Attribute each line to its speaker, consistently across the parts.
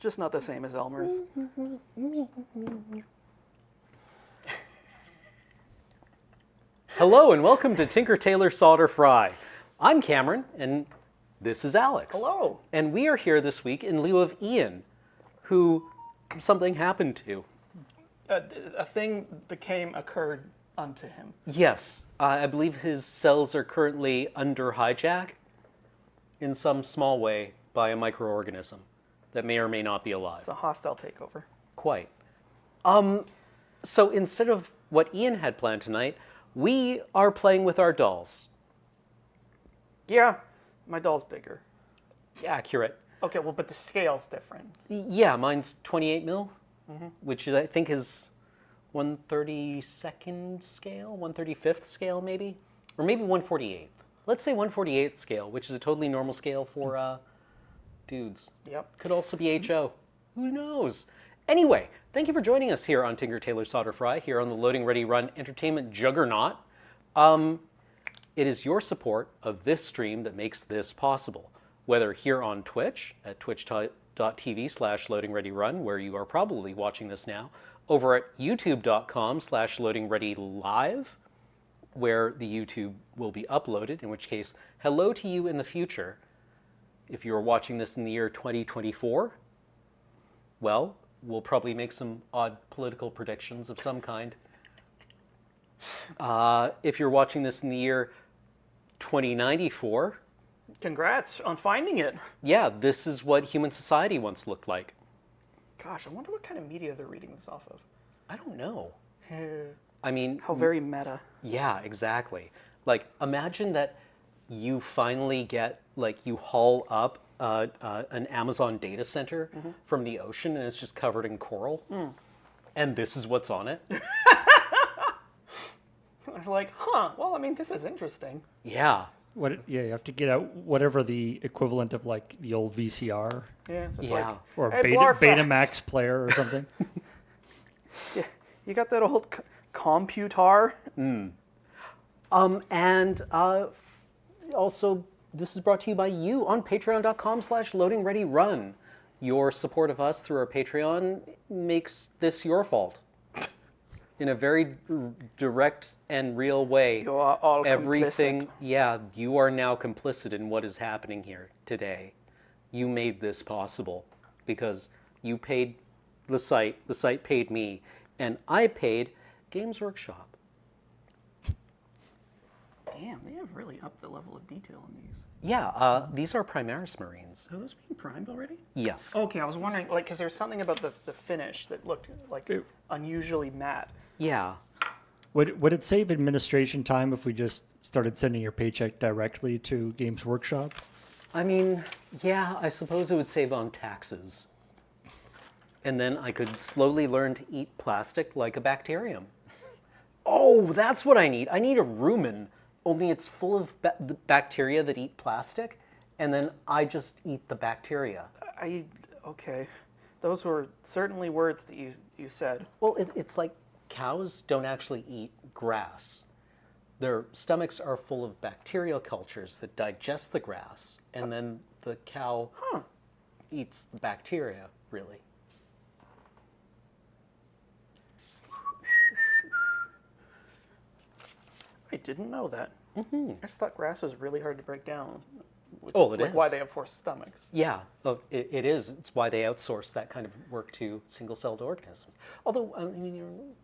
Speaker 1: just not the same as Elmer's.
Speaker 2: Hello and welcome to Tinker Tailor Solder Fry. I'm Cameron and this is Alex.
Speaker 1: Hello.
Speaker 2: And we are here this week in lieu of Ian, who something happened to.
Speaker 1: A thing occurred unto him.
Speaker 2: Yes, I believe his cells are currently under hijack in some small way by a microorganism that may or may not be alive.
Speaker 1: It's a hostile takeover.
Speaker 2: Quite. So instead of what Ian had planned tonight, we are playing with our dolls.
Speaker 1: Yeah, my doll's bigger.
Speaker 2: Accurate.
Speaker 1: Okay, well, but the scale's different.
Speaker 2: Yeah, mine's 28 mil, which I think is 1/32nd scale, 1/35th scale maybe, or maybe 1/48th. Let's say 1/48th scale, which is a totally normal scale for dudes.
Speaker 1: Yep.
Speaker 2: Could also be HO. Who knows? Anyway, thank you for joining us here on Tinker Tailor Solder Fry, here on the Loading Ready Run entertainment juggernaut. It is your support of this stream that makes this possible. Whether here on Twitch, at twitch.tv/loadingreadyrun, where you are probably watching this now, over at youtube.com/loadingreadylive, where the YouTube will be uploaded, in which case, hello to you in the future. If you are watching this in the year 2024, well, we'll probably make some odd political predictions of some kind. If you're watching this in the year 2094,
Speaker 1: Congrats on finding it.
Speaker 2: yeah, this is what human society once looked like.
Speaker 1: Gosh, I wonder what kind of media they're reading this off of.
Speaker 2: I don't know. I mean,
Speaker 1: How very meta.
Speaker 2: yeah, exactly. Like, imagine that you finally get, like, you haul up an Amazon data center from the ocean and it's just covered in coral. And this is what's on it.
Speaker 1: They're like, huh, well, I mean, this is interesting.
Speaker 2: Yeah.
Speaker 3: You have to get out whatever the equivalent of like the old VCR
Speaker 1: Yeah, it's just
Speaker 2: Yeah.
Speaker 1: like,
Speaker 3: or
Speaker 1: hey,
Speaker 3: Beta,
Speaker 1: Blarfax.
Speaker 3: Betamax player or something.
Speaker 1: Yeah, you got that old computar?
Speaker 2: Also, this is brought to you by you on patreon.com/loadingreadyrun. Your support of us through our Patreon makes this your fault. In a very direct and real way.
Speaker 1: You are all
Speaker 2: Everything,
Speaker 1: complicit.
Speaker 2: yeah, you are now complicit in what is happening here today. You made this possible because you paid the site paid me, and I paid Games Workshop.
Speaker 1: Damn, they have really upped the level of detail in these.
Speaker 2: Yeah, these are Primaris Marines.
Speaker 1: Are those being primed already?
Speaker 2: Yes.
Speaker 1: Okay, I was wondering, like, because there's something about the finish that looked, like, unusually matte.
Speaker 2: Yeah.
Speaker 3: Would it save administration time if we just started sending your paycheck directly to Games Workshop?
Speaker 2: I mean, yeah, I suppose it would save on taxes. And then I could slowly learn to eat plastic like a bacterium. Oh, that's what I need. I need a rumen, only it's full of the bacteria that eat plastic, and then I just eat the bacteria.
Speaker 1: Okay. Those were certainly words that you said.
Speaker 2: Well, it's like cows don't actually eat grass. Their stomachs are full of bacterial cultures that digest the grass, and then the cow eats the bacteria, really.
Speaker 1: I didn't know that. I just thought grass was really hard to break down. Which
Speaker 2: Oh,
Speaker 1: is
Speaker 2: it
Speaker 1: like
Speaker 2: is.
Speaker 1: why they have four stomachs.
Speaker 2: Yeah, it is. It's why they outsource that kind of work to single-celled organisms. Although, I mean,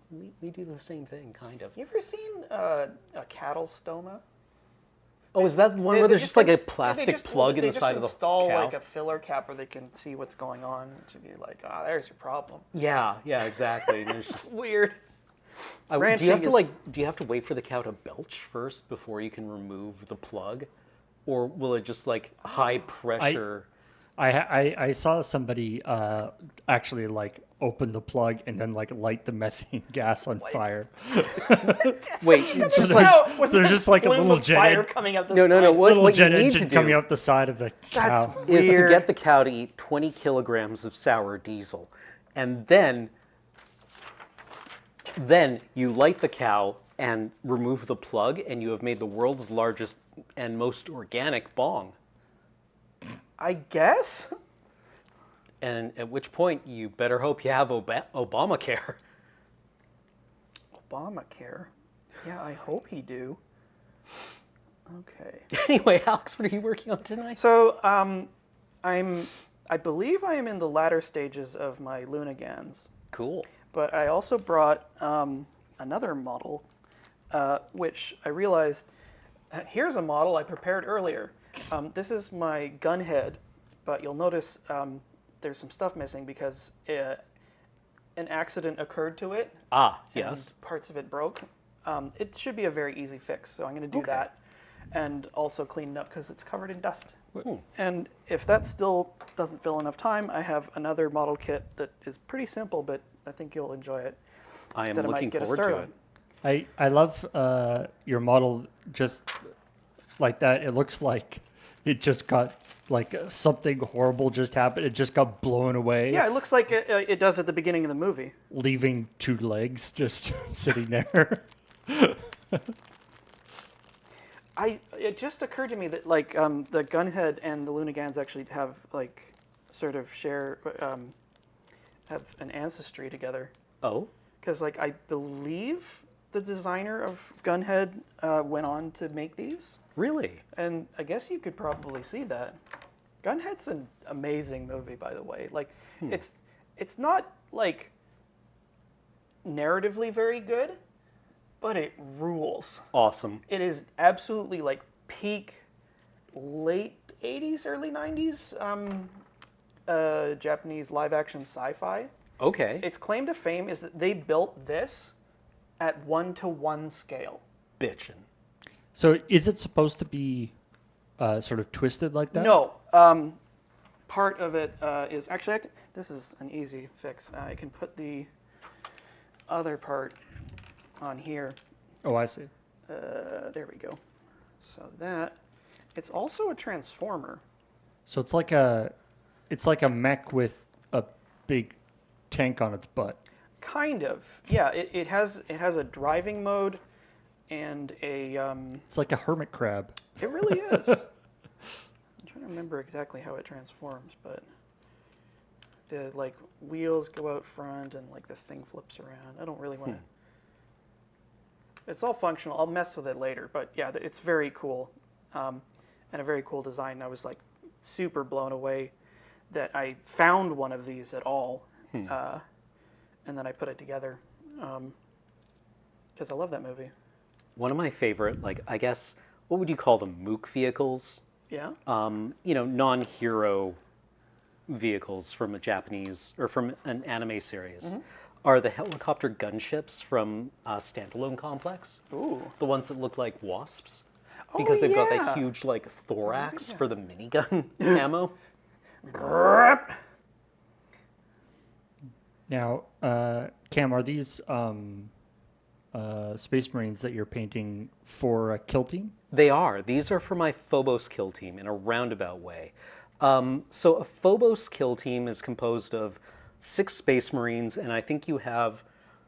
Speaker 2: we do the same thing, kind of.
Speaker 1: You ever seen a cattle stoma?
Speaker 2: Oh, is that one where there's just like a plastic plug in the side of the
Speaker 1: install
Speaker 2: cow?
Speaker 1: like a filler cap where they can see what's going on. It should be like, there's your problem.
Speaker 2: Yeah, exactly. And there's
Speaker 1: It's
Speaker 2: just,
Speaker 1: weird.
Speaker 2: do you
Speaker 1: Ranching
Speaker 2: have to
Speaker 1: is-
Speaker 2: do you have to wait for the cow to belch first before you can remove the plug, or will it just like high pressure?
Speaker 3: I saw somebody actually like open the plug and then like light the methane gas on fire.
Speaker 2: Wait,
Speaker 3: So there's just like a little jet
Speaker 1: fire
Speaker 3: en-
Speaker 1: coming out the
Speaker 2: no.
Speaker 1: side.
Speaker 3: little
Speaker 2: What
Speaker 3: jet
Speaker 2: you need
Speaker 3: engine
Speaker 2: to do
Speaker 3: coming out the side of the
Speaker 1: That's
Speaker 3: cow.
Speaker 2: is to
Speaker 1: weird.
Speaker 2: get the cow to eat 20 kilograms of sour diesel, and then you light the cow and remove the plug, and you have made the world's largest and most organic bong.
Speaker 1: I guess.
Speaker 2: And at which point, you better hope you have Obamacare.
Speaker 1: Obamacare. Yeah, I hope he do. Okay.
Speaker 2: Anyway, Alex, what are you working on tonight?
Speaker 1: So, I believe I am in the latter stages of my Lunagans,
Speaker 2: Cool.
Speaker 1: but I also brought another model, which I realized, here's a model I prepared earlier. This is my gun head, but you'll notice there's some stuff missing because an accident occurred to it.
Speaker 2: Ah,
Speaker 1: And
Speaker 2: yes.
Speaker 1: parts of it broke. It should be a very easy fix, so I'm going to do
Speaker 2: Okay.
Speaker 1: that. And also clean it up because it's covered in dust.
Speaker 2: Hmm.
Speaker 1: And if that still doesn't fill enough time, I have another model kit that is pretty simple, but I think you'll enjoy it.
Speaker 2: I am
Speaker 1: that I might
Speaker 2: looking
Speaker 1: get a
Speaker 2: forward
Speaker 1: start
Speaker 2: to
Speaker 1: on.
Speaker 2: it.
Speaker 3: I love your model just like that. It looks like it just got like something horrible just happened. It just got blown away.
Speaker 1: Yeah, it looks like it does at the beginning of the movie.
Speaker 3: Leaving 2 legs just sitting there.
Speaker 1: It just occurred to me that like the Gunhead and the Lunagans actually have like sort of have an ancestry together.
Speaker 2: Oh,
Speaker 1: Because like I believe the designer of Gunhead went on to make these.
Speaker 2: really?
Speaker 1: And I guess you could probably see that. Gunhead's an amazing movie, by the way. Like, it's not like narratively very good, but it rules.
Speaker 2: Awesome.
Speaker 1: It is absolutely like peak late 80s, early 90s Japanese live action sci-fi.
Speaker 2: Okay.
Speaker 1: Its claim to fame is that they built this at 1-to-1 scale.
Speaker 2: Bitchin'.
Speaker 3: So is it supposed to be sort of twisted like that?
Speaker 1: No. Part of it is actually, this is an easy fix. I can put the other part on here.
Speaker 3: Oh, I see.
Speaker 1: There we go. So that, it's also a transformer.
Speaker 3: So it's like a mech with a big tank on its butt.
Speaker 1: Kind of. Yeah, it has a driving mode and a,
Speaker 3: It's like a hermit crab.
Speaker 1: it really is. I'm trying to remember exactly how it transforms, but the like wheels go out front and like this thing flips around. I don't really want to. It's all functional. I'll mess with it later, but yeah, it's very cool, and a very cool design. I was like super blown away that I found one of these at all, and then I put it together because I love that movie.
Speaker 2: One of my favorite, like, I guess, what would you call them? Mook vehicles?
Speaker 1: Yeah.
Speaker 2: Non-hero vehicles from a Japanese or from an anime series are the helicopter gunships from Standalone Complex.
Speaker 1: Ooh.
Speaker 2: The ones that look like wasps. Because
Speaker 1: Oh,
Speaker 2: they've got
Speaker 1: yeah.
Speaker 2: that huge, like, thorax for the minigun ammo.
Speaker 3: Now, Cam, are these Space Marines that you're painting for a kill team?
Speaker 2: They are. These are for my Phobos kill team in a roundabout way. So a Phobos kill team is composed of 6 Space Marines, and I think you have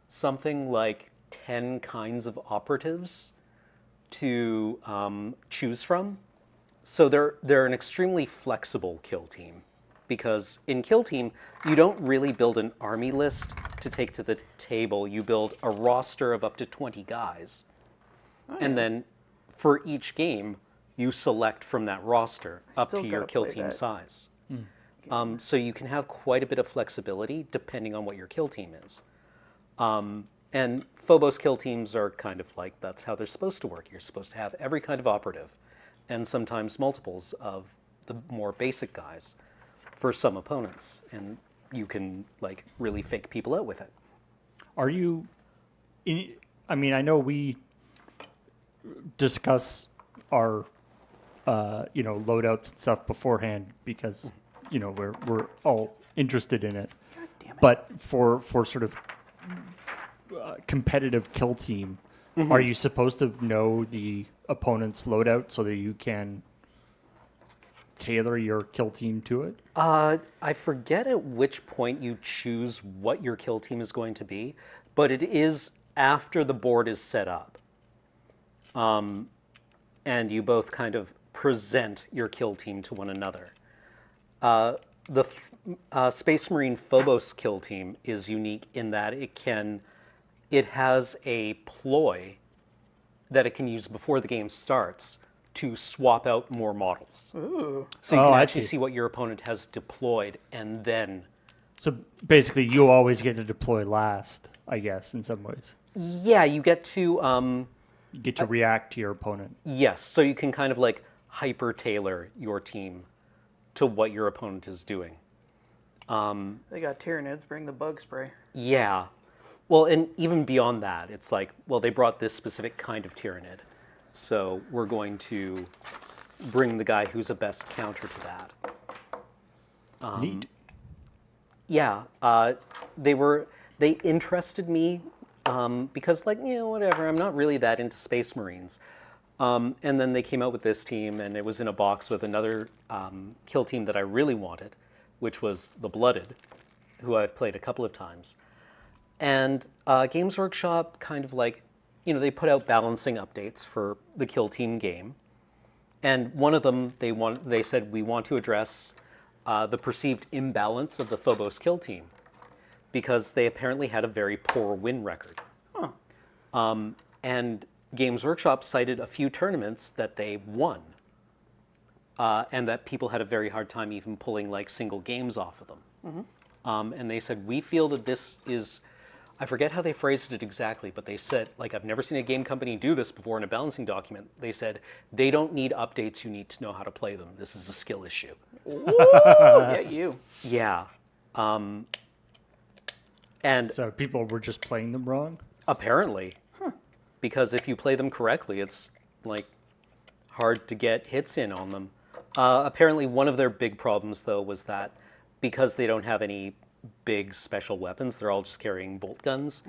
Speaker 2: something like 10 kinds of operatives to choose from. So they're an extremely flexible kill team, because in kill team, you don't really build an army list to take to the table. You build a roster of up to 20 guys. And then for each game, you select from that roster up
Speaker 1: Still
Speaker 2: to your
Speaker 1: gotta
Speaker 2: kill
Speaker 1: play
Speaker 2: team
Speaker 1: that.
Speaker 2: size. So you can have quite a bit of flexibility depending on what your kill team is. And Phobos kill teams are kind of like, that's how they're supposed to work. You're supposed to have every kind of operative, and sometimes multiples of the more basic guys for some opponents. And you can like really fake people out with it.
Speaker 3: Are you? I mean, I know we discuss our, loadouts and stuff beforehand because, we're all interested in it.
Speaker 1: Damn it.
Speaker 3: But for sort of competitive kill team, are you supposed to know the opponent's loadout so that you can tailor your kill team to it?
Speaker 2: I forget at which point you choose what your kill team is going to be, but it is after the board is set up. And you both kind of present your kill team to one another. the Space Marine Phobos kill team is unique in that it has a ploy that it can use before the game starts to swap out more models.
Speaker 1: Ooh.
Speaker 2: So you
Speaker 3: Oh,
Speaker 2: can
Speaker 3: I
Speaker 2: actually
Speaker 3: see.
Speaker 2: see what your opponent has deployed, and then
Speaker 3: So basically, you always get to deploy last, I guess, in some ways.
Speaker 2: yeah, you get to
Speaker 3: You get to react to your opponent.
Speaker 2: yes, so you can kind of like hyper tailor your team to what your opponent is doing.
Speaker 1: They got Tyranids, bring the bug spray.
Speaker 2: Yeah. Well, and even beyond that, it's like, well, they brought this specific kind of Tyranid. So we're going to bring the guy who's a best counter to that.
Speaker 3: Neat.
Speaker 2: Yeah. They interested me because, like, whatever, I'm not really that into Space Marines. And then they came out with this team, and it was in a box with another kill team that I really wanted, which was the Blooded, who I've played a couple of times. And Games Workshop kind of like, they put out balancing updates for the Kill Team game. And one of them, they said, we want to address the perceived imbalance of the Phobos Kill Team because they apparently had a very poor win record. And Games Workshop cited a few tournaments that they won and that people had a very hard time even pulling like single games off of them. And they said, we feel that this is, I forget how they phrased it exactly, but they said, like, I've never seen a game company do this before in a balancing document. They said, they don't need updates, you need to know how to play them. This is a skill issue.
Speaker 1: Ooh, get you.
Speaker 2: Yeah. And
Speaker 3: So people were just playing them wrong?
Speaker 2: apparently, because if you play them correctly, it's like hard to get hits in on them. Apparently, one of their big problems, though, was that because they don't have any big special weapons, they're all just carrying bolt guns,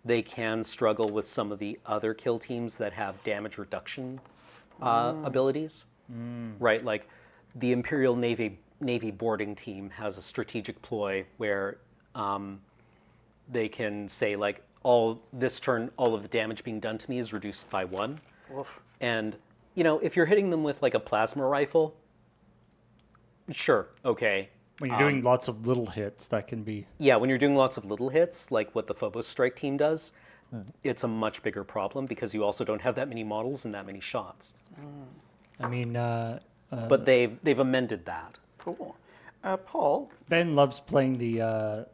Speaker 2: they can struggle with some of the other kill teams that have damage reduction abilities. Right, like the Imperial Navy boarding team has a strategic ploy where they can say, like, this turn, all of the damage being done to me is reduced by 1.
Speaker 1: Woof.
Speaker 2: And, if you're hitting them with like a plasma rifle, sure, okay.
Speaker 3: When you're doing lots of little hits, that can be...
Speaker 2: Yeah, when you're doing lots of little hits, like what the Phobos Strike team does, it's a much bigger problem because you also don't have that many models and that many shots.
Speaker 3: I mean,
Speaker 2: But they've amended that.
Speaker 1: Cool. Paul,
Speaker 3: Ben loves playing the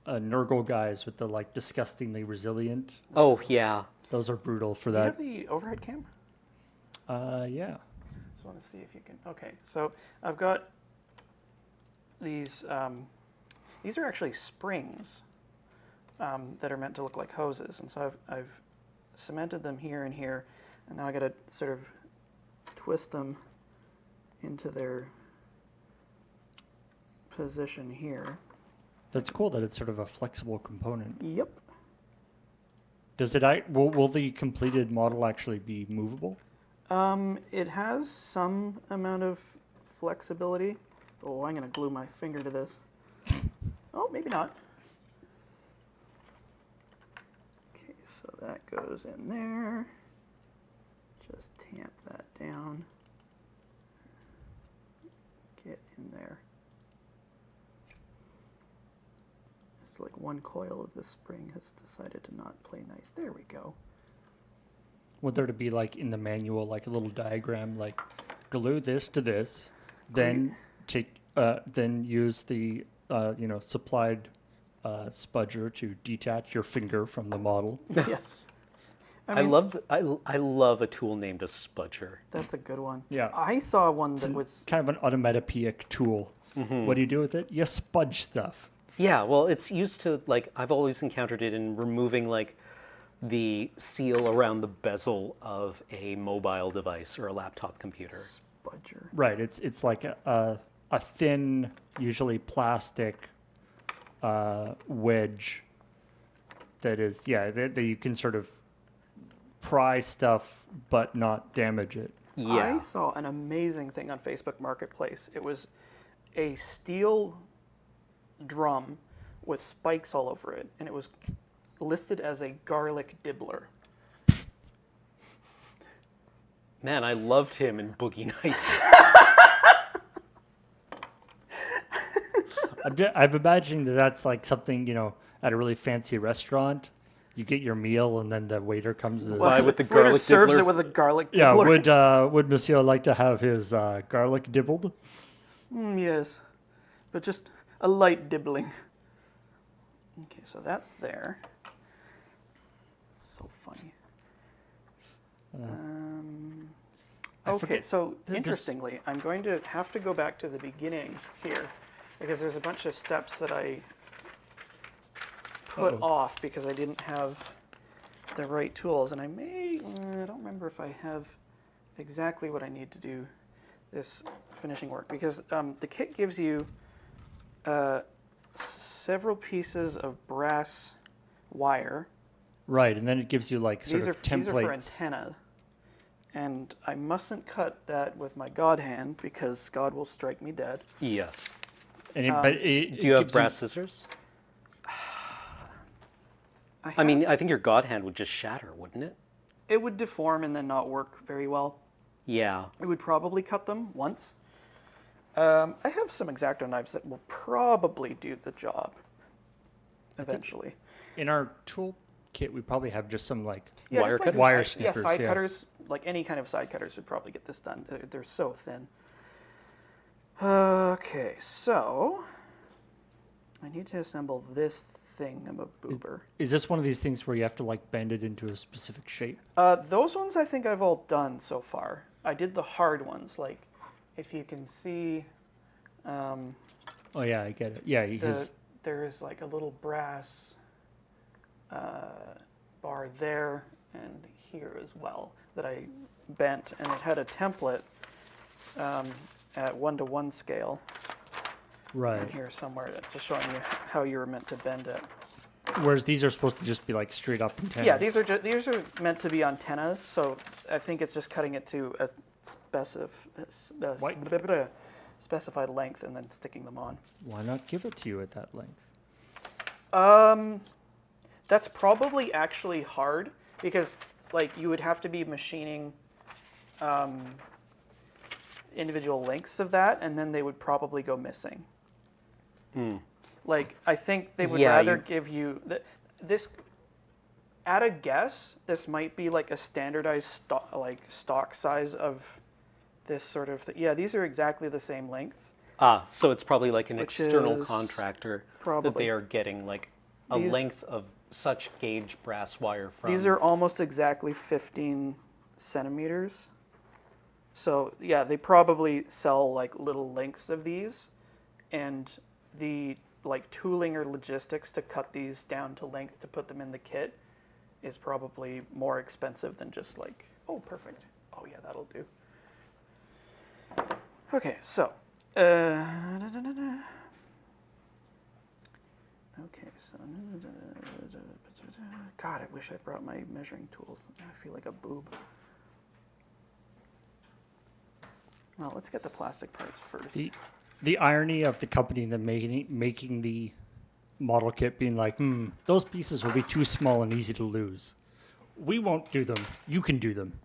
Speaker 3: Nurgle guys with the, like, disgustingly resilient.
Speaker 2: Oh, yeah.
Speaker 3: Those are brutal for
Speaker 1: do you
Speaker 3: that.
Speaker 1: have the overhead cam?
Speaker 3: Yeah.
Speaker 1: Just want to see if you can. Okay, so I've got these. These are actually springs that are meant to look like hoses, and so I've cemented them here and here, and now I got to sort of twist them into their position here.
Speaker 3: That's cool that it's sort of a flexible component.
Speaker 1: Yep.
Speaker 3: Does it? Will the completed model actually be movable?
Speaker 1: It has some amount of flexibility. Oh, I'm going to glue my finger to this. Oh, maybe not. Okay, so that goes in there. Just tamp that down. Get in there. It's like one coil of the spring has decided to not play nice. There we go.
Speaker 3: Would there to be, like, in the manual, like a little diagram, like glue this to this, then then use the supplied spudger to detach your finger from the model?
Speaker 1: Yeah.
Speaker 2: I love a tool named a spudger.
Speaker 1: That's a good one.
Speaker 3: Yeah.
Speaker 1: I saw one that was
Speaker 3: Kind of an onomatopoeic tool. What do you do with it? You spudge stuff.
Speaker 2: Yeah, well, it's used to, like, I've always encountered it in removing, like, the seal around the bezel of a mobile device or a laptop computer.
Speaker 1: Spudger.
Speaker 3: Right. It's like a thin, usually plastic wedge that is, that you can sort of pry stuff but not damage it.
Speaker 2: Yeah.
Speaker 1: I saw an amazing thing on Facebook Marketplace. It was a steel drum with spikes all over it, and it was listed as a garlic dibbler.
Speaker 2: Man, I loved him in Boogie Nights.
Speaker 3: I'm imagining that that's like something, at a really fancy restaurant. You get your meal, and then the waiter comes.
Speaker 2: Why with the
Speaker 1: Waiter
Speaker 2: garlic
Speaker 1: serves
Speaker 2: dibbler?
Speaker 1: it with a garlic
Speaker 3: Yeah,
Speaker 1: dibbler.
Speaker 3: would Monsieur like to have his garlic dibbled?
Speaker 1: Yes, but just a light dibbling. Okay, so that's there. So funny.
Speaker 3: I
Speaker 1: Okay,
Speaker 3: forget-
Speaker 1: so
Speaker 3: there's-
Speaker 1: interestingly, I'm going to have to go back to the beginning here because there's a bunch of steps that I put
Speaker 3: Uh-oh.
Speaker 1: off because I didn't have the right tools, and I don't remember if I have exactly what I need to do this finishing work because the kit gives you several pieces of brass wire.
Speaker 3: Right, and then it gives you like sort
Speaker 1: These are
Speaker 3: of
Speaker 1: for
Speaker 3: templates.
Speaker 1: antenna, and I mustn't cut that with my god hand because God will strike me dead.
Speaker 2: Yes.
Speaker 3: And
Speaker 2: Do you have brass scissors? I mean, I think your god hand would just shatter, wouldn't it?
Speaker 1: it would deform and then not work very well.
Speaker 2: Yeah.
Speaker 1: It would probably cut them once. I have some X-Acto knives that will probably do the job eventually.
Speaker 3: in our tool kit, we probably have just some like
Speaker 1: Yeah,
Speaker 2: Wire
Speaker 1: just
Speaker 2: cutters?
Speaker 3: Wire
Speaker 1: side
Speaker 3: snippers,
Speaker 1: side
Speaker 3: yeah.
Speaker 1: cutters, like any kind of side cutters would probably get this done. They're so thin. Okay, so I need to assemble this thingamaboober.
Speaker 3: Is this one of these things where you have to like bend it into a specific shape?
Speaker 1: Those ones I think I've all done so far. I did the hard ones, like if you can see,
Speaker 3: Oh yeah, I get it. Yeah,
Speaker 1: there's like a little brass bar there and here as well that I bent, and it had a template at 1:1 scale in
Speaker 3: right.
Speaker 1: here somewhere, just showing you how you were meant to bend it.
Speaker 3: Whereas these are supposed to just be like straight up antennas.
Speaker 1: Yeah, these are meant to be antennas, so I think it's just cutting it to a specified length and then sticking them on.
Speaker 3: Why not give it to you at that length?
Speaker 1: That's probably actually hard because like you would have to be machining individual lengths of that, and then they would probably go missing. Like I think they would rather give you this. At a guess, this might be like a standardized stock size of this sort of thing. Yeah, these are exactly the same length.
Speaker 2: Ah, so it's probably like an
Speaker 1: Which
Speaker 2: external
Speaker 1: is
Speaker 2: contractor that
Speaker 1: probably-
Speaker 2: they are getting like a
Speaker 1: These-
Speaker 2: length of such gauge brass wire from.
Speaker 1: These are almost exactly 15 centimeters. So yeah, they probably sell like little lengths of these, and the like tooling or logistics to cut these down to length to put them in the kit is probably more expensive than just like, oh, perfect. Oh yeah, that'll do. Okay, so okay, so God, I wish I brought my measuring tools. I feel like a boob. Well, let's get the plastic parts first.
Speaker 3: The irony of the company that making the model kit being like, those pieces will be too small and easy to lose. We won't do them. You can do them.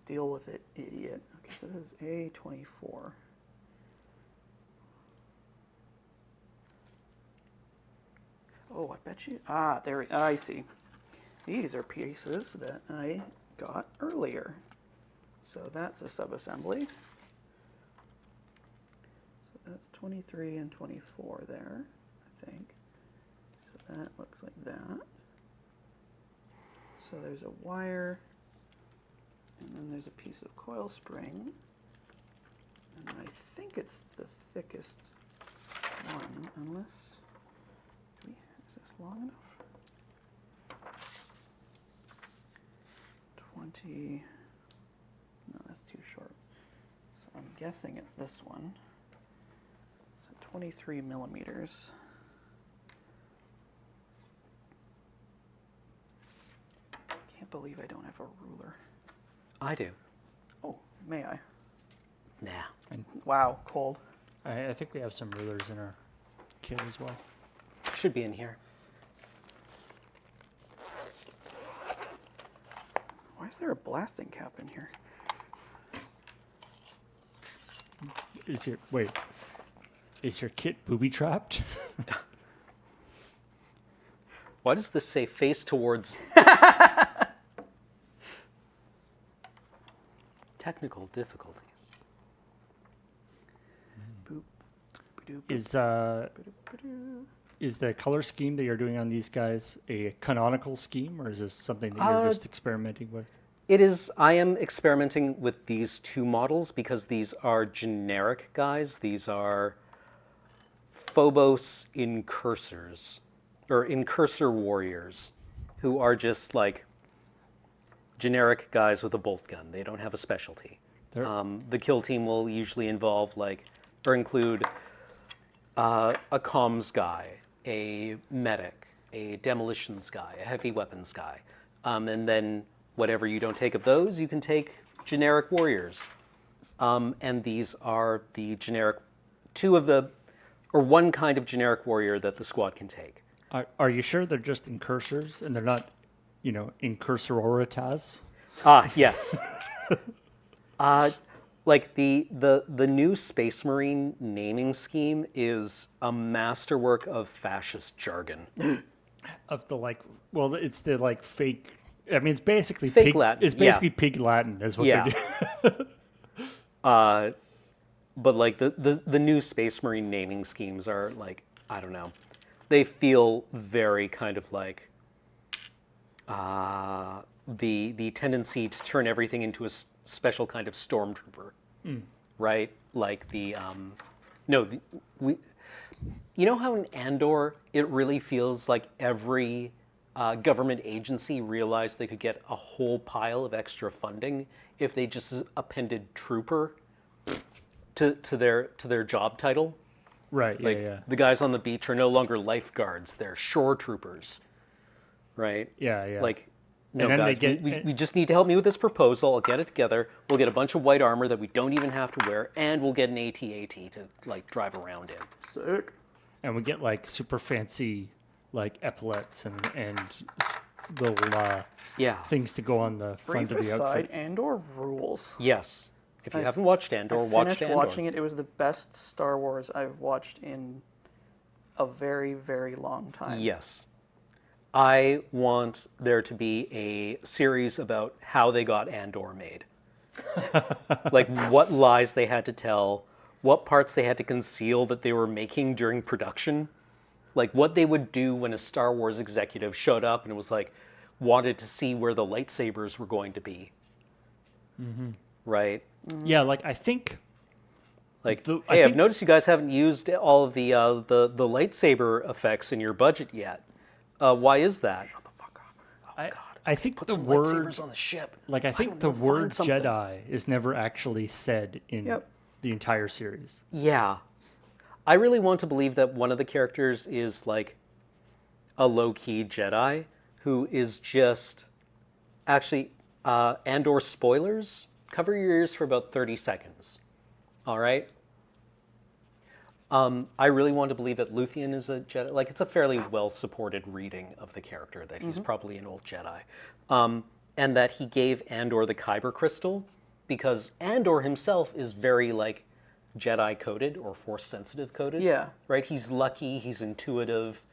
Speaker 1: Deal with it, idiot. Okay, so this is A24. Oh, I bet you. Ah, there. I see. These are pieces that I got earlier. So that's a subassembly. So that's 23 and 24 there, I think. So that looks like that. So there's a wire, and then there's a piece of coil spring. And I think it's the thickest one, unless, is this long enough? 20, no, that's too short. So I'm guessing it's this one. So 23 millimeters. Can't believe I don't have a ruler.
Speaker 2: I do.
Speaker 1: Oh, may I?
Speaker 2: Nah.
Speaker 1: Wow, cold.
Speaker 3: I think we have some rulers in our kit as well.
Speaker 2: Should be in here.
Speaker 1: Why is there a blasting cap in here?
Speaker 3: Is here? Wait. Is your kit booby trapped?
Speaker 2: Why does this say face towards technical difficulties?
Speaker 3: Is the color scheme that you're doing on these guys a canonical scheme, or is this something that you're just experimenting with?
Speaker 2: It is. I am experimenting with these two models because these are generic guys. These are Phobos incursors, or incursor warriors, who are just like generic guys with a bolt gun. They don't have a specialty. The kill team will usually involve or include a comms guy, a medic, a demolitions guy, a heavy weapons guy, and then whatever you don't take of those, you can take generic warriors. And these are the generic, one kind of generic warrior that the squad can take.
Speaker 3: Are you sure they're just incursors and they're not, incursoritas?
Speaker 2: Yes. Like the new Space Marine naming scheme is a masterwork of fascist jargon.
Speaker 3: Of the it's the fake. I mean, it's basically
Speaker 2: Fake
Speaker 3: pig,
Speaker 2: Latin.
Speaker 3: It's basically pig Latin, is what
Speaker 2: Yeah.
Speaker 3: they do.
Speaker 2: But the new Space Marine naming schemes are I don't know, they feel very kind of like the tendency to turn everything into a special kind of stormtrooper, right? Like you know how in Andor it really feels like every government agency realized they could get a whole pile of extra funding if they just appended trooper to their job title.
Speaker 3: Right.
Speaker 2: Like
Speaker 3: Yeah.
Speaker 2: the guys on the beach are no longer lifeguards; they're shore troopers, right?
Speaker 3: Yeah.
Speaker 2: Like, no,
Speaker 3: then
Speaker 2: guys, we just need to help me with this proposal. I'll get it together. We'll get a bunch of white armor that we don't even have to wear, and we'll get an AT-AT to drive around in.
Speaker 1: Sick.
Speaker 3: And we get super fancy epaulets and little things to go on the front
Speaker 1: Brief
Speaker 3: of the
Speaker 1: aside,
Speaker 3: outfit.
Speaker 1: Andor rules.
Speaker 2: Yes. If you haven't watched Andor, watch
Speaker 1: Finished
Speaker 2: Andor.
Speaker 1: watching it. It was the best Star Wars I've watched in a very, very long time.
Speaker 2: Yes. I want there to be a series about how they got Andor made. Like what lies they had to tell, what parts they had to conceal that they were making during production, like what they would do when a Star Wars executive showed up and was wanted to see where the lightsabers were going to be. Mm-hmm. Right?
Speaker 3: Yeah, I think
Speaker 2: I've noticed you guys haven't used all of the lightsaber effects in your budget yet. Why is that? Shut the fuck up. Oh, God.
Speaker 3: I think
Speaker 2: Put
Speaker 3: the
Speaker 2: some
Speaker 3: word
Speaker 2: lightsabers on the ship.
Speaker 3: I think the word Jedi is never actually said in the entire series.
Speaker 2: Yeah. I really want to believe that one of the characters is a low-key Jedi who is just actually Andor spoilers. Cover your ears for about 30 seconds. All right? I really want to believe that Luthien is a Jedi. It's a fairly well-supported reading of the character, that he's probably an old Jedi. And that he gave Andor the Kyber crystal, because Andor himself is very, Jedi-coded or Force-sensitive coded.
Speaker 1: Yeah.
Speaker 2: Right? He's lucky, he's intuitive,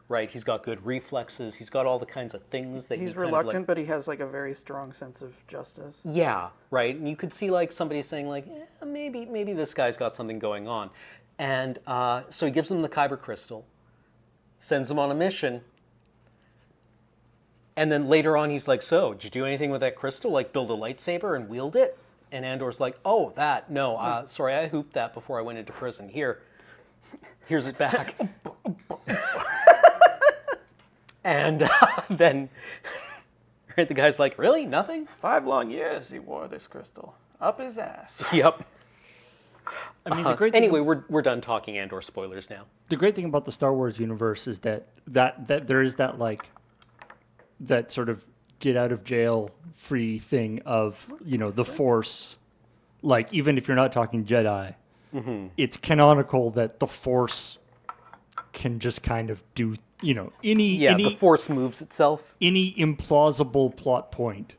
Speaker 2: right? He's got good reflexes, he's got all the kinds of things that
Speaker 1: He's
Speaker 2: you kind
Speaker 1: reluctant,
Speaker 2: of
Speaker 1: but he has a very strong sense of justice.
Speaker 2: Yeah, right. And you could see somebody saying maybe this guy's got something going on. And so he gives him the Kyber crystal, sends him on a mission, and then later on he's like, so, did you do anything with that crystal? Build a lightsaber and wield it? And Andor's like, oh, that, no, sorry, I hooped that before I went into prison. Here's it back. And then the guy's like, really? Nothing?
Speaker 1: 5 long years he wore this crystal. Up his ass.
Speaker 2: Yep.
Speaker 3: I mean, the great thing
Speaker 2: Anyway, we're done talking Andor spoilers now.
Speaker 3: the great thing about the Star Wars universe is that there is that that sort of get out of jail free thing of the Force, even if you're not talking Jedi, it's canonical that the Force can just kind of do
Speaker 2: The Force moves itself.
Speaker 3: any implausible plot point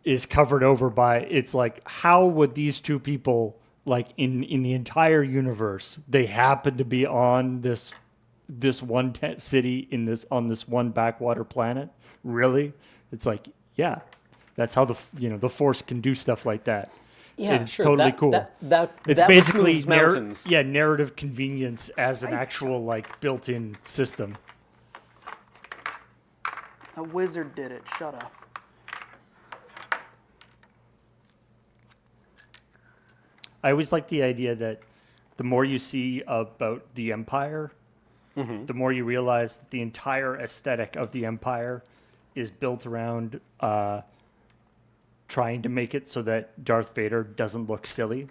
Speaker 3: is covered over by, it's how would these two people like in the entire universe, they happen to be on this one city on this one backwater planet. Really? It's like, yeah, that's how the Force can do stuff like that.
Speaker 2: Yeah,
Speaker 3: It's
Speaker 2: sure.
Speaker 3: totally
Speaker 2: that,
Speaker 3: cool.
Speaker 2: That
Speaker 3: It's
Speaker 2: which
Speaker 3: basically
Speaker 2: moves mountains.
Speaker 3: narrative convenience as an actual like built-in system.
Speaker 1: A wizard did it. Shut up.
Speaker 3: I always like the idea that the more you see about the Empire, the more you realize that the entire aesthetic of the Empire is built around trying to make it so that Darth Vader doesn't look silly.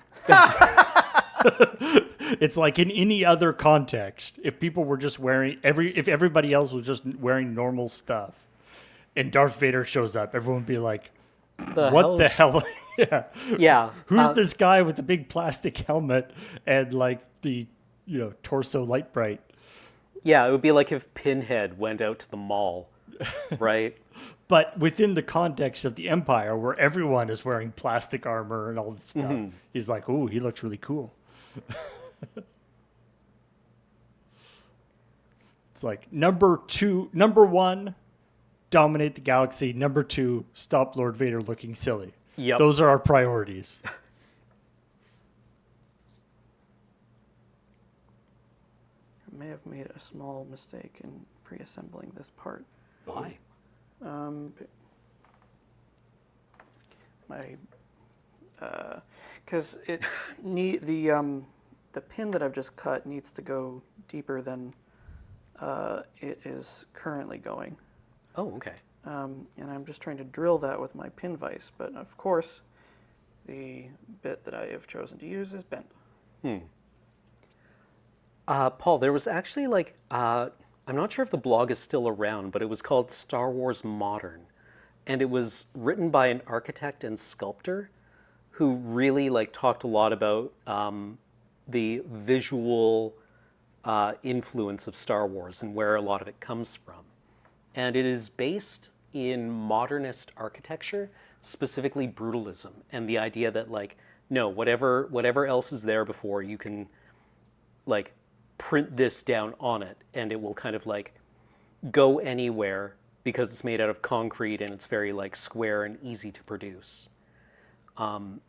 Speaker 3: It's like in any other context, if people were just if everybody else was just wearing normal stuff, and Darth Vader shows up, everyone would be like, "What the hell?" Yeah.
Speaker 2: Yeah.
Speaker 3: Who's this guy with the big plastic helmet and like the torso light bright?
Speaker 2: Yeah, it would be like if Pinhead went out to the mall, right?
Speaker 3: But within the context of the Empire, where everyone is wearing plastic armor and all this stuff, he's like, "Ooh, he looks really cool." It's like number one, dominate the galaxy. Number two, stop Lord Vader looking silly.
Speaker 2: Yep.
Speaker 3: Those are our priorities.
Speaker 1: I may have made a small mistake in pre-assembling this part.
Speaker 2: Why?
Speaker 1: Because the pin that I've just cut needs to go deeper than it is currently going.
Speaker 2: Oh, okay.
Speaker 1: And I'm just trying to drill that with my pin vise, but of course, the bit that I have chosen to use is bent.
Speaker 2: Paul, there was actually I'm not sure if the blog is still around, but it was called Star Wars Modern. And it was written by an architect and sculptor who really talked a lot about the visual influence of Star Wars and where a lot of it comes from. And it is based in modernist architecture, specifically brutalism, and the idea that no, whatever else is there before, you can print this down on it and it will kind of go anywhere because it's made out of concrete and it's very square and easy to produce. And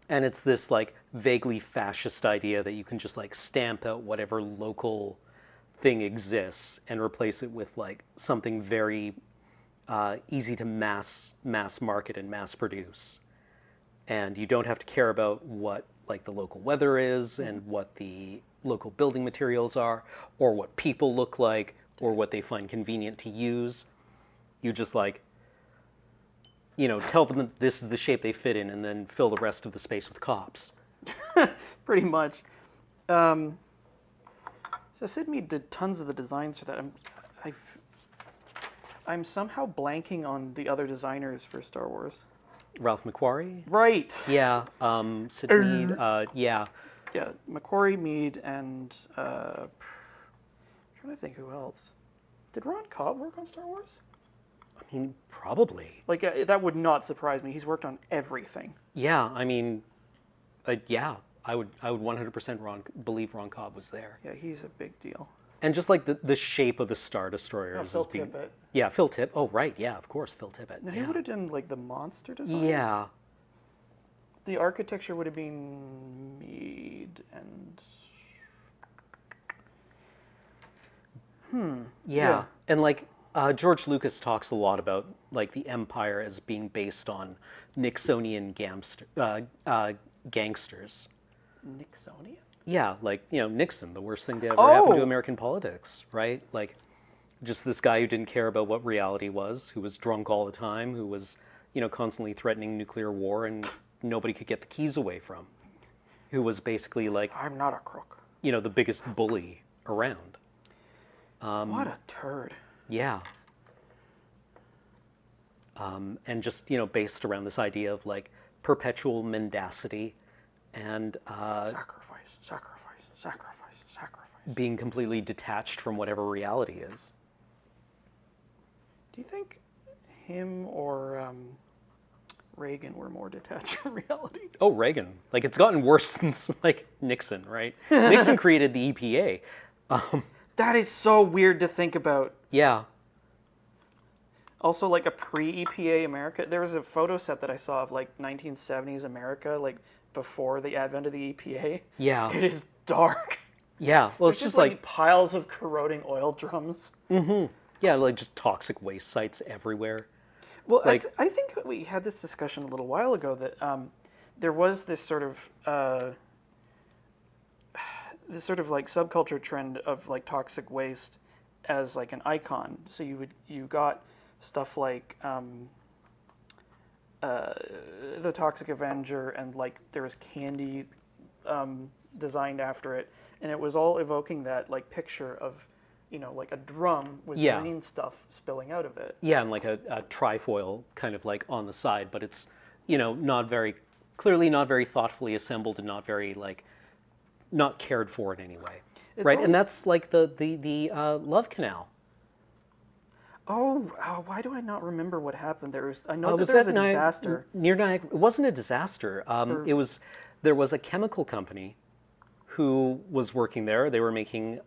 Speaker 2: it's this vaguely fascist idea that you can just stamp out whatever local thing exists and replace it with something very easy to mass market and mass produce. And you don't have to care about what the local weather is and what the local building materials are or what people look like or what they find convenient to use. You just tell them that this is the shape they fit in and then fill the rest of the space with cops.
Speaker 1: Pretty much. So Sid Mead did tons of the designs for that. I'm somehow blanking on the other designers for Star Wars.
Speaker 2: Ralph McQuarrie?
Speaker 1: Right.
Speaker 2: Yeah. Sid Mead. Yeah.
Speaker 1: Yeah, McQuarrie, Mead, and I'm trying to think who else. Did Ron Cobb work on Star Wars?
Speaker 2: I mean, probably.
Speaker 1: That would not surprise me. He's worked on everything.
Speaker 2: Yeah. I mean, yeah. I would 100% believe Ron Cobb was there.
Speaker 1: Yeah, he's a big deal.
Speaker 2: And just the shape of the Star Destroyers.
Speaker 1: Phil Tippett.
Speaker 2: Yeah, Phil Tippett. Oh, right. Yeah, of course, Phil Tippett.
Speaker 1: Now,
Speaker 2: yeah.
Speaker 1: he would have done the monster design.
Speaker 2: Yeah.
Speaker 1: The architecture would have been Mead and.
Speaker 2: Yeah. And George Lucas talks a lot about the Empire as being based on Nixonian gangsters.
Speaker 1: Nixonian?
Speaker 2: Yeah, Nixon, the worst thing to ever happen to American politics, right? Just this guy who didn't care about what reality was, who was drunk all the time, who was, constantly threatening nuclear war and nobody could get the keys away from, who was basically
Speaker 1: I'm not a crook.
Speaker 2: The biggest bully around.
Speaker 1: What a turd.
Speaker 2: Yeah. And just, based around this idea of perpetual mendacity and
Speaker 1: Sacrifice.
Speaker 2: being completely detached from whatever reality is.
Speaker 1: Do you think him or Reagan were more detached from reality.
Speaker 2: Oh, Reagan. Like, it's gotten worse since, like, Nixon, right? Nixon created the EPA.
Speaker 1: That is so weird to think about.
Speaker 2: Yeah.
Speaker 1: Also, like a pre-EPA America, there was a photo set that I saw of like 1970s America, like before the advent of the EPA.
Speaker 2: Yeah.
Speaker 1: It is dark.
Speaker 2: Yeah. Well,
Speaker 1: It's
Speaker 2: it's
Speaker 1: just
Speaker 2: just
Speaker 1: like piles of corroding oil drums.
Speaker 2: yeah, like just toxic waste sites everywhere.
Speaker 1: Well,
Speaker 2: Like-
Speaker 1: I think we had this discussion a little while ago that there was this sort of like subculture trend of like toxic waste as like an icon. So you got stuff like the Toxic Avenger, and like there was candy designed after it, and it was all evoking that like picture of, you know, like a drum with
Speaker 2: Yeah.
Speaker 1: green stuff spilling out of it.
Speaker 2: Yeah, and like a trifoil kind of like on the side, but it's, you know, clearly not very thoughtfully assembled and not very like, not cared for in any way.
Speaker 1: It's
Speaker 2: Right,
Speaker 1: all-
Speaker 2: and that's like the Love Canal.
Speaker 1: Oh, why do I not remember what happened? I know that
Speaker 2: Was
Speaker 1: there was a
Speaker 2: that
Speaker 1: disaster.
Speaker 2: near Niagara? It wasn't a disaster. There was a chemical company who was working there. They were making,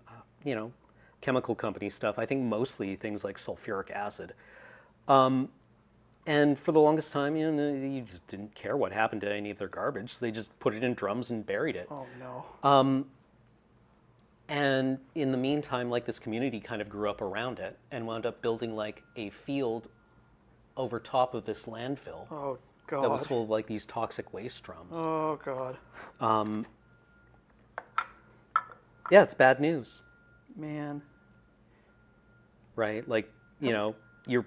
Speaker 2: you know, chemical company stuff. I think mostly things like sulfuric acid. And for the longest time, you know, you just didn't care what happened to any of their garbage. So they just put it in drums and buried it.
Speaker 1: Oh no.
Speaker 2: And in the meantime, like this community kind of grew up around it and wound up building like a field over top of this landfill
Speaker 1: Oh
Speaker 2: that was
Speaker 1: god.
Speaker 2: full of like these toxic waste drums.
Speaker 1: Oh god.
Speaker 2: Yeah, it's bad news,
Speaker 1: Man.
Speaker 2: right? Like, you know, you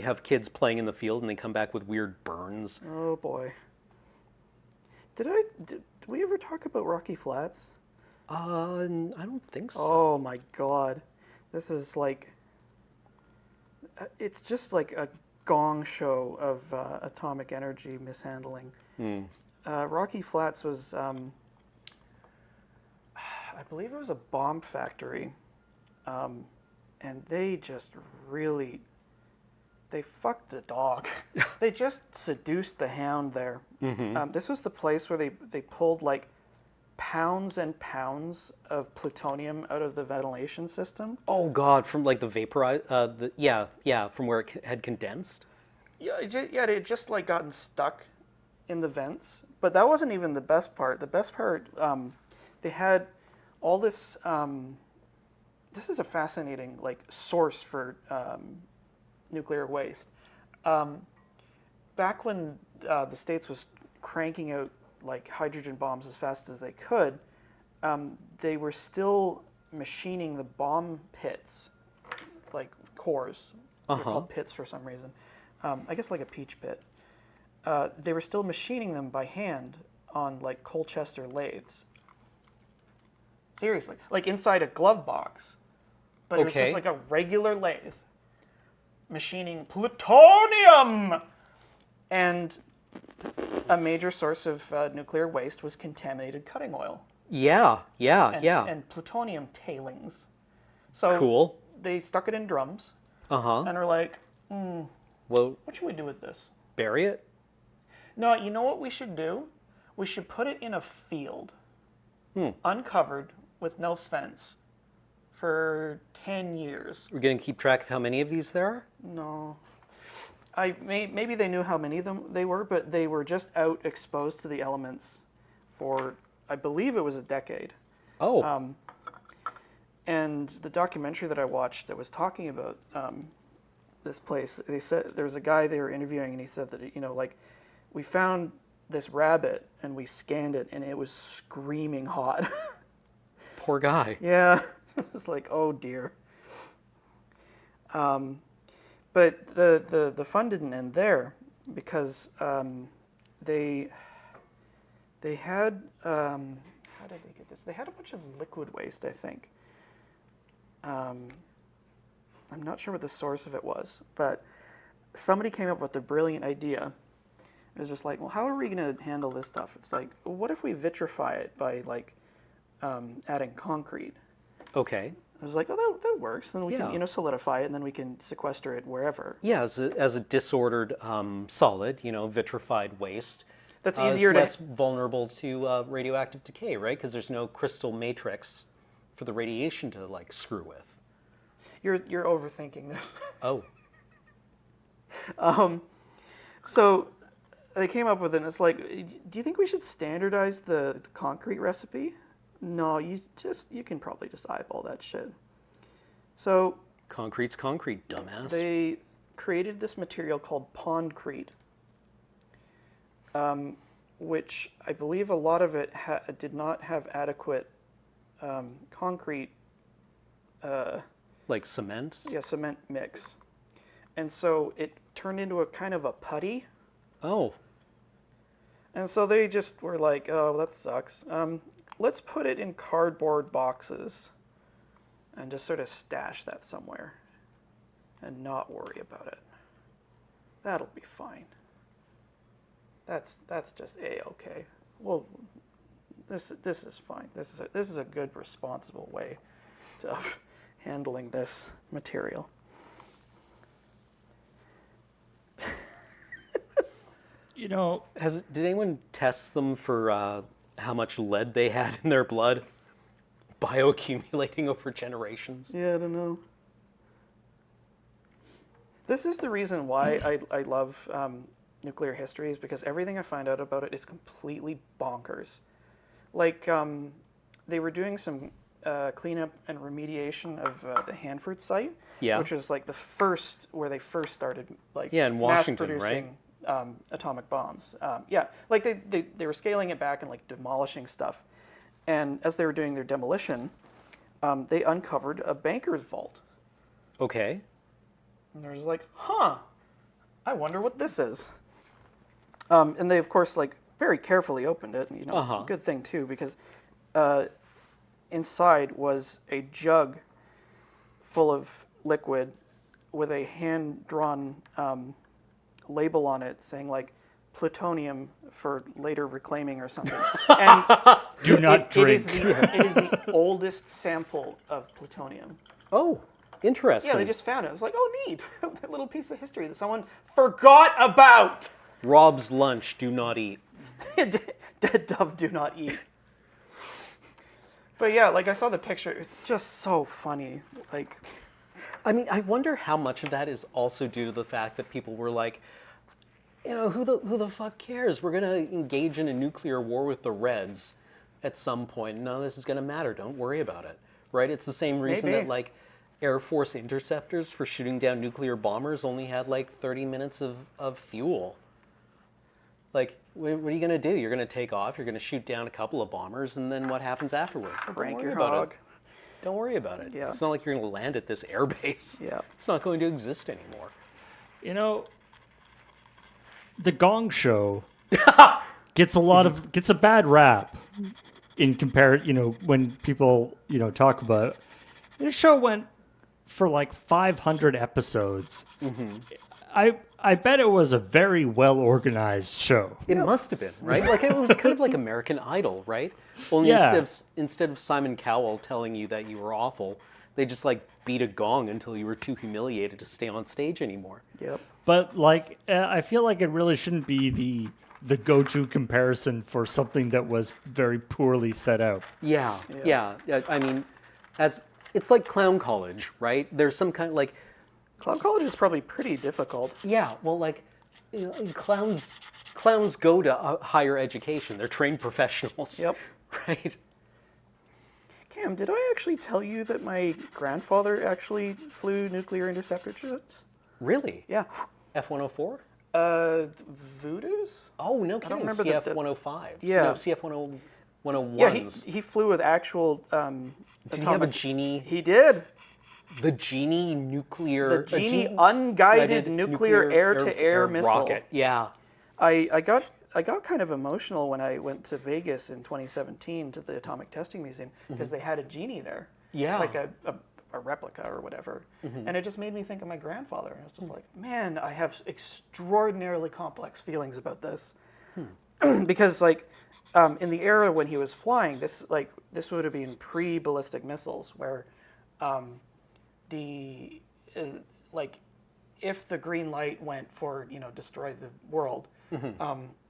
Speaker 2: have kids playing in the field and they come back with weird burns.
Speaker 1: Oh boy. Did we ever talk about Rocky Flats?
Speaker 2: I don't think so.
Speaker 1: Oh my god. This is like, it's just like a gong show of atomic energy mishandling. Rocky Flats was, I believe it was a bomb factory. And they just really, they fucked the dog. They just seduced the hound there. This was the place where they pulled like pounds and pounds of plutonium out of the ventilation system.
Speaker 2: Oh God, from like the vaporize, from where it had condensed.
Speaker 1: Yeah, it had just like gotten stuck in the vents. But that wasn't even the best part. The best part, they had all this. This is a fascinating like source for nuclear waste. Back when the States was cranking out like hydrogen bombs as fast as they could, they were still machining the bomb pits, like cores. They're called pits for some reason. I guess like a peach pit. They were still machining them by hand on like Colchester lathes. Seriously, like inside a glove box. But it was
Speaker 2: Okay.
Speaker 1: just like a regular lathe machining plutonium. And a major source of nuclear waste was contaminated cutting oil
Speaker 2: Yeah,
Speaker 1: and plutonium tailings. So
Speaker 2: Cool.
Speaker 1: they stuck it in drums
Speaker 2: Uh-huh.
Speaker 1: and are like,
Speaker 2: Well,
Speaker 1: what should we do with this?
Speaker 2: bury it?
Speaker 1: No, you know what we should do? We should put it in a field, uncovered with no fence, for 10 years.
Speaker 2: We're going to keep track of how many of these there are?
Speaker 1: No. Maybe they knew how many of them they were, but they were just out exposed to the elements for, I believe it was a decade.
Speaker 2: Oh,
Speaker 1: And the documentary that I watched that was talking about this place, they said there was a guy they were interviewing, and he said that, you know, like, we found this rabbit and we scanned it, and it was screaming hot.
Speaker 2: poor guy.
Speaker 1: Yeah, it was like, oh dear. But the fun didn't end there, because they had how did they get this? They had a bunch of liquid waste, I think. I'm not sure what the source of it was, but somebody came up with a brilliant idea. It was just like, well, how are we going to handle this stuff? It's like, well, what if we vitrify it by like adding concrete?
Speaker 2: Okay.
Speaker 1: I was like, oh, that works. Then we
Speaker 2: Yeah.
Speaker 1: can, solidify it, and then we can sequester it wherever.
Speaker 2: Yeah, as a disordered solid, vitrified waste.
Speaker 1: That's
Speaker 2: It's
Speaker 1: easier
Speaker 2: less vulnerable to radioactive decay, right? Because there's no crystal matrix for the radiation to like screw with.
Speaker 1: You're overthinking this.
Speaker 2: Oh,
Speaker 1: So they came up with it, and it's like, do you think we should standardize the concrete recipe? No, you can probably just eyeball that shit. So
Speaker 2: concrete's concrete, dumbass.
Speaker 1: they created this material called pondcrete, which I believe a lot of it did not have adequate concrete,
Speaker 2: Like cement?
Speaker 1: cement mix. And so it turned into a kind of a putty.
Speaker 2: Oh,
Speaker 1: And so they just were like, oh, that sucks. Let's put it in cardboard boxes and just sort of stash that somewhere and not worry about it. That'll be fine. That's just A-okay. Well, this is fine. This is a good, responsible way of handling this material.
Speaker 2: did anyone test them for how much lead they had in their blood, bioaccumulating over generations?
Speaker 1: Yeah, I don't know. This is the reason why I love nuclear history, is because everything I find out about it is completely bonkers. Like, they were doing some cleanup and remediation of the Hanford site,
Speaker 2: Yeah.
Speaker 1: which was like the first, where they first started like
Speaker 2: Yeah, in Washington, right?
Speaker 1: mass-producing atomic bombs. Like they were scaling it back and like demolishing stuff. And as they were doing their demolition, they uncovered a banker's vault.
Speaker 2: Okay.
Speaker 1: And they're just like, I wonder what this is. And they, of course, like very carefully opened it.
Speaker 2: Uh-huh.
Speaker 1: Good thing too, because inside was a jug full of liquid with a hand-drawn label on it saying like plutonium for later reclaiming or something. And
Speaker 3: Do not drink.
Speaker 1: It is the oldest sample of plutonium.
Speaker 2: Oh, interesting.
Speaker 1: Yeah, they just found it. I was like, oh, neat. A little piece of history that someone forgot about.
Speaker 2: Rob's lunch, do not eat.
Speaker 1: Dead dove do not eat. But yeah, like I saw the picture. It's just so funny. Like,
Speaker 2: I mean, I wonder how much of that is also due to the fact that people were like, who the fuck cares? We're gonna engage in a nuclear war with the Reds at some point. None of this is gonna matter. Don't worry about it, right? It's the same reason
Speaker 1: Maybe.
Speaker 2: that like Air Force interceptors for shooting down nuclear bombers only had like 30 minutes of fuel. Like, what are you gonna do? You're gonna take off. You're gonna shoot down a couple of bombers, and then what happens afterwards? Don't
Speaker 1: crank
Speaker 2: worry
Speaker 1: your
Speaker 2: about
Speaker 1: hog.
Speaker 2: it. Don't worry about it.
Speaker 1: Yeah.
Speaker 2: It's not like you're gonna land at this air base.
Speaker 1: Yeah.
Speaker 2: It's not going to exist anymore.
Speaker 3: The Gong Show gets a bad rap in when people talk about it. This show went for like 500 episodes. I bet it was a very well organized show.
Speaker 2: It must have been, right? Like it was kind of like American Idol, right? Only
Speaker 3: Yeah.
Speaker 2: instead of Simon Cowell telling you that you were awful, they just like beat a gong until you were too humiliated to stay on stage anymore.
Speaker 1: Yep.
Speaker 3: But like, I feel like it really shouldn't be the go-to comparison for something that was very poorly set out.
Speaker 2: Yeah. I mean, it's like clown college, right? There's some kind of like,
Speaker 1: Clown college is probably pretty difficult.
Speaker 2: yeah, well, like, clowns go to higher education. They're trained professionals.
Speaker 1: Yep.
Speaker 2: Right.
Speaker 1: Cam, did I actually tell you that my grandfather actually flew nuclear interceptor jets?
Speaker 2: Really?
Speaker 1: Yeah.
Speaker 2: F-104?
Speaker 1: Voodoo's?
Speaker 2: Oh, no kidding.
Speaker 1: remember
Speaker 2: CF-105.
Speaker 1: Yeah.
Speaker 2: No, CF-101s.
Speaker 1: Yeah, he flew with actual
Speaker 2: Did he have a genie?
Speaker 1: He did.
Speaker 2: The genie nuclear...
Speaker 1: The Genie unguided nuclear air-to-air missile.
Speaker 2: rocket. Yeah.
Speaker 1: I got kind of emotional when I went to Vegas in 2017 to the Atomic Testing Museum because they had a Genie there.
Speaker 2: Yeah.
Speaker 1: Like a replica or whatever. And it just made me think of my grandfather. And I was just like, man, I have extraordinarily complex feelings about this. Because like in the era when he was flying, this would have been pre-ballistic missiles where the like if the green light went for destroy the world,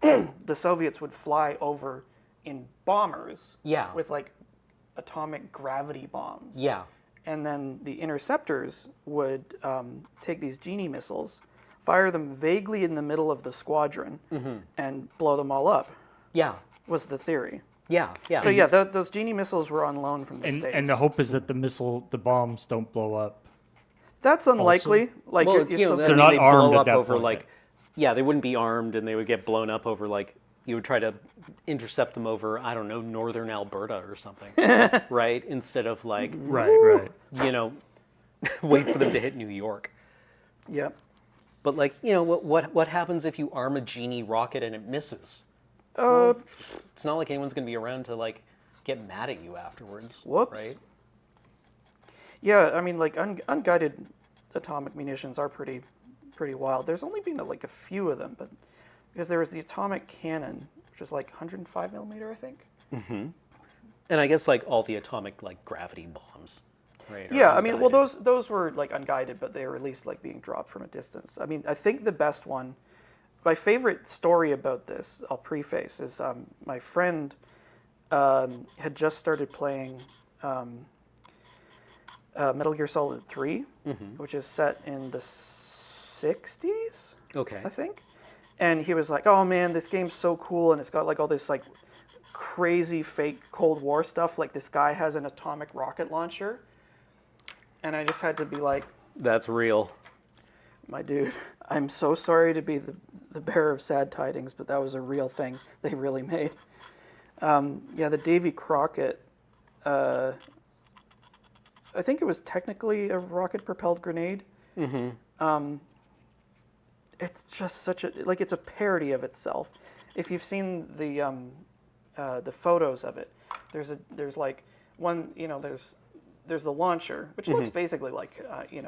Speaker 1: the Soviets would fly over in bombers
Speaker 2: Yeah.
Speaker 1: with like atomic gravity bombs.
Speaker 2: Yeah.
Speaker 1: And then the interceptors would take these Genie missiles, fire them vaguely in the middle of the squadron, and blow them all up.
Speaker 2: Yeah.
Speaker 1: Was the theory.
Speaker 2: Yeah. Yeah.
Speaker 1: So yeah, those Genie missiles were on loan from the States.
Speaker 3: And the hope is that the bombs don't blow up.
Speaker 1: That's unlikely. Like
Speaker 2: well,
Speaker 1: you're still
Speaker 3: They're not
Speaker 2: they
Speaker 3: armed
Speaker 2: blow
Speaker 3: at
Speaker 2: up
Speaker 3: that
Speaker 2: over
Speaker 3: point,
Speaker 2: like,
Speaker 3: right?
Speaker 2: yeah, they wouldn't be armed, and they would get blown up over like you would try to intercept them over I don't know northern Alberta or something, right? Instead of like
Speaker 3: Right.
Speaker 2: wait for them to hit New York.
Speaker 1: Yep.
Speaker 2: But like what happens if you arm a Genie rocket and it misses? It's not like anyone's going to be around to like get mad at you afterwards.
Speaker 1: Whoops.
Speaker 2: Right?
Speaker 1: Yeah, I mean, like unguided atomic munitions are pretty wild. There's only been like a few of them, but because there was the atomic cannon, which is like 105 millimeter, I think.
Speaker 2: And I guess like all the atomic like gravity bombs, right? are
Speaker 1: Yeah, I mean, well,
Speaker 2: unguided.
Speaker 1: those were like unguided, but they were at least like being dropped from a distance. I mean, I think the best one, my favorite story about this, I'll preface, is my friend had just started playing Metal Gear Solid 3, which is set in the 60s,
Speaker 2: Okay.
Speaker 1: I think. And he was like, "Oh man, this game's so cool, and it's got like all this like crazy fake Cold War stuff. Like this guy has an atomic rocket launcher." And I just had to be like,
Speaker 2: That's real.
Speaker 1: "My dude, I'm so sorry to be the bearer of sad tidings, but that was a real thing they really made." Yeah, the Davy Crockett. I think it was technically a rocket-propelled grenade. It's just such a it's a parody of itself. If you've seen the photos of it, there's like one there's the launcher, which looks basically like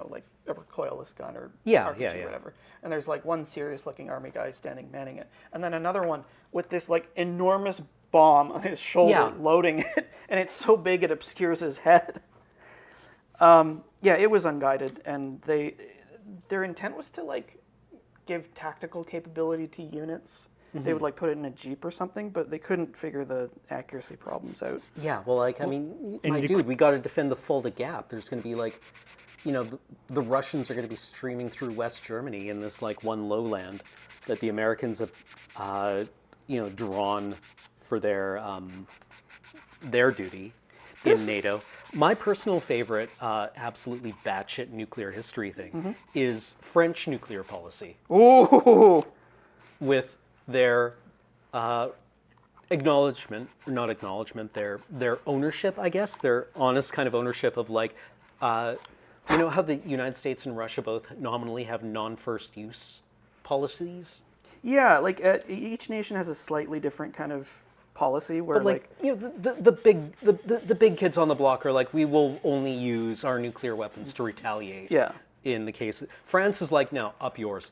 Speaker 1: like a recoilless gun or RPG or whatever. And there's like one serious-looking army guy standing manning it, and then another one with this like enormous bomb on his shoulder loading it, and it's so big it obscures his head. Yeah, it was unguided, and their intent was to like give tactical capability to units. They would like put it in a Jeep or something, but they couldn't figure the accuracy problems out.
Speaker 2: Yeah, well, like, I mean,
Speaker 3: and
Speaker 2: my
Speaker 3: the
Speaker 2: dude, we got to defend the Fulda Gap. There's going to be, like, the Russians are going to be streaming through West Germany in this, like, one lowland that the Americans have, drawn for their duty in NATO. My personal favorite, absolutely batshit nuclear history thing is French nuclear policy.
Speaker 1: Ooh!
Speaker 2: With their not acknowledgement, their ownership, I guess, their honest kind of ownership of like, you know how the United States and Russia both nominally have non-first use policies?
Speaker 1: Yeah, like each nation has a slightly different kind of policy where
Speaker 2: But like, the big kids on the block are like, we will only use our nuclear weapons to retaliate.
Speaker 1: Yeah.
Speaker 2: In the case, France is like, no, up yours.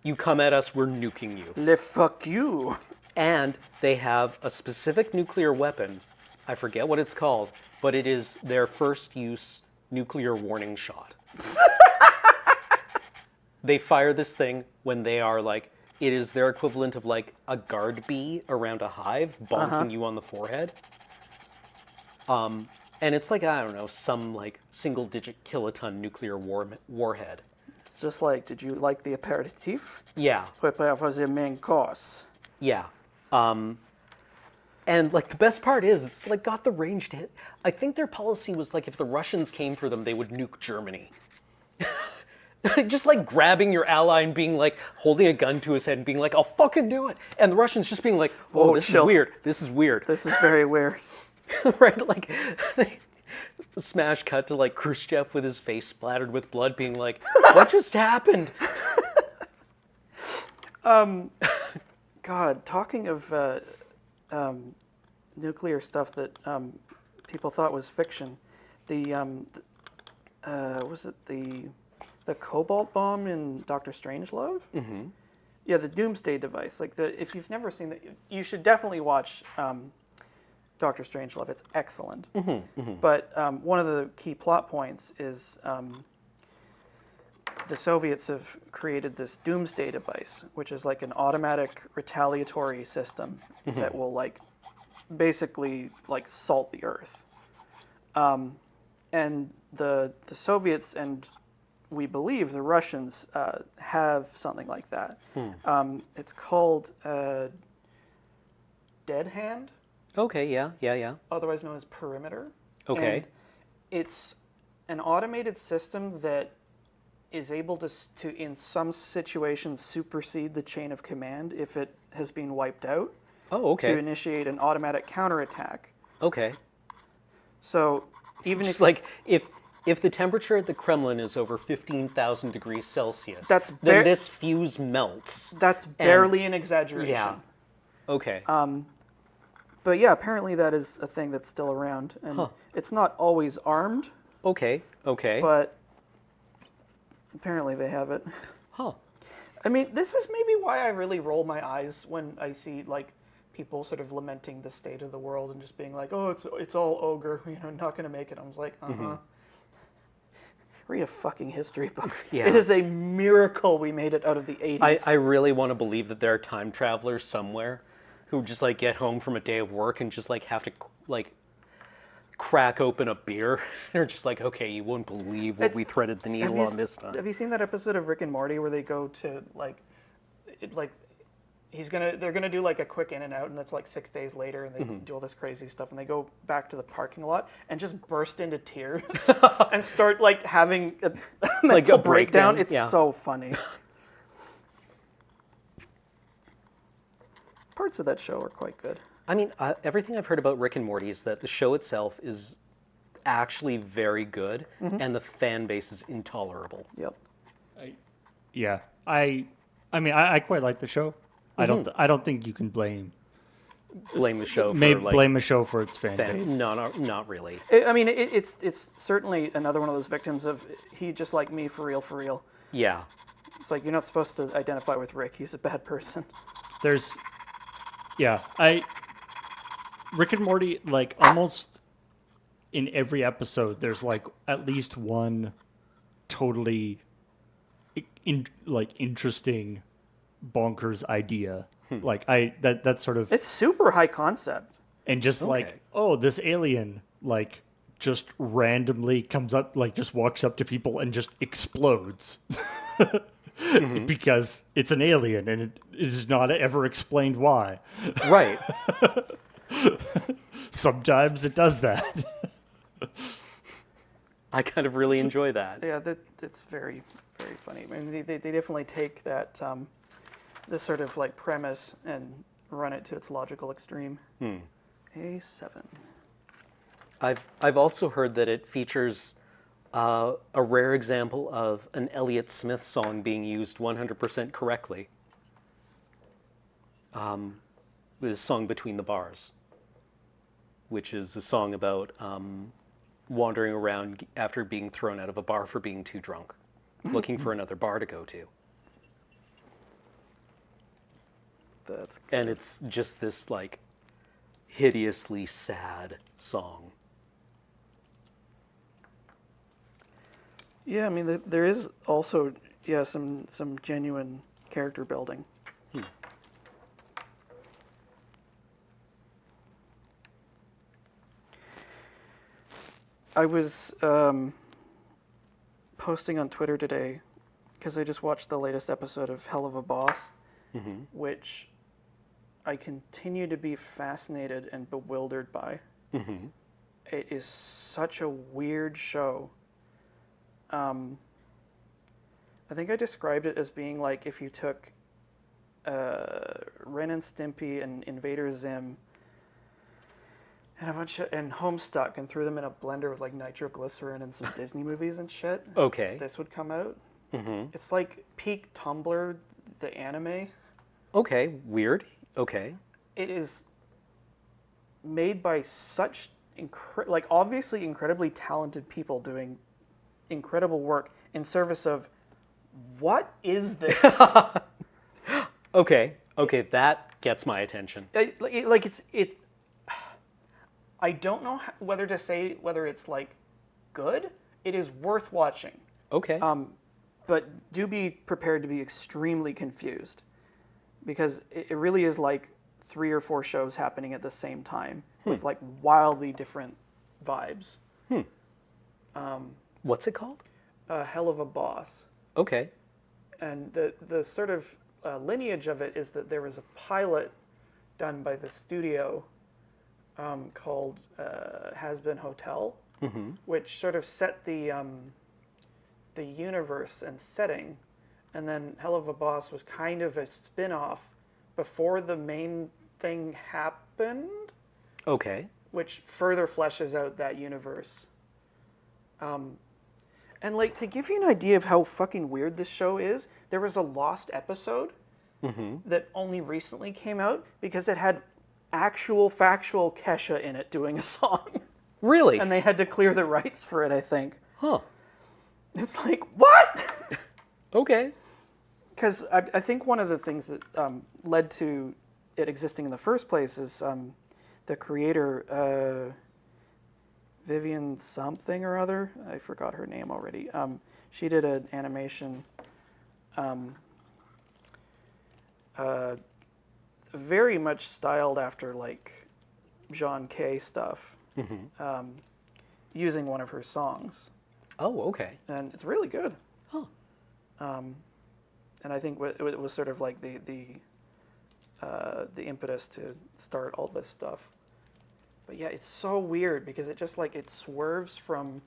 Speaker 2: You come at us, we're nuking you.
Speaker 1: Le fuck you.
Speaker 2: And they have a specific nuclear weapon. I forget what it's called, but it is their first use nuclear warning shot. They fire this thing when they are like, it is their equivalent of like a guard bee around a hive bonking you on the forehead. And it's like, I don't know, some like single digit kiloton nuclear warhead.
Speaker 1: It's just like, did you like the aperitif?
Speaker 2: Yeah.
Speaker 1: Prepare for the main course.
Speaker 2: Yeah. And like the best part is it's like got the range to hit. I think their policy was like if the Russians came for them, they would nuke Germany. Just like grabbing your ally and being like holding a gun to his head and being like, I'll fucking do it. And the Russians just being like, oh, this
Speaker 1: chill.
Speaker 2: is weird. This is weird.
Speaker 1: This is very weird.
Speaker 2: Right? Like smash cut to like Khrushchev with his face splattered with blood being like, what just happened?
Speaker 1: God, talking of nuclear stuff that people thought was fiction, was it the cobalt bomb in Doctor Strangelove? Mm-hmm. Yeah, the Doomsday device. Like if you've never seen that, you should definitely watch Doctor Strangelove. It's excellent. But one of the key plot points is the Soviets have created this doomsday device, which is like an automatic retaliatory system that will like basically like salt the earth. And the Soviets and we believe the Russians have something like that. It's called Dead Hand,
Speaker 2: Okay, yeah.
Speaker 1: otherwise known as Perimeter.
Speaker 2: Okay.
Speaker 1: And it's an automated system that is able to, in some situations, supersede the chain of command if it has been wiped out.
Speaker 2: Oh, okay.
Speaker 1: To initiate an automatic counterattack.
Speaker 2: Okay.
Speaker 1: So even
Speaker 2: Just
Speaker 1: if
Speaker 2: like if the temperature at the Kremlin is over 15,000 degrees Celsius,
Speaker 1: That's
Speaker 2: then this fuse melts.
Speaker 1: that's barely an exaggeration.
Speaker 2: Yeah. Okay.
Speaker 1: But yeah, apparently that is a thing that's still around, and it's not always armed,
Speaker 2: Okay.
Speaker 1: but apparently they have it.
Speaker 2: Huh.
Speaker 1: I mean, this is maybe why I really roll my eyes when I see like people sort of lamenting the state of the world and just being like, "Oh, it's all ogre, not going to make it." I was like, Read a fucking history book.
Speaker 2: Yeah.
Speaker 1: It is a miracle we made it out of the 80s.
Speaker 2: I really want to believe that there are time travelers somewhere who just like get home from a day of work and just like have to like crack open a beer. They're just like, okay, you won't believe what we threaded the needle on this time.
Speaker 1: Have you seen that episode of Rick and Morty where they go to they're gonna do like a quick in and out, and that's like 6 days later, and they do all this crazy stuff, and they go back to the parking lot and just burst into tears and start like having a mental breakdown. It's so funny. Parts of that show are quite good.
Speaker 2: I mean, everything I've heard about Rick and Morty is that the show itself is actually very good, and the fan base is intolerable.
Speaker 1: Yep.
Speaker 3: I mean, I quite like the show. I don't think you can blame
Speaker 2: the show for
Speaker 3: blame a show for its fan base.
Speaker 2: No, not really.
Speaker 1: I mean, it's certainly another one of those victims of he just like me for real.
Speaker 2: Yeah.
Speaker 1: It's like you're not supposed to identify with Rick. He's a bad person.
Speaker 3: Rick and Morty, like almost in every episode, there's like at least one totally interesting bonkers idea. Like that's sort of,
Speaker 1: It's super high concept.
Speaker 3: and just like, oh, this alien like just randomly comes up, like just walks up to people and just explodes. Because it's an alien and it is not ever explained why.
Speaker 2: Right.
Speaker 3: Sometimes it does that.
Speaker 2: I kind of really enjoy that.
Speaker 1: Yeah, it's very, very funny. I mean, they definitely take that this sort of like premise and run it to its logical extreme. A7.
Speaker 2: I've also heard that it features a rare example of an Elliott Smith song being used 100% correctly. This song Between the Bars, which is a song about wandering around after being thrown out of a bar for being too drunk, looking for another bar to go to.
Speaker 1: That's good.
Speaker 2: And it's just this like hideously sad song.
Speaker 1: Yeah, I mean, there is also some genuine character building. I was posting on Twitter today because I just watched the latest episode of Hell of a Boss, which I continue to be fascinated and bewildered by. It is such a weird show. I think I described it as being like if you took Ren and Stimpy and Invader Zim and Homestuck and threw them in a blender with like nitroglycerin and some Disney movies and shit.
Speaker 2: Okay.
Speaker 1: This would come out. It's like peak Tumblr, the anime.
Speaker 2: Okay, weird. Okay.
Speaker 1: It is made by such obviously incredibly talented people doing incredible work in service of what is this?
Speaker 2: Okay, that gets my attention.
Speaker 1: Like it's I don't know whether to say whether it's like good. It is worth watching,
Speaker 2: Okay.
Speaker 1: but do be prepared to be extremely confused, because it really is like 3 or 4 shows happening at the same time with like wildly different vibes.
Speaker 2: What's it called?
Speaker 1: Hell of a Boss.
Speaker 2: Okay.
Speaker 1: And the sort of lineage of it is that there was a pilot done by the studio called Has Been Hotel, which sort of set the universe and setting, and then Hell of a Boss was kind of a spin-off before the main thing happened,
Speaker 2: Okay.
Speaker 1: which further fleshes out that universe. And like, to give you an idea of how fucking weird this show is, there was a lost episode that only recently came out because it had actual factual Kesha in it doing a song.
Speaker 2: Really?
Speaker 1: And they had to clear the rights for it, I think.
Speaker 2: Huh.
Speaker 1: It's like, what?
Speaker 2: Okay.
Speaker 1: Because I think one of the things that led to it existing in the first place is the creator, Vivian something or other. I forgot her name already. She did an animation very much styled after like Jean Kay stuff, using one of her songs.
Speaker 2: Oh, okay.
Speaker 1: And it's really good.
Speaker 2: Huh.
Speaker 1: And I think it was sort of like the impetus to start all this stuff. But yeah, it's so weird because it just like it swerves from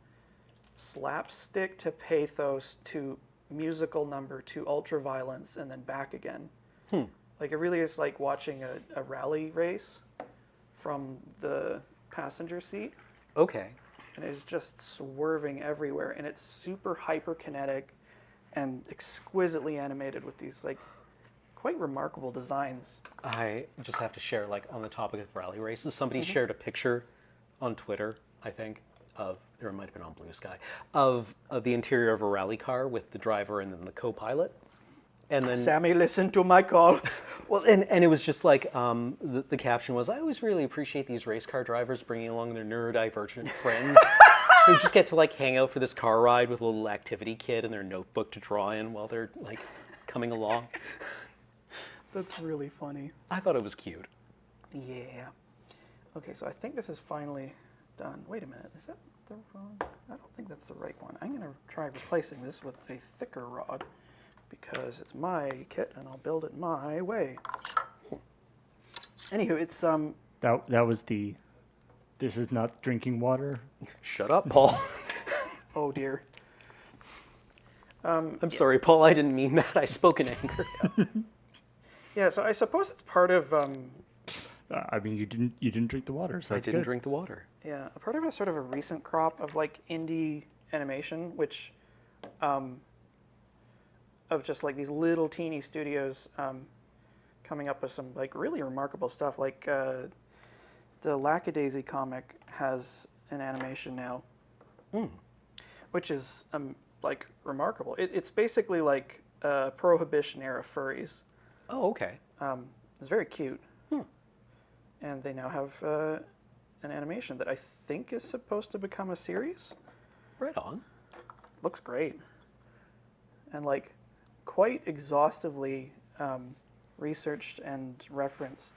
Speaker 1: slapstick to pathos to musical number to ultraviolence and then back again. Like it really is like watching a rally race from the passenger seat.
Speaker 2: Okay.
Speaker 1: And it's just swerving everywhere, and it's super hyperkinetic and exquisitely animated with these like quite remarkable designs.
Speaker 2: I just have to share, like, on the topic of rally races, somebody shared a picture on Twitter, I think, or it might have been on Blue Sky, of the interior of a rally car with the driver and then the co-pilot. And then
Speaker 1: Sammy, listen to my calls.
Speaker 2: well, and it was just like the caption was, "I always really appreciate these race car drivers bringing along their neurodivergent friends who just get to like hang out for this car ride with a little activity kit and their notebook to draw in while they're like coming along."
Speaker 1: That's really funny.
Speaker 2: I thought it was cute.
Speaker 1: Yeah. Okay, so I think this is finally done. Wait a minute, is that the wrong? I don't think that's the right one. I'm gonna try replacing this with a thicker rod, because it's my kit and I'll build it my way. Anywho, it's
Speaker 3: That was the. This is not drinking water.
Speaker 2: Shut up, Paul.
Speaker 1: oh dear.
Speaker 2: I'm sorry, Paul. I didn't mean that. I spoke in anger.
Speaker 1: Yeah, so I suppose it's part of
Speaker 3: I mean, you didn't drink the water, so
Speaker 2: I
Speaker 3: that's
Speaker 2: didn't
Speaker 3: good.
Speaker 2: drink the water.
Speaker 1: yeah, a part of a sort of a recent crop of like indie animation, which of just like these little teeny studios coming up with some like really remarkable stuff. Like the Lackadaisy comic has an animation now, which is like remarkable. It's basically like Prohibition era furries.
Speaker 2: Oh, okay.
Speaker 1: It's very cute, and they now have an animation that I think is supposed to become a series.
Speaker 2: Right on.
Speaker 1: Looks great, and like quite exhaustively researched and referenced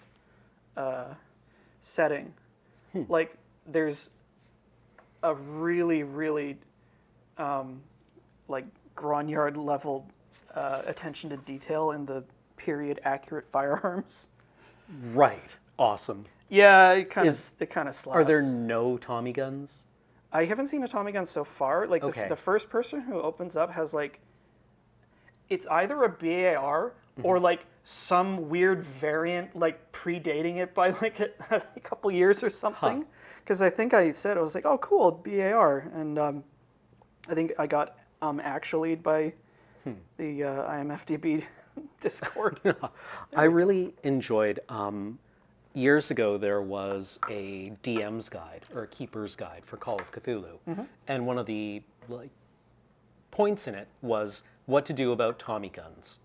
Speaker 1: setting. Like there's a really, really like grognard level attention to detail in the period accurate firearms.
Speaker 2: Right. Awesome.
Speaker 1: Yeah, it kind of slaps.
Speaker 2: Are there no Tommy guns?
Speaker 1: I haven't seen a Tommy gun so far. Like
Speaker 2: Okay.
Speaker 1: the first person who opens up has like, it's either a BAR or like some weird variant, like predating it by like a couple years or something. Because I think I said, I was like, oh cool, BAR, and I think I got actually'd by the IMFDB Discord.
Speaker 2: I really enjoyed. Years ago, there was a DM's guide or a keeper's guide for Call of Cthulhu, and one of the like points in it was what to do about Tommy guns,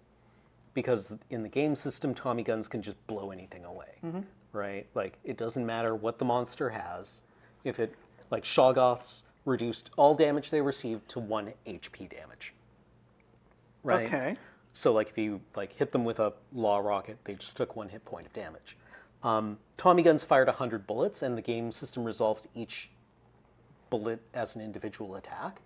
Speaker 2: because in the game system, Tommy guns can just blow anything away, right? Like, it doesn't matter what the monster has. If it, like, Shoggoths reduced all damage they received to 1 HP damage. Right?
Speaker 1: Okay.
Speaker 2: So, like, if you, like, hit them with a law rocket, they just took 1 hit point of damage. Tommy guns fired 100 bullets, and the game system resolved each bullet as an individual attack.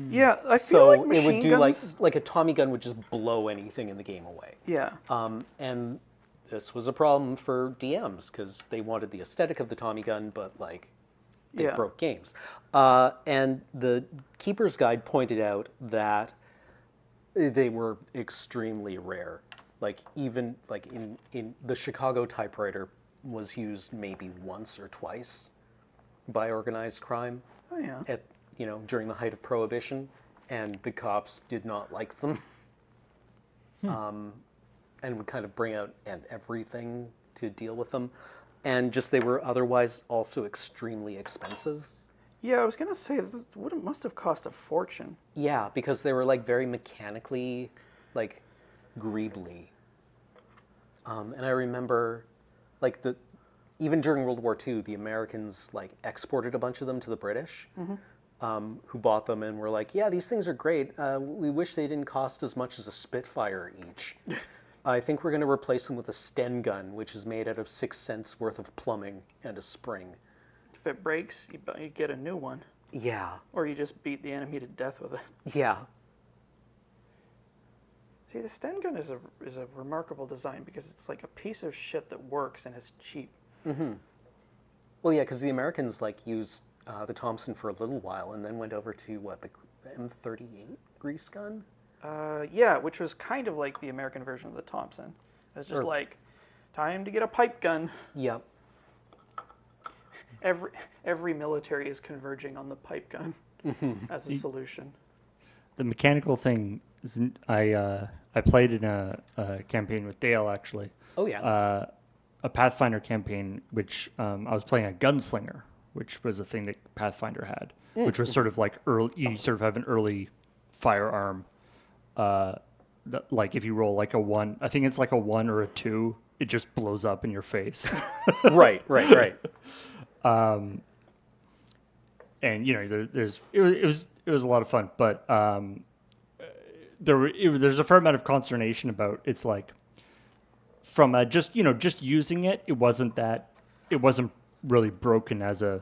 Speaker 1: Yeah, I feel
Speaker 2: So
Speaker 1: like
Speaker 2: it
Speaker 1: machine
Speaker 2: would do
Speaker 1: guns.
Speaker 2: like a Tommy gun would just blow anything in the game away.
Speaker 1: Yeah.
Speaker 2: And this was a problem for DMs because they wanted the aesthetic of the Tommy gun, but like they
Speaker 1: Yeah.
Speaker 2: broke games. And the Keeper's Guide pointed out that they were extremely rare. Like even like in the Chicago typewriter was used maybe once or twice by organized crime
Speaker 1: Oh yeah.
Speaker 2: at during the height of Prohibition, and the cops did not like them, and would kind of bring out and everything to deal with them, and just they were otherwise also extremely expensive.
Speaker 1: Yeah, I was gonna say this must have cost a fortune.
Speaker 2: Yeah, because they were like very mechanically, like greebly. And I remember, like even during World War II, the Americans like exported a bunch of them to the British, who bought them and were like, "Yeah, these things are great. We wish they didn't cost as much as a Spitfire each. I think we're going to replace them with a Sten gun, which is made out of 6 cents worth of plumbing and a spring."
Speaker 1: If it breaks, you get a new one,
Speaker 2: Yeah,
Speaker 1: or you just beat the enemy to death with it.
Speaker 2: yeah,
Speaker 1: See, the Sten gun is a remarkable design because it's like a piece of shit that works and it's cheap.
Speaker 2: well, yeah, because the Americans like used the Thompson for a little while and then went over to what, the M38 grease gun?
Speaker 1: Yeah, which was kind of like the American version of the Thompson. It was just
Speaker 2: Or-
Speaker 1: like, time to get a pipe gun.
Speaker 2: Yep.
Speaker 1: Every military is converging on the pipe gun as a solution.
Speaker 3: The mechanical thing is, I played in a campaign with Dale actually.
Speaker 2: Oh yeah.
Speaker 3: A Pathfinder campaign, which I was playing a gunslinger, which was a thing that Pathfinder had, which was sort of like early. You sort of have an early firearm. That, like if you roll like a 1, I think it's like a 1 or a 2, it just blows up in your face.
Speaker 2: right.
Speaker 3: And it was a lot of fun, but there's a fair amount of consternation about it's like from just using it. It wasn't really broken as a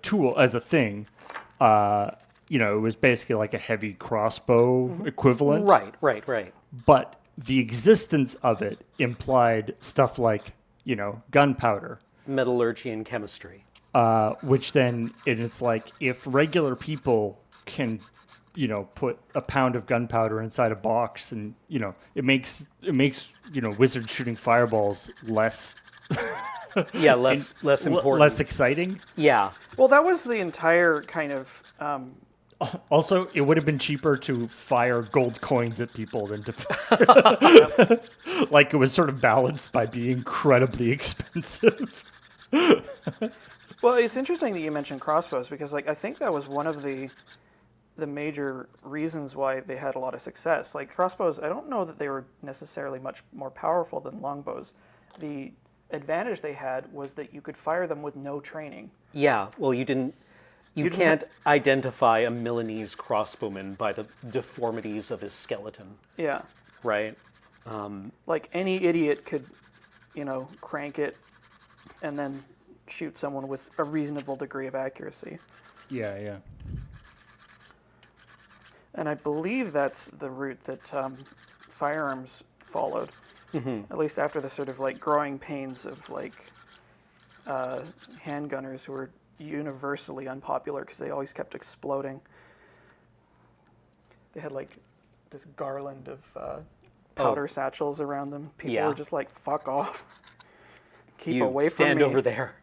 Speaker 3: tool, as a thing. It was basically like a heavy crossbow equivalent.
Speaker 2: Right.
Speaker 3: But the existence of it implied stuff like gunpowder.
Speaker 2: Metallurgy and chemistry.
Speaker 3: Which then, and it's like if regular people can, put a pound of gunpowder inside a box, and it makes wizards shooting fireballs less
Speaker 2: Yeah, less important.
Speaker 3: less exciting.
Speaker 2: Yeah.
Speaker 1: Well, that was the entire kind of
Speaker 3: Also, it would have been cheaper to fire gold coins at people than to like it was sort of balanced by being incredibly expensive.
Speaker 1: Well, it's interesting that you mentioned crossbows because, like, I think that was one of the major reasons why they had a lot of success. Like crossbows, I don't know that they were necessarily much more powerful than longbows. The advantage they had was that you could fire them with no training.
Speaker 2: Yeah. Well, you can't identify a Milanese crossbowman by the deformities of his skeleton,
Speaker 1: Yeah,
Speaker 2: right?
Speaker 1: like any idiot could, crank it and then shoot someone with a reasonable degree of accuracy.
Speaker 3: Yeah.
Speaker 1: And I believe that's the route that firearms followed. At least after the sort of like growing pains of like handgunners who were universally unpopular because they always kept exploding. They had like this garland of powder satchels around them. People
Speaker 2: Yeah.
Speaker 1: were just like, "Fuck off, keep
Speaker 2: You
Speaker 1: away from
Speaker 2: stand
Speaker 1: me."
Speaker 2: over there.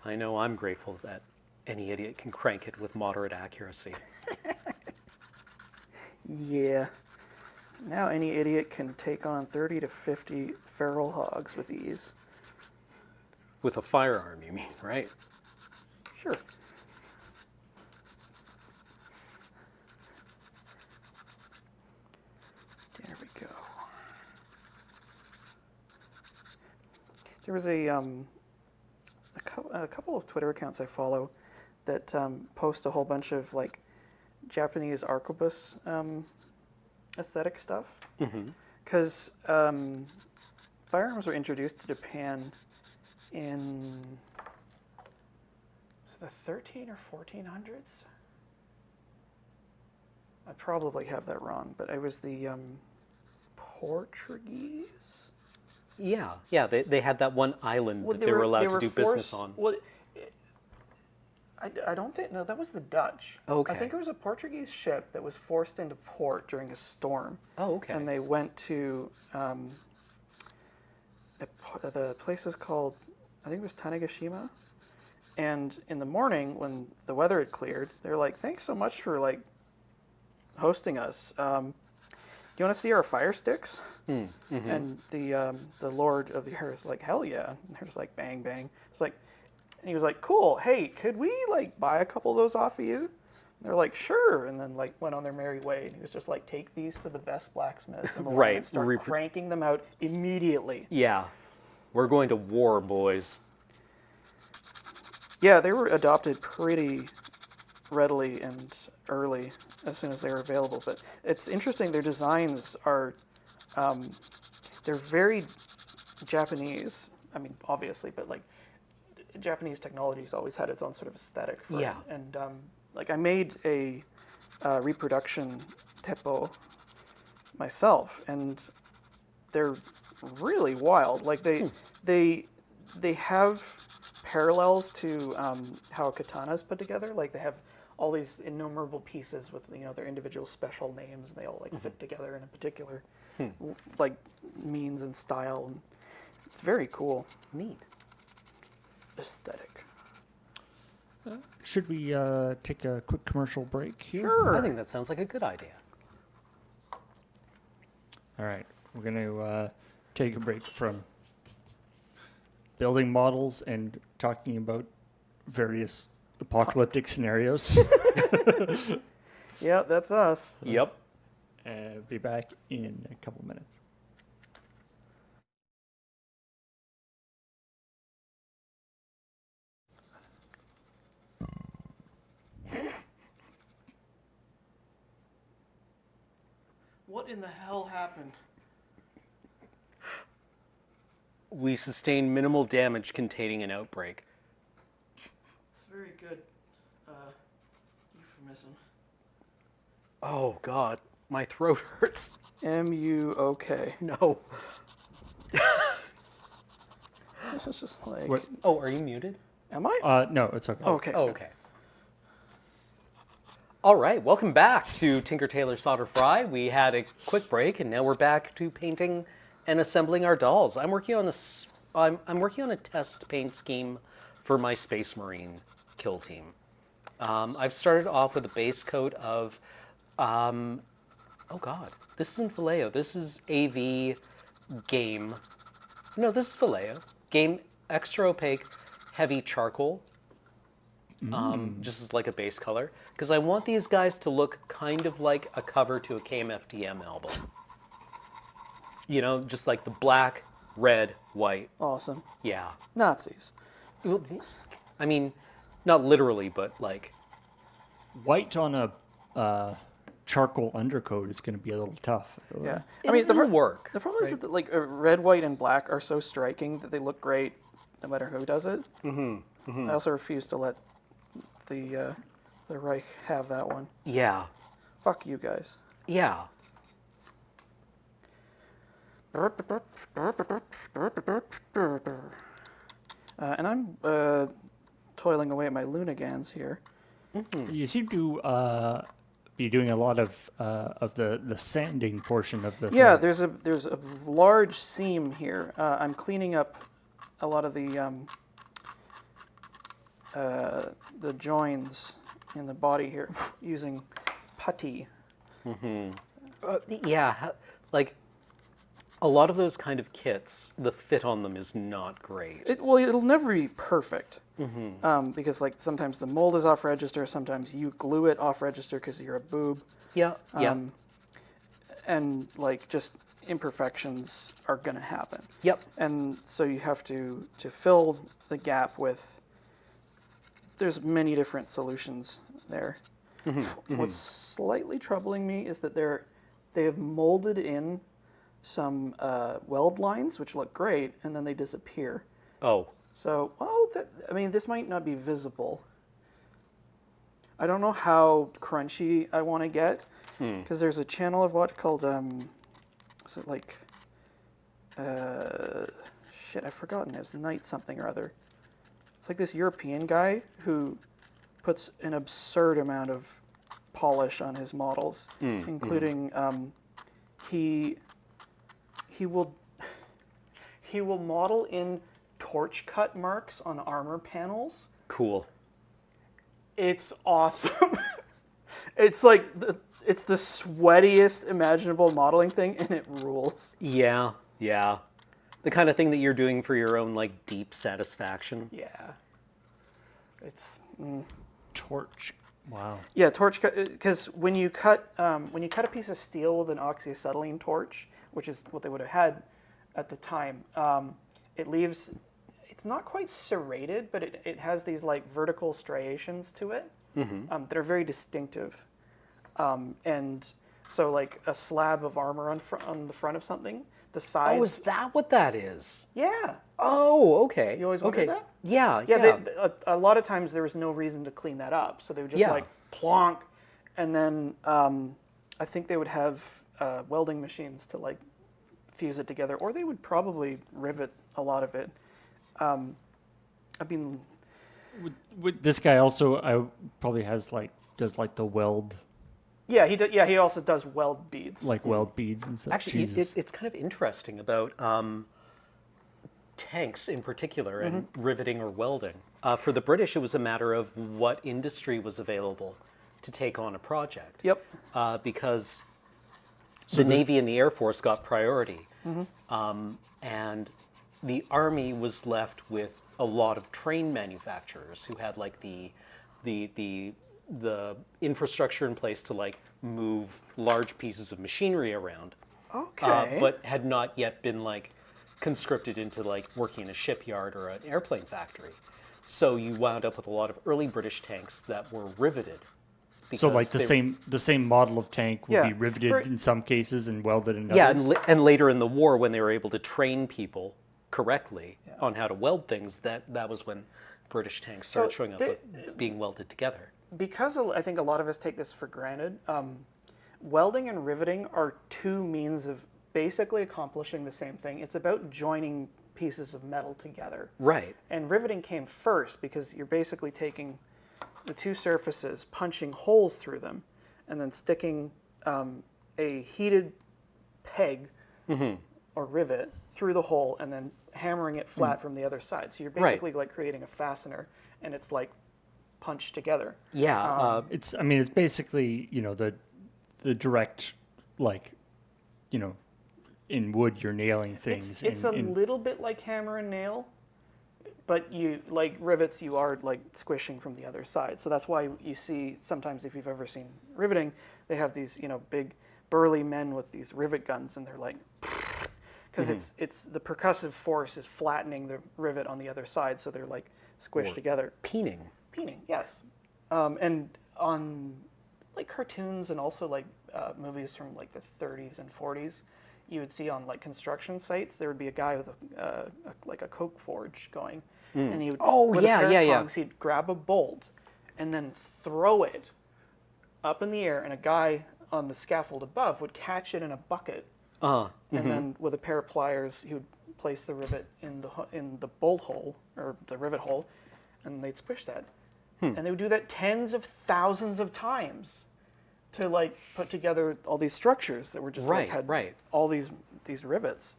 Speaker 2: I know I'm grateful that any idiot can crank it with moderate accuracy.
Speaker 1: Yeah. Now any idiot can take on 30 to 50 feral hogs with ease.
Speaker 2: With a firearm, you mean, right?
Speaker 1: Sure. There we go. There was a couple of Twitter accounts I follow that post a whole bunch of like Japanese arquebus aesthetic stuff. Because firearms were introduced to Japan in the 13 or 1400s. I probably have that wrong, but it was the Portuguese.
Speaker 2: Yeah, they had that one island
Speaker 1: Well,
Speaker 2: that they were allowed to do business
Speaker 1: forced-
Speaker 2: on.
Speaker 1: Well, I don't think, no, that was the Dutch.
Speaker 2: Okay.
Speaker 1: I think it was a Portuguese ship that was forced into port during a storm.
Speaker 2: Oh, okay.
Speaker 1: And they went to, the place was called, I think it was Tanegashima. And in the morning, when the weather had cleared, they were like, thanks so much for like hosting us. Do you want to see our fire sticks? And the Lord of the Air is like, hell yeah. And there's like, bang, bang. It's like, and he was like, cool, hey, could we like buy a couple of those off of you? And they're like, sure. And then like went on their merry way. And he was just like, take these to the best blacksmith in the land
Speaker 2: Right.
Speaker 1: and start cranking them out immediately.
Speaker 2: Yeah, we're going to war, boys.
Speaker 1: Yeah, they were adopted pretty readily and early as soon as they were available. But it's interesting, their designs are, they're very Japanese. I mean, obviously, but like Japanese technology's always had its own sort of aesthetic for
Speaker 2: Yeah.
Speaker 1: it. And like I made a reproduction teppo myself, and they're really wild. Like they have parallels to how a katana is put together. Like they have all these innumerable pieces with their individual special names, and they all like fit together in a particular like means and style. And it's very cool.
Speaker 2: Neat.
Speaker 1: Aesthetic.
Speaker 3: Should we take a quick commercial break here?
Speaker 1: Sure.
Speaker 2: I think that sounds like a good idea.
Speaker 3: All right, we're going to take a break from building models and talking about various apocalyptic scenarios.
Speaker 1: Yeah, that's us.
Speaker 2: Yep.
Speaker 3: Be back in a couple minutes.
Speaker 1: What in the hell happened?
Speaker 2: We sustained minimal damage containing an outbreak.
Speaker 1: It's very good. Euphemism.
Speaker 2: Oh, God. My throat hurts.
Speaker 1: M-U-O-K.
Speaker 2: No.
Speaker 1: It's just like...
Speaker 3: What?
Speaker 2: Oh, are you muted?
Speaker 1: Am I?
Speaker 3: No, it's okay.
Speaker 1: Okay.
Speaker 2: Oh, okay. All right, welcome back to Tinker Tailor Solder Fry. We had a quick break, and now we're back to painting and assembling our dolls. I'm working on I'm working on a test paint scheme for my Space Marine kill team. I've started off with a base coat of, oh God, this isn't Vallejo. This is AV Game. No, this is Vallejo. Game Extra Opaque Heavy Charcoal. Just as like a base color, because I want these guys to look kind of like a cover to a KMFDM album. You know, just like the black, red, white.
Speaker 1: Awesome.
Speaker 2: Yeah.
Speaker 1: Nazis.
Speaker 2: Well, I mean, not literally, but like.
Speaker 3: White on a charcoal undercoat is going to be a little tough. Though.
Speaker 1: Yeah. I
Speaker 2: It'll
Speaker 1: mean, the
Speaker 2: work.
Speaker 1: The problem is that like red, white, and black are so striking that they look great no matter who does it. I also refuse to let the Reich have that one.
Speaker 2: Yeah.
Speaker 1: Fuck you guys.
Speaker 2: Yeah.
Speaker 1: And I'm toiling away at my Lunagans here.
Speaker 3: You seem to be doing a lot of the sanding portion of the.
Speaker 1: Yeah,
Speaker 3: thing.
Speaker 1: there's a large seam here. I'm cleaning up a lot of the joins in the body here using putty.
Speaker 2: Yeah. Like, A lot of those kind of kits, the fit on them is not great.
Speaker 1: It'll never be perfect, because like sometimes the mold is off register, sometimes you glue it off register because you're a boob,
Speaker 2: Yeah, yeah.
Speaker 1: and like just imperfections are gonna happen.
Speaker 2: Yep.
Speaker 1: And so you have to fill the gap with. There's many different solutions there. What's slightly troubling me is that they have molded in some weld lines, which look great, and then they disappear.
Speaker 2: Oh.
Speaker 1: So, this might not be visible. I don't know how crunchy I want to get, because there's a channel I've watched called, is it like, I've forgotten. It's Night something or other. It's like this European guy who puts an absurd amount of polish on his models, including he will model in torch cut marks on armor panels.
Speaker 2: Cool.
Speaker 1: It's awesome. It's like it's the sweatiest imaginable modeling thing, and it rules.
Speaker 2: Yeah, yeah. The kind of thing that you're doing for your own like deep satisfaction.
Speaker 1: Yeah. It's
Speaker 3: Torch. Wow.
Speaker 1: yeah, torch cut, because when you cut a piece of steel with an oxyacetylene torch, which is what they would have had at the time, it leaves. It's not quite serrated, but it has these like vertical striations to it that are very distinctive. And so like a slab of armor on the front of something, the sides.
Speaker 2: Oh, is that what that is?
Speaker 1: Yeah.
Speaker 2: Oh, okay.
Speaker 1: You always wondered that?
Speaker 2: Yeah,
Speaker 1: Yeah.
Speaker 2: yeah.
Speaker 1: A lot of times there was no reason to clean that up, so they would just
Speaker 2: Yeah.
Speaker 1: like plonk, and then I think they would have welding machines to like fuse it together, or they would probably rivet a lot of it.
Speaker 3: Would this guy also probably does like the weld,
Speaker 1: Yeah, he yeah, he also does weld beads.
Speaker 3: like weld beads and stuff.
Speaker 2: Actually,
Speaker 3: Jesus.
Speaker 2: it's kind of interesting about tanks in particular and riveting or welding. For the British, it was a matter of what industry was available to take on a project.
Speaker 1: Yep.
Speaker 2: Because the Navy and the Air Force got priority. And the Army was left with a lot of train manufacturers who had like the infrastructure in place to like move large pieces of machinery around.
Speaker 1: Okay.
Speaker 2: But had not yet been like conscripted into like working in a shipyard or an airplane factory. So you wound up with a lot of early British tanks that were riveted.
Speaker 3: So
Speaker 2: because
Speaker 3: like the same model of tank would
Speaker 1: Yeah,
Speaker 3: be riveted
Speaker 1: for-
Speaker 3: in some cases and welded in
Speaker 2: Yeah,
Speaker 3: others.
Speaker 2: and later in the war, when they were able to train people correctly on how to weld things, that was when British tanks started
Speaker 1: So
Speaker 2: showing up with being welded together.
Speaker 1: Because I think a lot of us take this for granted, welding and riveting are two means of basically accomplishing the same thing. It's about joining pieces of metal together.
Speaker 2: Right.
Speaker 1: And riveting came first because you're basically taking the two surfaces, punching holes through them, and then sticking a heated peg or rivet through the hole and then hammering it flat from the other side. So you're
Speaker 2: Right.
Speaker 1: basically like creating a fastener, and it's like punched together.
Speaker 2: Yeah.
Speaker 3: It's basically, the direct, like, in wood you're nailing things.
Speaker 1: It's a little bit like hammer and nail, but you like rivets, you are like squishing from the other side. So that's why you see sometimes, if you've ever seen riveting, they have these big burly men with these rivet guns, and they're like, because it's the percussive force is flattening the rivet on the other side, so they're like squished together.
Speaker 2: Peening.
Speaker 1: Peening, yes. And on like cartoons and also like movies from like the 30s and 40s, you would see on like construction sites, there would be a guy with like a coke forge going, and he would with a pair of tongs, he'd grab a bolt and then throw it up in the air, and a guy on the scaffold above would catch it in a bucket, and then with a pair of pliers, he would place the rivet in the bolt hole or the rivet hole, and they'd squish that. And they would do that tens of thousands of times to like put together all these structures that were just like had all these rivets.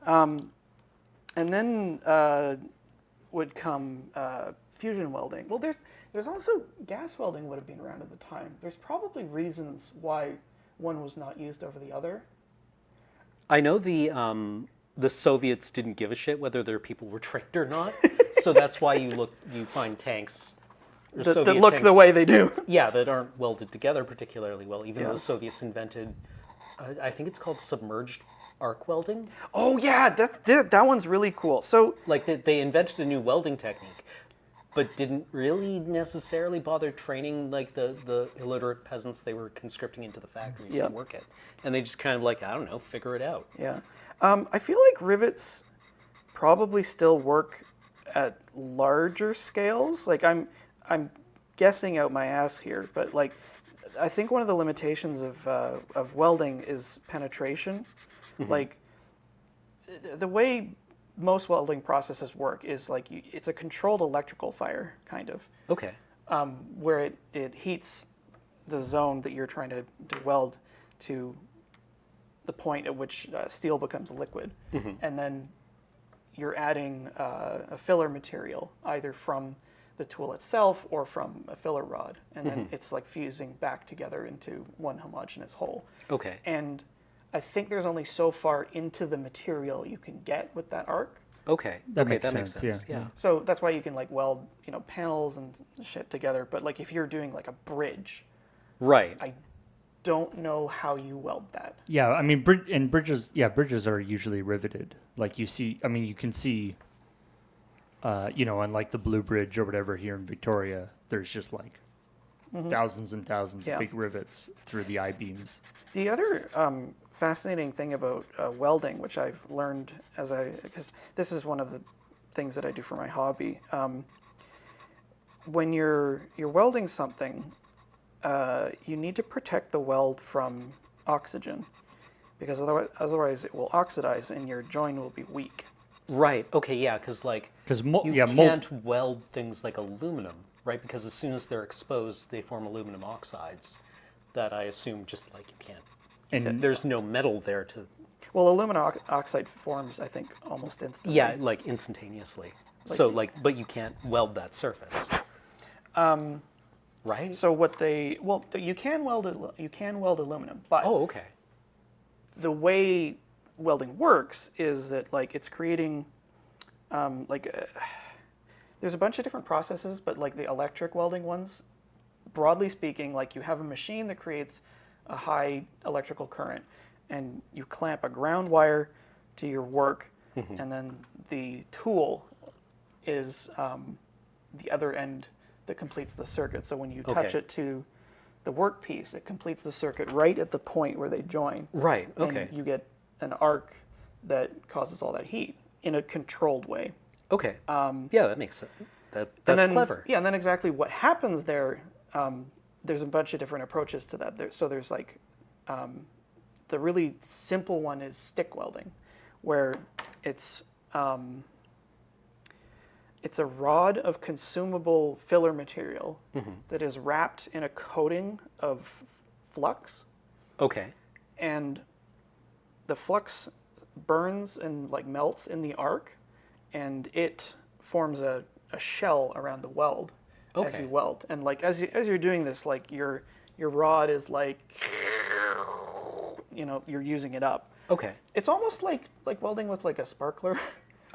Speaker 1: And then would come fusion welding. Well, there's also gas welding would have been around at the time. There's probably reasons why one was not used over the other.
Speaker 2: I know the Soviets didn't give a shit whether their people were trained or not, so that's why you find tanks or
Speaker 1: that
Speaker 2: Soviet
Speaker 1: look the
Speaker 2: tanks,
Speaker 1: way they do.
Speaker 2: yeah, that aren't welded together particularly well. Even
Speaker 1: Yeah.
Speaker 2: though the Soviets invented, I think it's called submerged arc welding.
Speaker 1: Oh yeah, that one's really cool. So
Speaker 2: Like they invented a new welding technique, but didn't really necessarily bother training like the illiterate peasants they were conscripting into the factories
Speaker 1: Yeah.
Speaker 2: to work it. And they just kind of like, I don't know, figure it out.
Speaker 1: yeah, I feel like rivets probably still work at larger scales. Like I'm guessing out my ass here, but like I think one of the limitations of welding is penetration. Like the way most welding processes work is like it's a controlled electrical fire kind of,
Speaker 2: Okay.
Speaker 1: where it heats the zone that you're trying to weld to the point at which steel becomes liquid, and then you're adding a filler material either from the tool itself or from a filler rod, and then it's like fusing back together into one homogeneous whole.
Speaker 2: Okay.
Speaker 1: And I think there's only so far into the material you can get with that arc.
Speaker 2: Okay.
Speaker 3: That
Speaker 2: okay,
Speaker 3: makes
Speaker 2: that makes
Speaker 3: sense,
Speaker 2: sense.
Speaker 3: yeah.
Speaker 2: Yeah.
Speaker 1: So that's why you can like weld, panels and shit together. But like if you're doing like a bridge,
Speaker 2: Right.
Speaker 1: I don't know how you weld that.
Speaker 3: Yeah, I mean, bridges are usually riveted. Like you see, I mean, you can see, on like the Blue Bridge or whatever here in Victoria, there's just like thousands and thousands
Speaker 1: Yeah.
Speaker 3: of big rivets through the I-beams.
Speaker 1: The other fascinating thing about welding, which I've learned because this is one of the things that I do for my hobby. When you're welding something, you need to protect the weld from oxygen, because otherwise it will oxidize and your joint will be weak.
Speaker 2: Right. Okay. Yeah. Because like you can't weld things like aluminum, right? Because as soon as they're exposed, they form aluminum oxides. That I assume just like you can't.
Speaker 3: and
Speaker 2: There's no metal there to.
Speaker 1: Well, aluminum oxide forms, I think, almost instantly.
Speaker 2: Yeah, like instantaneously. So but you can't weld that surface. Right.
Speaker 1: So you can weld aluminum, but
Speaker 2: Oh, okay.
Speaker 1: the way welding works is that like it's creating there's a bunch of different processes, but like the electric welding ones, broadly speaking, like you have a machine that creates a high electrical current, and you clamp a ground wire to your work, and then the tool is the other end that completes the circuit. So when you touch
Speaker 2: Okay.
Speaker 1: it to the workpiece, it completes the circuit right at the point where they join.
Speaker 2: Right. Okay.
Speaker 1: And you get an arc that causes all that heat in a controlled way.
Speaker 2: Okay. Yeah, that makes sense. That's
Speaker 1: And then,
Speaker 2: clever.
Speaker 1: Yeah, and then exactly what happens there, there's a bunch of different approaches to that. So there's like, the really simple one is stick welding, where it's a rod of consumable filler material that is wrapped in a coating of flux,
Speaker 2: Okay.
Speaker 1: and the flux burns and like melts in the arc, and it forms a shell around the weld as
Speaker 2: Okay.
Speaker 1: you weld. And like as you're doing this, like your rod is like, you're using it up.
Speaker 2: Okay.
Speaker 1: It's almost like welding with like a sparkler,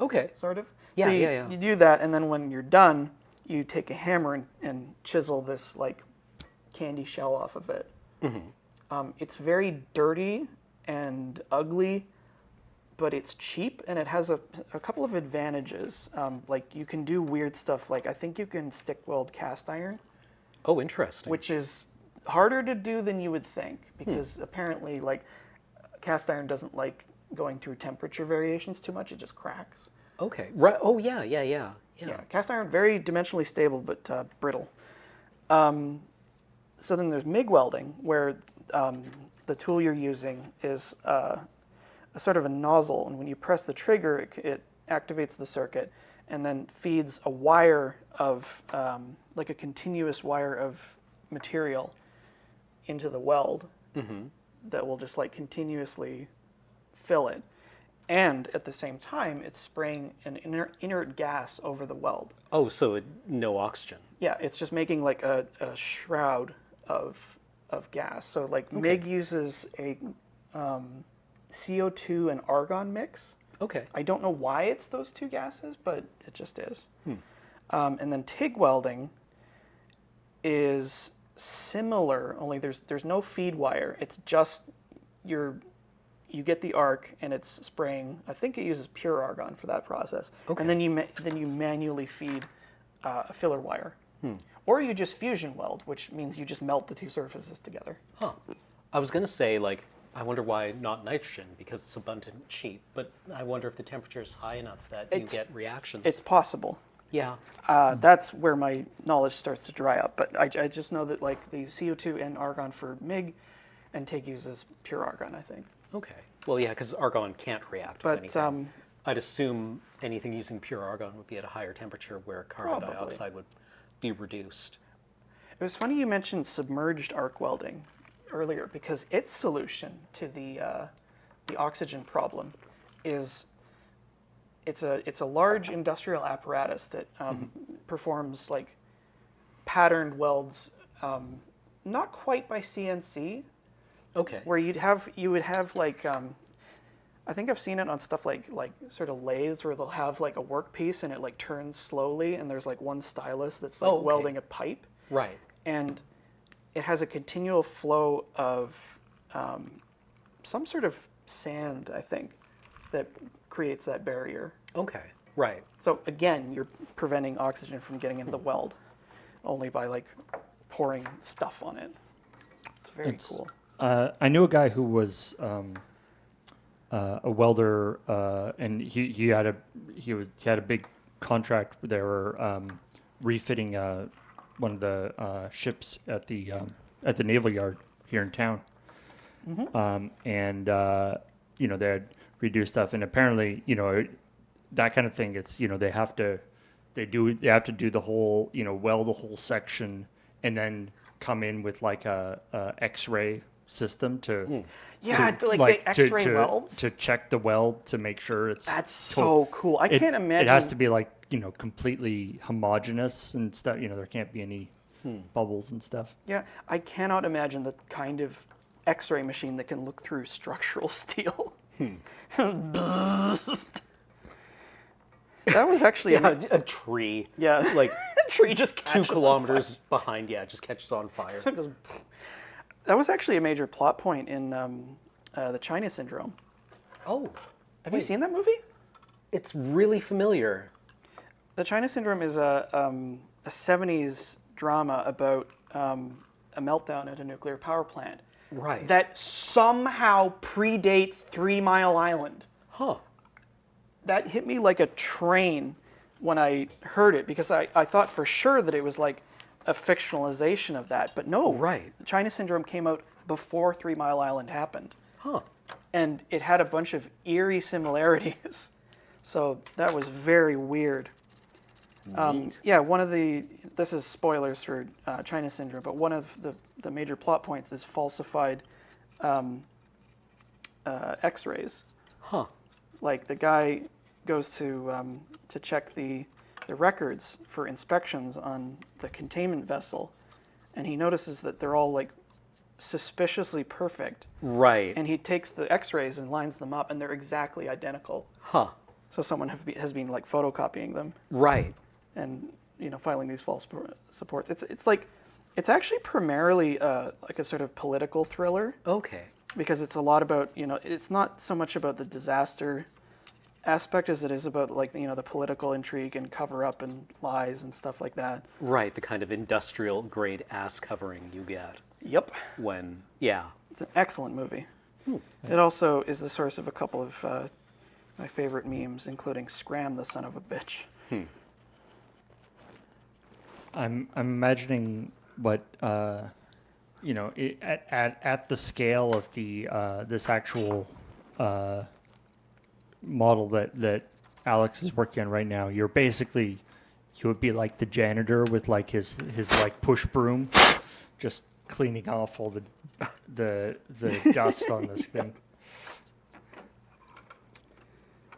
Speaker 2: Okay.
Speaker 1: sort of.
Speaker 2: Yeah,
Speaker 1: So
Speaker 2: yeah.
Speaker 1: you do that, and then when you're done, you take a hammer and chisel this like candy shell off of it. It's very dirty and ugly, but it's cheap, and it has a couple of advantages. Like you can do weird stuff. Like I think you can stick weld cast iron,
Speaker 2: Oh, interesting.
Speaker 1: which is harder to do than you would think, because apparently like cast iron doesn't like going through temperature variations too much. It just cracks.
Speaker 2: Okay. Right. Oh, yeah.
Speaker 1: Yeah, cast iron, very dimensionally stable, but brittle. So then there's MIG welding, where the tool you're using is a sort of a nozzle, and when you press the trigger, it activates the circuit, and then feeds a wire of, like a continuous wire of material into the weld that will just like continuously fill it. And at the same time, it's spraying an inert gas over the weld.
Speaker 2: Oh, so no oxygen.
Speaker 1: Yeah, it's just making like a shroud of gas. So like MIG uses a CO2 and argon mix.
Speaker 2: Okay.
Speaker 1: I don't know why it's those two gases, but it just is. And then TIG welding is similar, only there's no feed wire. It's just you get the arc and it's spraying. I think it uses pure argon for that process.
Speaker 2: Okay.
Speaker 1: And then you manually feed a filler wire. Or you just fusion weld, which means you just melt the two surfaces together.
Speaker 2: Huh. I was going to say, like, I wonder why not nitrogen, because it's abundant and cheap. But I wonder if the temperature is high enough that you get reactions.
Speaker 1: It's possible.
Speaker 2: Yeah.
Speaker 1: That's where my knowledge starts to dry up. But I just know that like they use CO2 and argon for MIG, and TIG uses pure argon, I think.
Speaker 2: Okay. Well, yeah, because argon can't react with
Speaker 1: But
Speaker 2: anything. I'd assume anything using pure argon would be at a higher temperature where carbon
Speaker 1: Probably.
Speaker 2: dioxide would be reduced.
Speaker 1: it was funny you mentioned submerged arc welding earlier, because its solution to the oxygen problem is it's a large industrial apparatus that performs like patterned welds, not quite by CNC,
Speaker 2: Okay.
Speaker 1: where you would have like I think I've seen it on stuff like sort of lathes where they'll have like a workpiece and it like turns slowly and there's like one stylus that's like
Speaker 2: Oh, okay.
Speaker 1: welding a pipe,
Speaker 2: Right.
Speaker 1: and it has a continual flow of some sort of sand, I think, that creates that barrier.
Speaker 2: Okay. Right.
Speaker 1: So again, you're preventing oxygen from getting into the weld only by like pouring stuff on it. It's very cool.
Speaker 3: I knew a guy who was a welder, and he had a big contract. They were refitting one of the ships at the naval yard here in town, and they had reduced stuff, and apparently that kind of thing. It's they have to do the whole weld the whole section and then come in with like a X-ray system to
Speaker 1: the X-ray welds.
Speaker 3: to check the weld to make sure it's
Speaker 1: That's so cool. I can't imagine.
Speaker 3: It has to be like completely homogeneous and stuff. There can't be any bubbles and stuff.
Speaker 1: Yeah, I cannot imagine the kind of X-ray machine that can look through structural steel. That was actually
Speaker 2: A tree.
Speaker 1: yeah,
Speaker 2: Like
Speaker 1: a tree just
Speaker 2: 2
Speaker 1: catches on
Speaker 2: kilometers behind. Yeah, just catches on fire.
Speaker 1: fire. Goes, that was actually a major plot point in the China Syndrome.
Speaker 2: Oh.
Speaker 1: Have you seen that movie?
Speaker 2: It's really familiar.
Speaker 1: The China Syndrome is a 70s drama about a meltdown at a nuclear power plant.
Speaker 2: Right.
Speaker 1: That somehow predates 3 Mile Island.
Speaker 2: Huh.
Speaker 1: That hit me like a train when I heard it, because I thought for sure that it was like a fictionalization of that. But no.
Speaker 2: Right.
Speaker 1: The China Syndrome came out before 3 Mile Island happened.
Speaker 2: Huh.
Speaker 1: And it had a bunch of eerie similarities. So that was very weird. Yeah, this is spoilers for China Syndrome, but one of the major plot points is falsified X-rays.
Speaker 2: Huh.
Speaker 1: Like the guy goes to check the records for inspections on the containment vessel, and he notices that they're all like suspiciously perfect.
Speaker 2: Right.
Speaker 1: And he takes the X-rays and lines them up, and they're exactly identical.
Speaker 2: Huh.
Speaker 1: So someone has been like photocopying them
Speaker 2: Right.
Speaker 1: and filing these false supports. It's actually primarily like a sort of political thriller,
Speaker 2: Okay.
Speaker 1: because it's a lot about it's not so much about the disaster aspect as it is about like the political intrigue and cover up and lies and stuff like that.
Speaker 2: Right. The kind of industrial grade ass covering you get
Speaker 1: Yep,
Speaker 2: when, yeah.
Speaker 1: it's an excellent movie. It also is the source of a couple of my favorite memes, including "Scram the son of a bitch."
Speaker 3: I'm imagining what at the scale of the this actual model that Alex is working on right now. You would be like the janitor with like his like push broom, just cleaning off all the dust on this thing.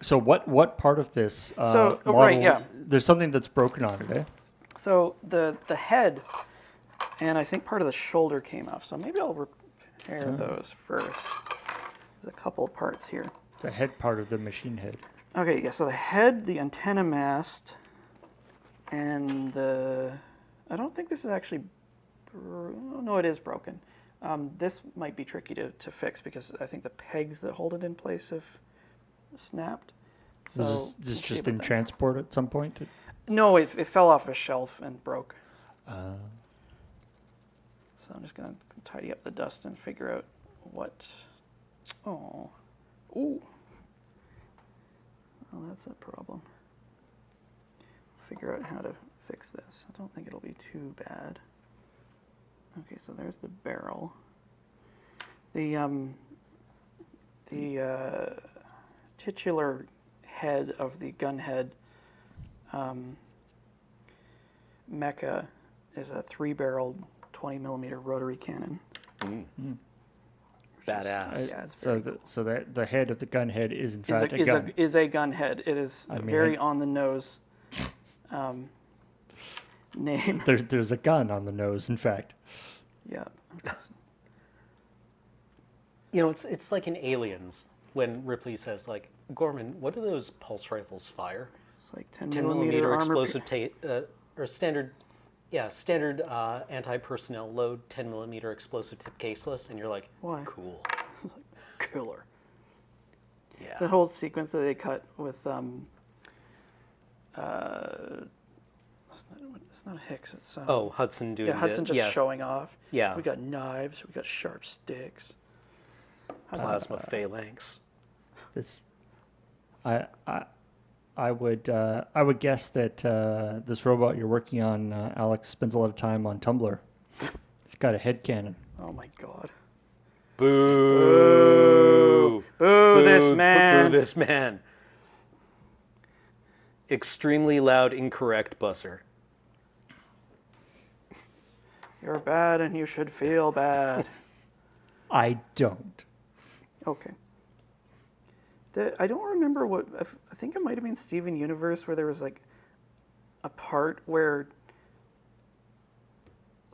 Speaker 3: So what part of this model?
Speaker 1: right, yeah.
Speaker 3: There's something that's broken on it, eh?
Speaker 1: So the head and I think part of the shoulder came off. So maybe I'll repair those first. There's a couple of parts here.
Speaker 3: The head part of the machine head.
Speaker 1: Okay, yeah, so the head, the antenna mast, and I don't think this is actually, no, it is broken. This might be tricky to fix because I think the pegs that hold it in place have snapped. So
Speaker 3: Was this
Speaker 1: we'll see
Speaker 3: just
Speaker 1: about
Speaker 3: in
Speaker 1: that.
Speaker 3: transport at some point?
Speaker 1: No, it fell off a shelf and broke. So I'm just going to tidy up the dust and figure out what, oh, ooh. Well, that's a problem. Figure out how to fix this. I don't think it'll be too bad. Okay, so there's the barrel. The titular head of the gun head mecha is a 3-barreled 20 mm rotary cannon.
Speaker 2: Badass.
Speaker 1: Yeah, it's very
Speaker 3: So the head of the gun head is in fact a
Speaker 1: is
Speaker 3: gun.
Speaker 1: is a gun head. It is
Speaker 3: I
Speaker 1: a
Speaker 3: mean,
Speaker 1: very on the nose name.
Speaker 3: There's a gun on the nose, in fact.
Speaker 1: Yeah.
Speaker 2: You know, it's like in Aliens when Ripley says, like, Gorman, what do those pulse rifles fire?
Speaker 1: It's like 10
Speaker 2: 10
Speaker 1: mm
Speaker 2: millimeter
Speaker 1: armor.
Speaker 2: explosive or standard anti-personnel load 10 millimeter explosive tip caseless, and you're like,
Speaker 1: Why?
Speaker 2: cool.
Speaker 1: Killer.
Speaker 2: Yeah.
Speaker 1: The whole sequence that they cut with it's not Hicks. It's
Speaker 2: Hudson doing
Speaker 1: Hudson just showing off.
Speaker 2: Yeah.
Speaker 1: We got knives. We got sharp sticks.
Speaker 2: plasma phalanx.
Speaker 3: This, I would guess that this robot you're working on, Alex, spends a lot of time on Tumblr. It's got a head cannon.
Speaker 1: Oh my god.
Speaker 2: Boo!
Speaker 1: Boo this man.
Speaker 2: Boo this man. Extremely loud, incorrect busser.
Speaker 1: You're bad and you should feel bad.
Speaker 3: I don't.
Speaker 1: Okay. I don't remember what, I think it might have been Steven Universe where there was like a part where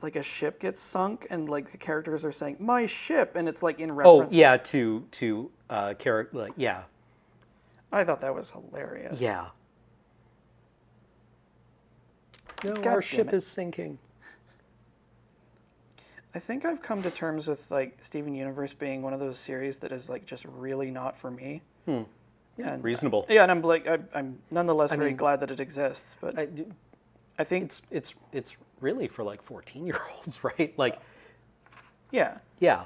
Speaker 1: like a ship gets sunk and like the characters are saying, my ship, and it's like in reference.
Speaker 2: Oh, yeah, to character, like, yeah.
Speaker 1: I thought that was hilarious.
Speaker 2: Yeah. No,
Speaker 1: God
Speaker 2: our
Speaker 1: damn
Speaker 2: ship
Speaker 1: it.
Speaker 2: is sinking.
Speaker 1: I think I've come to terms with like Steven Universe being one of those series that is like just really not for me.
Speaker 2: Yeah,
Speaker 1: And,
Speaker 2: reasonable.
Speaker 1: Yeah, and I'm like I'm nonetheless very
Speaker 2: mean,
Speaker 1: glad that it exists, but I think
Speaker 2: It's really for like 14-year-olds, right? Like,
Speaker 1: yeah,
Speaker 2: yeah,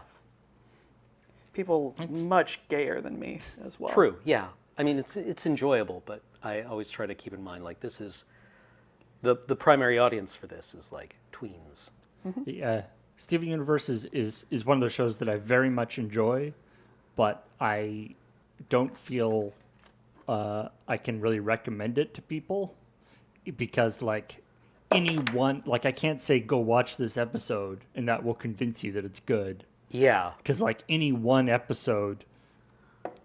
Speaker 1: people much gayer than me as well.
Speaker 2: true. Yeah, I mean it's enjoyable, but I always try to keep in mind like this is the primary audience for this is like tweens.
Speaker 3: Yeah, Steven Universe is one of those shows that I very much enjoy, but I don't feel I can really recommend it to people because like anyone, like I can't say go watch this episode and that will convince you that it's good,
Speaker 2: Yeah,
Speaker 3: because like any one episode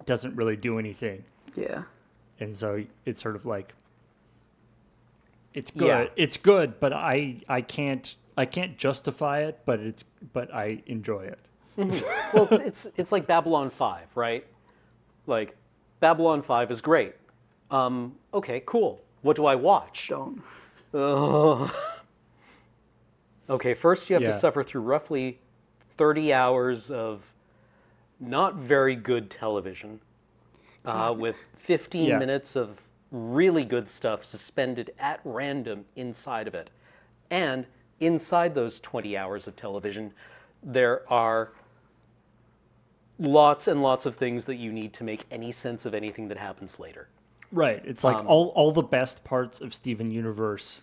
Speaker 3: doesn't really do anything,
Speaker 1: Yeah.
Speaker 3: and so it's sort of like it's good.
Speaker 2: Yeah.
Speaker 3: It's good, but I can't justify it, but I enjoy it.
Speaker 2: well, it's like Babylon 5, right? Like, Babylon 5 is great. Okay, cool. What do I watch?
Speaker 1: Don't.
Speaker 2: Okay, first you have
Speaker 3: Yeah.
Speaker 2: to suffer through roughly 30 hours of not very good television, with 15
Speaker 3: Yeah.
Speaker 2: minutes of really good stuff suspended at random inside of it. And inside those 20 hours of television, there are lots and lots of things that you need to make any sense of anything that happens later.
Speaker 3: Right. It's like all the best parts of Steven Universe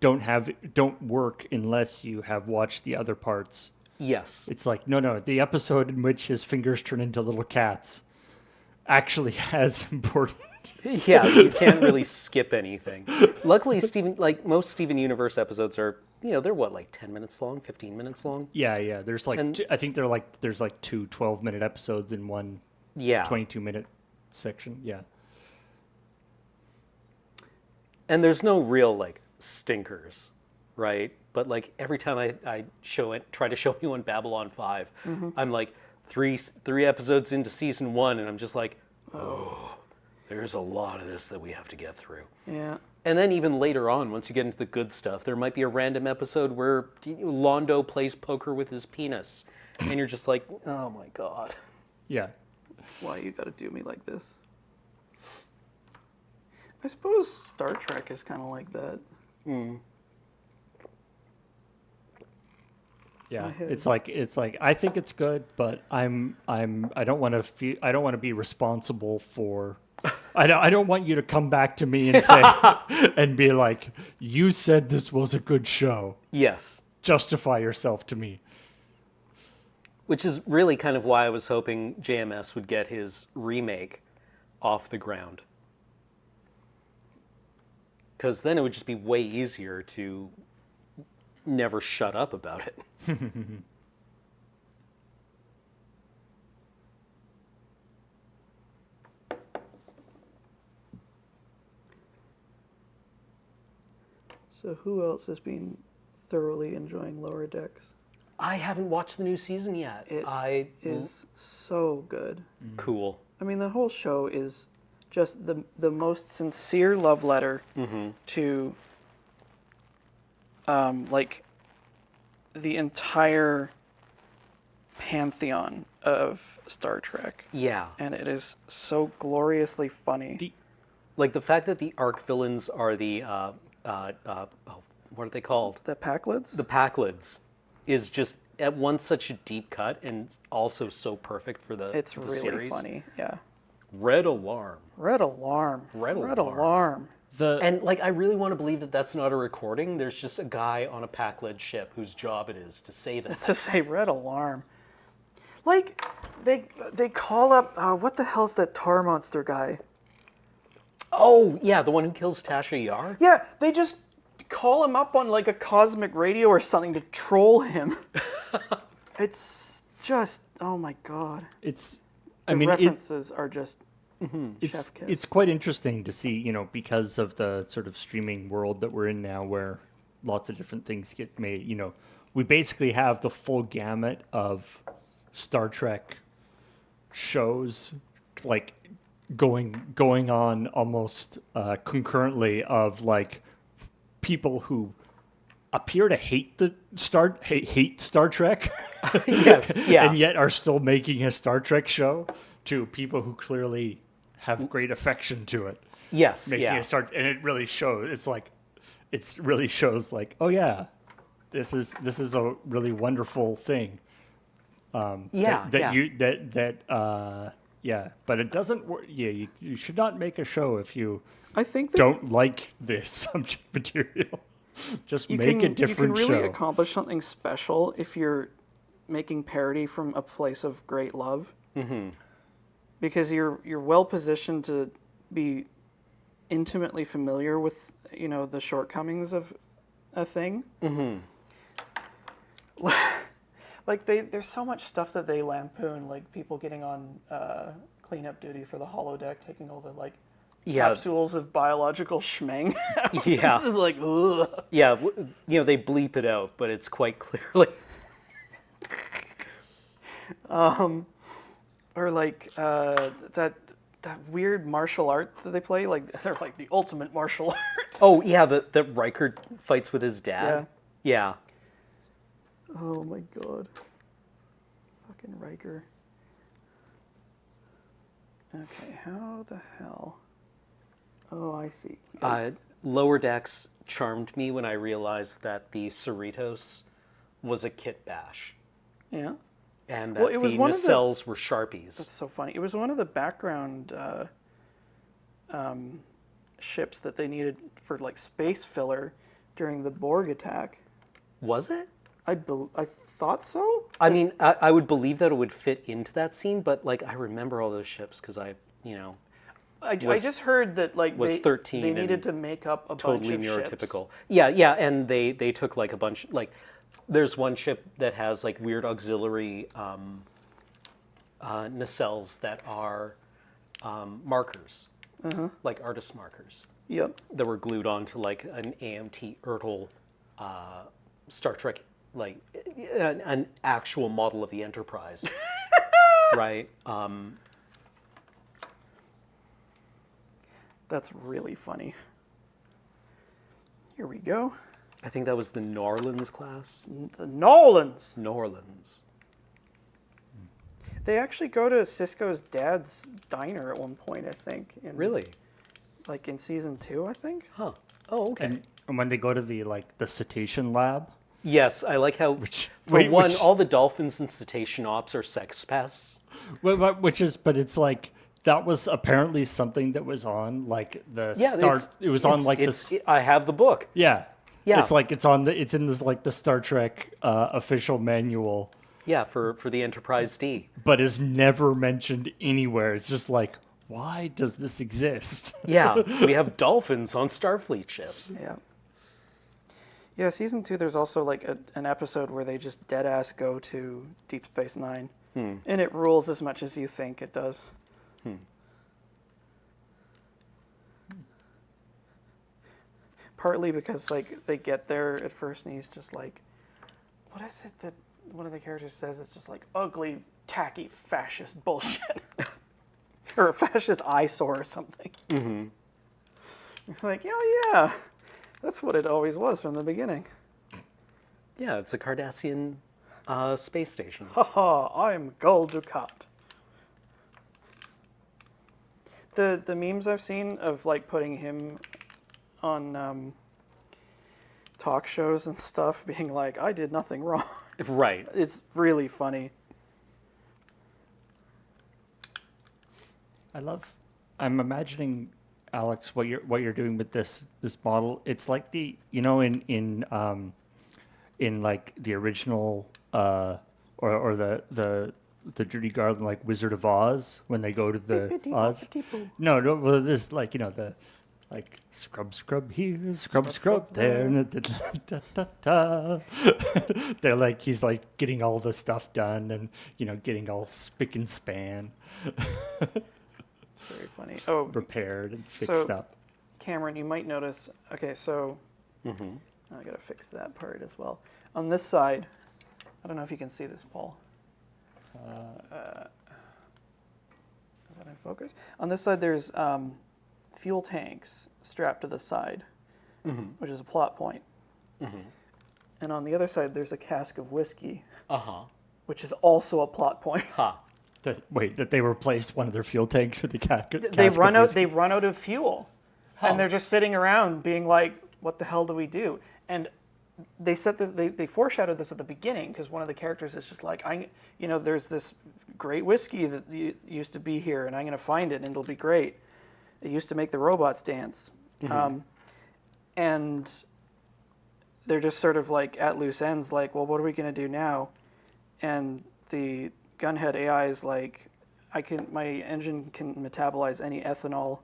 Speaker 3: don't work unless you have watched the other parts.
Speaker 2: Yes.
Speaker 3: It's like no, the episode in which his fingers turn into little cats actually has important.
Speaker 2: Yeah, you can't really skip anything. Luckily, like most Steven Universe episodes are, they're what, like 10 minutes long, 15 minutes long?
Speaker 3: Yeah. There's like
Speaker 2: And-
Speaker 3: I think there's like two 12-minute episodes in one
Speaker 2: Yeah.
Speaker 3: 22-minute section. Yeah.
Speaker 2: And there's no real like stinkers, right? But like every time I try to show you on Babylon 5, I'm like, three episodes into season 1, and I'm just like, oh, there's a lot of this that we have to get through.
Speaker 1: Yeah.
Speaker 2: And then even later on, once you get into the good stuff, there might be a random episode where Londo plays poker with his penis. And you're just like, oh my God.
Speaker 3: Yeah.
Speaker 1: Why you gotta do me like this? I suppose Star Trek is kind of like that.
Speaker 3: Yeah,
Speaker 1: My head.
Speaker 3: it's like I think it's good, but I don't want to be responsible for. I don't want you to come back to me and say and be like, you said this was a good show.
Speaker 2: Yes.
Speaker 3: Justify yourself to me.
Speaker 2: Which is really kind of why I was hoping JMS would get his remake off the ground. Because then it would just be way easier to never shut up about it.
Speaker 1: So who else has been thoroughly enjoying Lower Decks?
Speaker 2: I haven't watched the new season yet.
Speaker 1: It
Speaker 2: I
Speaker 1: is so good.
Speaker 2: Cool.
Speaker 1: I mean, the whole show is just the most sincere love letter to like the entire pantheon of Star Trek.
Speaker 2: Yeah.
Speaker 1: And it is so gloriously funny.
Speaker 2: Like the fact that the arc villains are the what are they called?
Speaker 1: The Packlids?
Speaker 2: The Packlids is just at once such a deep cut and also so perfect for the
Speaker 1: It's
Speaker 2: the
Speaker 1: really
Speaker 2: series.
Speaker 1: funny. Yeah.
Speaker 2: Red Alarm.
Speaker 1: Red Alarm.
Speaker 2: Red
Speaker 1: Red
Speaker 2: Alarm.
Speaker 1: Alarm.
Speaker 2: And like I really want to believe that that's not a recording. There's just a guy on a Packlid ship whose job it is to say that.
Speaker 1: To say Red Alarm. Like, they call up, what the hell's that tar monster guy?
Speaker 2: Oh, yeah, the one who kills Tasha Yar?
Speaker 1: Yeah, they just call him up on like a cosmic radio or something to troll him. It's just, oh my God.
Speaker 3: I mean,
Speaker 1: references are just chef kiss.
Speaker 3: it's quite interesting to see, because of the sort of streaming world that we're in now, where lots of different things get made. We basically have the full gamut of Star Trek shows, like going on almost concurrently, of like people who appear to hate hate Star Trek.
Speaker 2: Yes, yeah.
Speaker 3: And yet are still making a Star Trek show, to people who clearly have great affection to it.
Speaker 2: Yes,
Speaker 3: Making
Speaker 2: yeah.
Speaker 3: and it really shows. It really shows like, oh yeah, this is a really wonderful thing.
Speaker 2: Yeah,
Speaker 3: yeah. But it doesn't work. Yeah, you should not make a show if you
Speaker 1: I think that
Speaker 3: don't like this subject material. Just
Speaker 1: you
Speaker 3: make a
Speaker 1: can
Speaker 3: different
Speaker 1: really
Speaker 3: show.
Speaker 1: accomplish something special if you're making parody from a place of great love. Mm-hmm. Because you're well positioned to be intimately familiar with the shortcomings of a thing. Mm-hmm. Like there's so much stuff that they lampoon, like people getting on cleanup duty for the holodeck, taking all the capsules of biological schmeng.
Speaker 2: Yeah.
Speaker 1: This is like, ugh.
Speaker 2: Yeah, they bleep it out, but it's quite clearly.
Speaker 1: Or like that weird martial art that they play, like they're like the ultimate martial art.
Speaker 2: Oh, yeah, that Riker fights with his dad. Yeah.
Speaker 1: Oh my God. Fucking Riker. Okay, how the hell? Oh, I see.
Speaker 2: Lower Decks charmed me when I realized that the Cerritos was a kit bash.
Speaker 1: Yeah.
Speaker 2: And
Speaker 1: Well,
Speaker 2: that
Speaker 1: it was
Speaker 2: the
Speaker 1: one of the-
Speaker 2: nacelles were Sharpies.
Speaker 1: That's so funny. It was one of the background ships that they needed for like space filler during the Borg attack.
Speaker 2: Was it?
Speaker 1: I thought so.
Speaker 2: I mean, I would believe that it would fit into that scene, but like I remember all those ships because I
Speaker 1: just heard that like
Speaker 2: was
Speaker 1: they
Speaker 2: 13
Speaker 1: they
Speaker 2: and
Speaker 1: needed to make up a
Speaker 2: totally
Speaker 1: bunch of
Speaker 2: neurotypical.
Speaker 1: ships.
Speaker 2: Yeah, and they took like a bunch, like there's one ship that has like weird auxiliary nacelles that are markers, like artist markers.
Speaker 1: Yep.
Speaker 2: That were glued onto like an AMT Ertl Star Trek, like an actual model of the Enterprise. right?
Speaker 1: That's really funny. Here we go.
Speaker 2: I think that was the New Orleans class.
Speaker 1: The Nolans.
Speaker 2: New Orleans.
Speaker 1: They actually go to Cisco's dad's diner at one point, I think.
Speaker 2: Really?
Speaker 1: Like in season 2, I think.
Speaker 2: Huh. Oh, okay.
Speaker 3: And when they go to the cetacean lab,
Speaker 2: Yes, I like how,
Speaker 3: Which-
Speaker 2: for
Speaker 3: wait,
Speaker 2: one,
Speaker 3: which-
Speaker 2: all the dolphins and cetacean ops are sex pests.
Speaker 3: but it's like that was apparently something that was on like the
Speaker 2: Yeah,
Speaker 3: start. It was on like this.
Speaker 2: I have the book.
Speaker 3: Yeah.
Speaker 2: Yeah.
Speaker 3: It's like it's in this like the Star Trek official manual,
Speaker 2: Yeah, for the Enterprise D.
Speaker 3: but is never mentioned anywhere. It's just like, why does this exist?
Speaker 2: Yeah, we have dolphins on Starfleet ships.
Speaker 1: Yeah. Yeah, season 2, there's also like an episode where they just dead ass go to Deep Space Nine. And it rules as much as you think it does. Partly because like they get there at first and he's just like, what is it that one of the characters says? It's just like ugly, tacky, fascist bullshit. Or a fascist eyesore or something. Mm-hmm. It's like, yeah, that's what it always was from the beginning.
Speaker 2: Yeah, it's a Cardassian space station.
Speaker 1: Haha, I'm Gul Dukat. The memes I've seen of like putting him on talk shows and stuff, being like, I did nothing wrong.
Speaker 2: Right.
Speaker 1: It's really funny.
Speaker 3: I'm imagining, Alex, what you're doing with this model. It's like the in like the original or the Judy Garland like Wizard of Oz when they go to the Oz. No, well, this like the like scrub here, scrub there. They're like he's like getting all the stuff done and getting all spick and span.
Speaker 1: It's very funny. Oh,
Speaker 3: Repaired and fixed
Speaker 1: So-
Speaker 3: up.
Speaker 1: Cameron, you might notice. Okay, so I gotta fix that part as well. On this side, I don't know if you can see this, Paul. Is that in focus? On this side, there's fuel tanks strapped to the side, which is a plot point. And on the other side, there's a cask of whiskey, which is also a plot point.
Speaker 2: Ha.
Speaker 3: That they replaced one of their fuel tanks with the
Speaker 1: They run out. They run out of fuel, and they're just sitting around being like, "What the hell do we do?" And they said that they foreshadowed this at the beginning because one of the characters is just like, there's this great whiskey that used to be here, and I'm going to find it, and it'll be great. It used to make the robots dance, and they're just sort of like at loose ends, like, well, what are we going to do now? And the Gunhead AI is like, my engine can metabolize any ethanol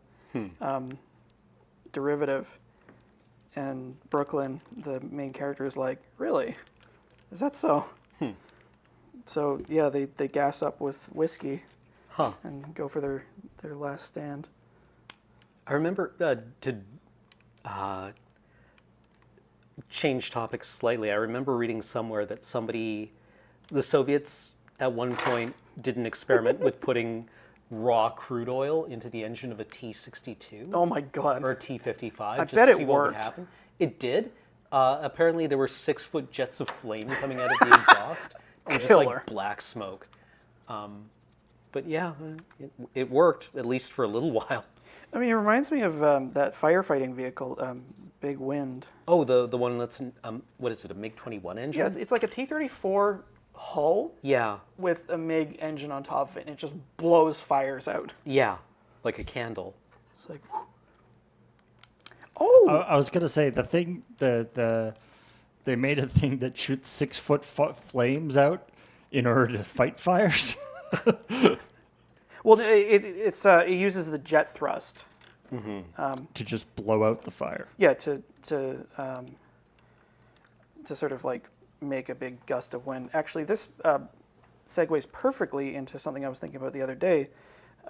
Speaker 1: derivative. And Brooklyn, the main character, is like, really? Is that so? So yeah, they gas up with whiskey and go for their last stand.
Speaker 2: I remember to change topics slightly. I remember reading somewhere that the Soviets at one point did an experiment with putting raw crude oil into the engine of a T-62
Speaker 1: Oh my god.
Speaker 2: or a T-55
Speaker 1: I
Speaker 2: just
Speaker 1: bet
Speaker 2: to
Speaker 1: it
Speaker 2: see what would
Speaker 1: worked.
Speaker 2: happen. It did. Apparently there were 6-foot jets of flame coming out of the exhaust and just
Speaker 1: Killer.
Speaker 2: like black smoke. But yeah, it worked, at least for a little while.
Speaker 1: I mean, it reminds me of that firefighting vehicle, Big Wind.
Speaker 2: Oh, the one that's, what is it, a MiG-21 engine?
Speaker 1: Yeah, it's like a T-34 hull
Speaker 2: Yeah,
Speaker 1: with a MiG engine on top of it, and it just blows fires out.
Speaker 2: yeah, like a candle.
Speaker 1: It's like, oh,
Speaker 3: I was gonna say they made a thing that shoots 6-foot flames out in order to fight fires.
Speaker 1: well, it uses the jet thrust.
Speaker 3: To just blow out the fire.
Speaker 1: Yeah, to sort of like make a big gust of wind. Actually, this segues perfectly into something I was thinking about the other day.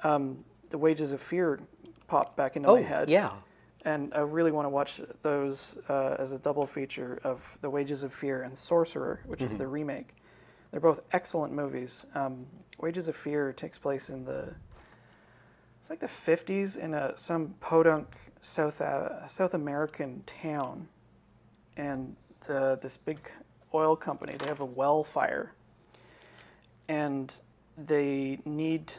Speaker 1: The Wages of Fear popped back into my head.
Speaker 2: yeah.
Speaker 1: And I really want to watch those as a double feature of The Wages of Fear and Sorcerer, which is the remake. They're both excellent movies. Wages of Fear takes place in it's like the 50s in some podunk South American town, and this big oil company, they have a well fire, and they need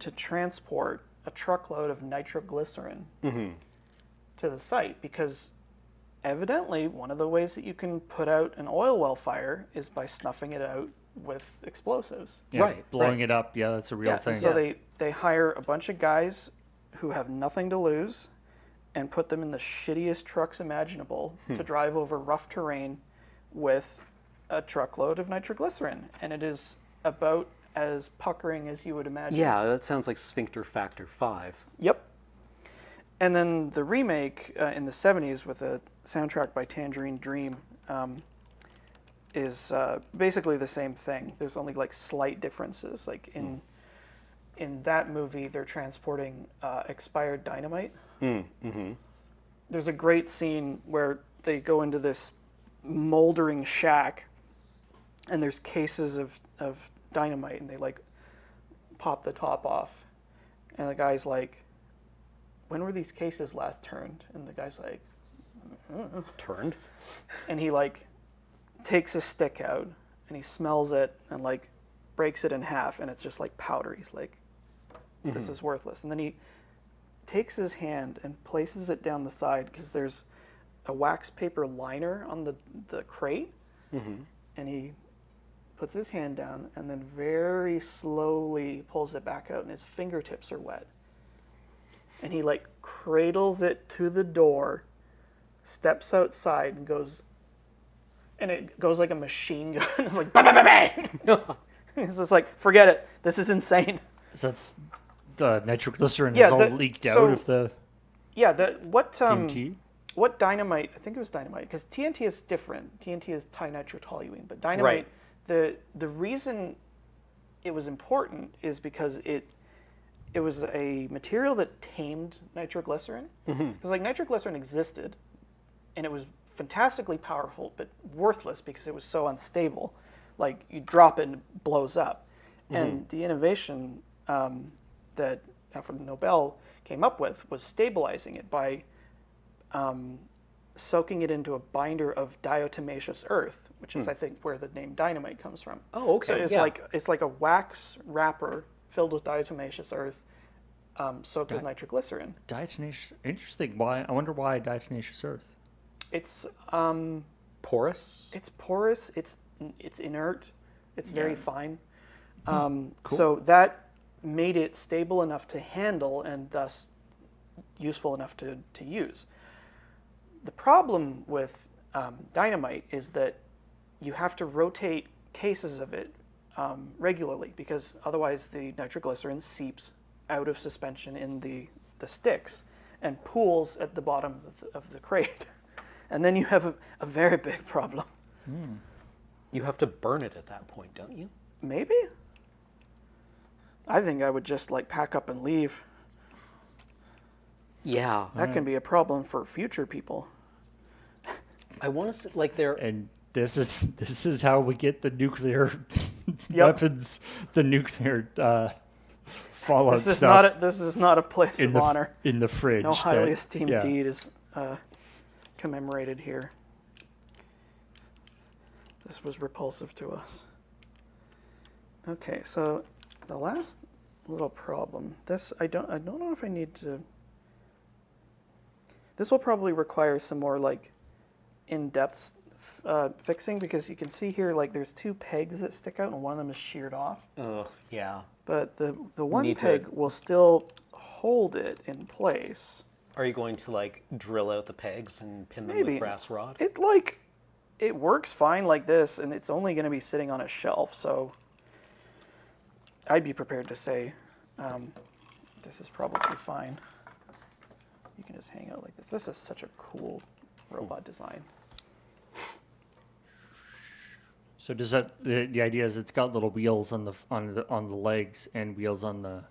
Speaker 1: to transport a truckload of nitroglycerin to the site because evidently one of the ways that you can put out an oil well fire is by snuffing it out with explosives.
Speaker 3: Yeah,
Speaker 2: Right,
Speaker 3: blowing
Speaker 2: right.
Speaker 3: it up. Yeah, that's a real thing.
Speaker 1: And so they hire a bunch of guys who have nothing to lose and put them in the shittiest trucks imaginable to drive over rough terrain with a truckload of nitroglycerin. And it is about as puckering as you would imagine.
Speaker 2: Yeah, that sounds like Sphincter Factor 5.
Speaker 1: Yep. And then the remake in the 70s with a soundtrack by Tangerine Dream is basically the same thing. There's only like slight differences. Like in that movie, they're transporting expired dynamite. There's a great scene where they go into this moldering shack and there's cases of dynamite and they like pop the top off. And the guy's like, when were these cases last turned? And the guy's like,
Speaker 2: Turned?
Speaker 1: and he like takes a stick out and he smells it and like breaks it in half and it's just like powder. He's like, this is worthless. And then he takes his hand and places it down the side because there's a wax paper liner on the crate. And he puts his hand down and then very slowly pulls it back out and his fingertips are wet. And he like cradles it to the door, steps outside and goes, and it goes like a machine gun. It's like, bang, bang, bang, bang. He's just like, forget it. This is insane.
Speaker 3: So that's the nitroglycerin
Speaker 1: Yeah,
Speaker 3: is all leaked out of the
Speaker 1: Yeah, what
Speaker 3: TNT.
Speaker 1: what dynamite, I think it was dynamite, because TNT is different. TNT is tinnitrotoluene, but dynamite, the reason it was important is because it was a material that tamed nitroglycerin. Because like nitroglycerin existed, and it was fantastically powerful, but worthless because it was so unstable. Like you drop it and it blows up. And the innovation that Alfred Nobel came up with was stabilizing it by soaking it into a binder of diatomaceous earth, which is I think where the name dynamite comes from.
Speaker 2: Oh, okay.
Speaker 1: So it's like a wax wrapper filled with diatomaceous earth, soaked with nitroglycerin.
Speaker 3: Diatomaceous. Interesting. Why? I wonder why diatomaceous earth.
Speaker 1: It's
Speaker 2: Porous?
Speaker 1: it's porous. It's inert. It's very fine.
Speaker 3: Cool.
Speaker 1: So that made it stable enough to handle and thus useful enough to use. The problem with dynamite is that you have to rotate cases of it regularly because otherwise the nitroglycerin seeps out of suspension in the sticks and pools at the bottom of the crate. And then you have a very big problem.
Speaker 2: You have to burn it at that point, don't you?
Speaker 1: Maybe? I think I would just like pack up and leave.
Speaker 2: Yeah.
Speaker 1: That can be a problem for future people.
Speaker 2: I want to like there.
Speaker 3: And this is how we get the nuclear weapons, the nuclear fallout
Speaker 1: This is
Speaker 3: stuff.
Speaker 1: this is not a place of honor.
Speaker 3: In the fridge.
Speaker 1: No highly esteemed
Speaker 3: yeah.
Speaker 1: deed is commemorated here. This was repulsive to us. Okay, so the last little problem. This I don't know if I need to. This will probably require some more like in-depth fixing because you can see here like there's two pegs that stick out and one of them is sheared off.
Speaker 2: Yeah.
Speaker 1: But the one
Speaker 2: Need to-
Speaker 1: peg will still hold it in place.
Speaker 2: Are you going to like drill out the pegs and pin them
Speaker 1: Maybe.
Speaker 2: with brass rod?
Speaker 1: It works fine like this, and it's only going to be sitting on a shelf, so I'd be prepared to say this is probably fine. You can just hang out like this. This is such a cool robot design.
Speaker 3: So does that the idea is it's got little wheels on the legs and wheels on the.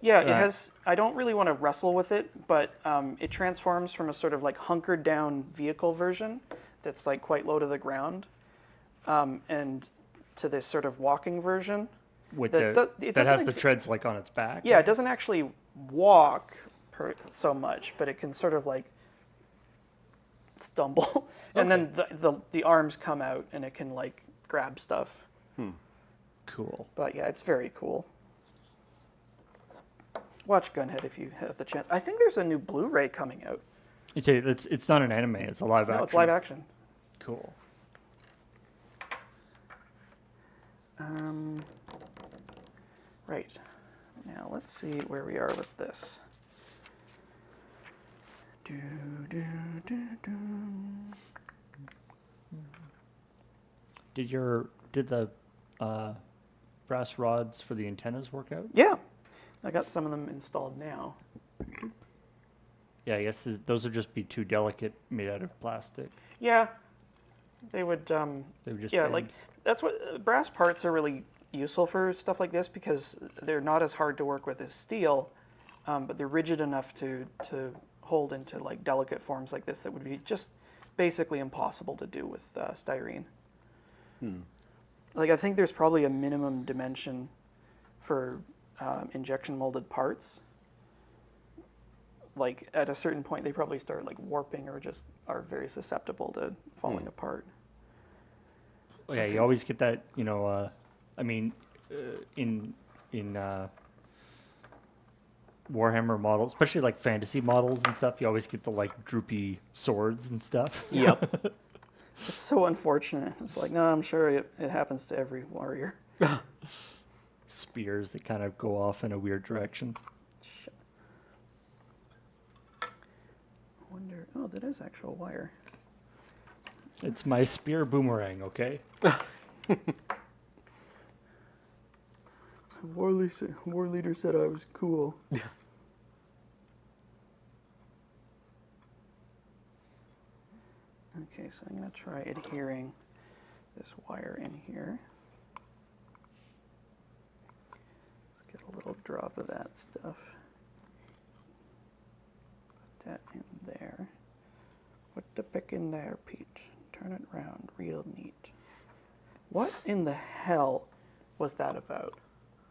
Speaker 1: Yeah, it has. I don't really want to wrestle with it, but it transforms from a sort of like hunkered down vehicle version that's like quite low to the ground, and to this sort of walking version.
Speaker 3: With
Speaker 1: That-
Speaker 3: the
Speaker 1: it
Speaker 3: that has
Speaker 1: doesn't
Speaker 3: the
Speaker 1: ex-
Speaker 3: treads like on its back.
Speaker 1: Yeah, it doesn't actually walk so much, but it can sort of like stumble, and then the arms come out, and it can like grab stuff.
Speaker 3: Cool.
Speaker 1: But yeah, it's very cool. Watch Gunhead if you have the chance. I think there's a new Blu-ray coming out.
Speaker 3: It's not an anime. It's a live action.
Speaker 1: No, it's live action.
Speaker 3: Cool.
Speaker 1: Right. Now let's see where we are with this. Do, do, do, do.
Speaker 3: Did the brass rods for the antennas work out?
Speaker 1: Yeah, I got some of them installed now.
Speaker 3: Yeah, I guess those would just be too delicate, made out of plastic.
Speaker 1: Yeah, they would.
Speaker 3: They would just
Speaker 1: Yeah,
Speaker 3: bend.
Speaker 1: like that's what brass parts are really useful for stuff like this because they're not as hard to work with as steel, but they're rigid enough to hold into like delicate forms like this that would be just basically impossible to do with styrene. Like I think there's probably a minimum dimension for injection molded parts. Like at a certain point, they probably start like warping or just are very susceptible to falling apart.
Speaker 3: Oh, yeah, you always get that. I mean, in Warhammer models, especially like fantasy models and stuff, you always get the like droopy swords and stuff.
Speaker 2: Yep.
Speaker 1: It's so unfortunate. It's like, no, I'm sure it happens to every warrior.
Speaker 3: Spears that kind of go off in a weird direction.
Speaker 1: Shit. I wonder. Oh, that is actual wire.
Speaker 3: It's my spear boomerang, okay?
Speaker 1: War leader said I was cool.
Speaker 2: Yeah.
Speaker 1: Okay, so I'm going to try adhering this wire in here. Let's get a little drop of that stuff. Put that in there. Put the pick in there, Pete. Turn it round, real neat. What in the hell was that about?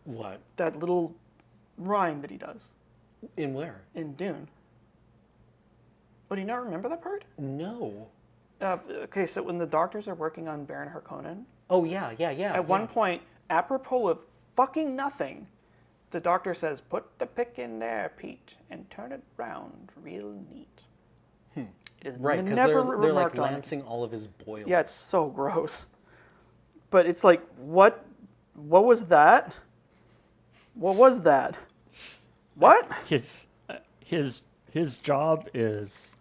Speaker 2: What?
Speaker 1: That little rhyme that he does
Speaker 2: In where?
Speaker 1: in Dune. Oh, do you not remember that part?
Speaker 2: No.
Speaker 1: Okay, so when the doctors are working on Baron Harkonnen,
Speaker 2: Oh yeah.
Speaker 1: at one point, apropos of fucking nothing, the doctor says, "Put the pick in there, Pete, and turn it round real neat." It is
Speaker 2: Right, because
Speaker 1: never
Speaker 2: they're like
Speaker 1: remarked on.
Speaker 2: lancing all of his boils.
Speaker 1: Yeah, it's so gross. But it's like, what was that? What was that? What?
Speaker 3: His job is,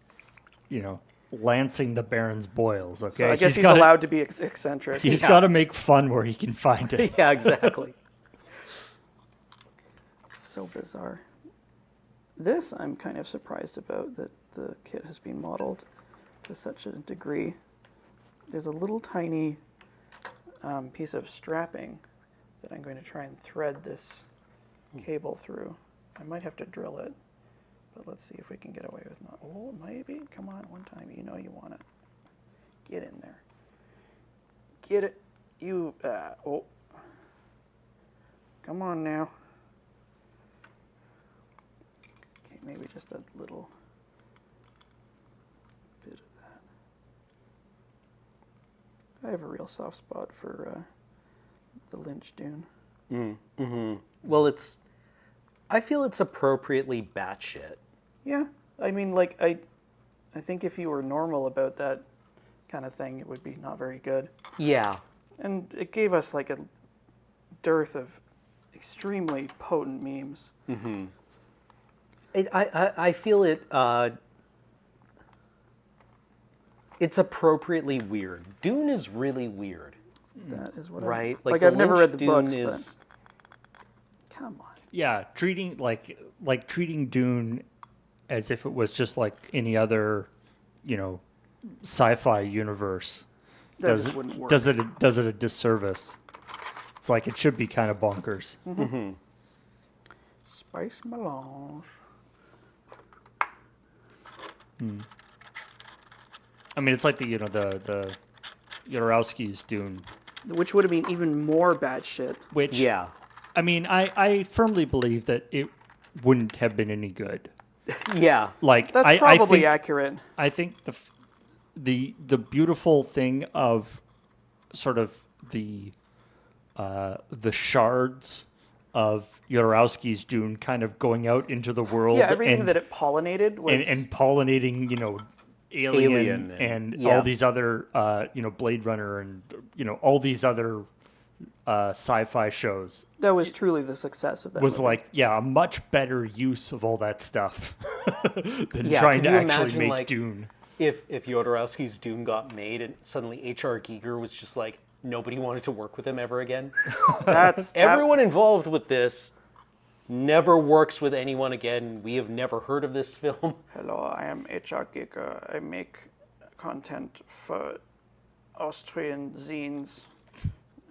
Speaker 3: lancing the Baron's boils. Okay,
Speaker 1: So I guess he's allowed to be eccentric.
Speaker 3: He's got to make fun where he can find it.
Speaker 2: Yeah, exactly.
Speaker 1: So bizarre. This I'm kind of surprised about, that the kit has been modeled to such a degree. There's a little tiny piece of strapping that I'm going to try and thread this cable through. I might have to drill it, but let's see if we can get away with not. Oh, maybe. Come on, one time. You know you want it. Get in there. Get it. You. Oh. Come on now. Okay, maybe just a little bit of that. I have a real soft spot for the Lynch Dune.
Speaker 2: Well, I feel it's appropriately batshit.
Speaker 1: Yeah, I mean, like I think if you were normal about that kind of thing, it would be not very good.
Speaker 2: Yeah.
Speaker 1: And it gave us like a dearth of extremely potent memes.
Speaker 2: I feel it. It's appropriately weird. Dune is really weird,
Speaker 1: That is what
Speaker 2: right?
Speaker 1: Like
Speaker 2: the
Speaker 1: I've never
Speaker 2: Lynch
Speaker 1: read the
Speaker 2: Dune
Speaker 1: books,
Speaker 2: is,
Speaker 1: but come on.
Speaker 3: Yeah, treating treating Dune as if it was just like any other, sci-fi universe
Speaker 1: That just wouldn't work.
Speaker 3: does it a disservice. It's like it should be kind of bonkers.
Speaker 1: Spice melange.
Speaker 3: I mean, it's like the Jodorowsky's Dune
Speaker 1: which would have been even more bad shit.
Speaker 3: Which,
Speaker 2: Yeah.
Speaker 3: I mean, I firmly believe that it wouldn't have been any good.
Speaker 2: Yeah.
Speaker 3: Like
Speaker 1: That's
Speaker 3: I
Speaker 1: probably
Speaker 3: think,
Speaker 1: accurate.
Speaker 3: I think the beautiful thing of sort of the shards of Jodorowsky's Dune kind of going out into the world
Speaker 1: Yeah, everything
Speaker 3: and
Speaker 1: that it pollinated was.
Speaker 3: and pollinating, Alien,
Speaker 2: Alien
Speaker 3: and
Speaker 2: yeah.
Speaker 3: all these other, Blade Runner and, all these other sci-fi shows
Speaker 1: that was truly the success of that
Speaker 3: was
Speaker 1: movie.
Speaker 3: like, yeah, a much better use of all that stuff than
Speaker 2: Yeah,
Speaker 3: trying
Speaker 2: could
Speaker 3: to
Speaker 2: you
Speaker 3: actually
Speaker 2: imagine,
Speaker 3: make
Speaker 2: like,
Speaker 3: Dune.
Speaker 2: If Jodorowsky's Dune got made and suddenly H.R. Giger was just like, nobody wanted to work with him ever again.
Speaker 1: That's
Speaker 2: Everyone involved with this never works with anyone again. We have never heard of this film.
Speaker 1: Hello, I am HR Giger. I make content for Austrian zines.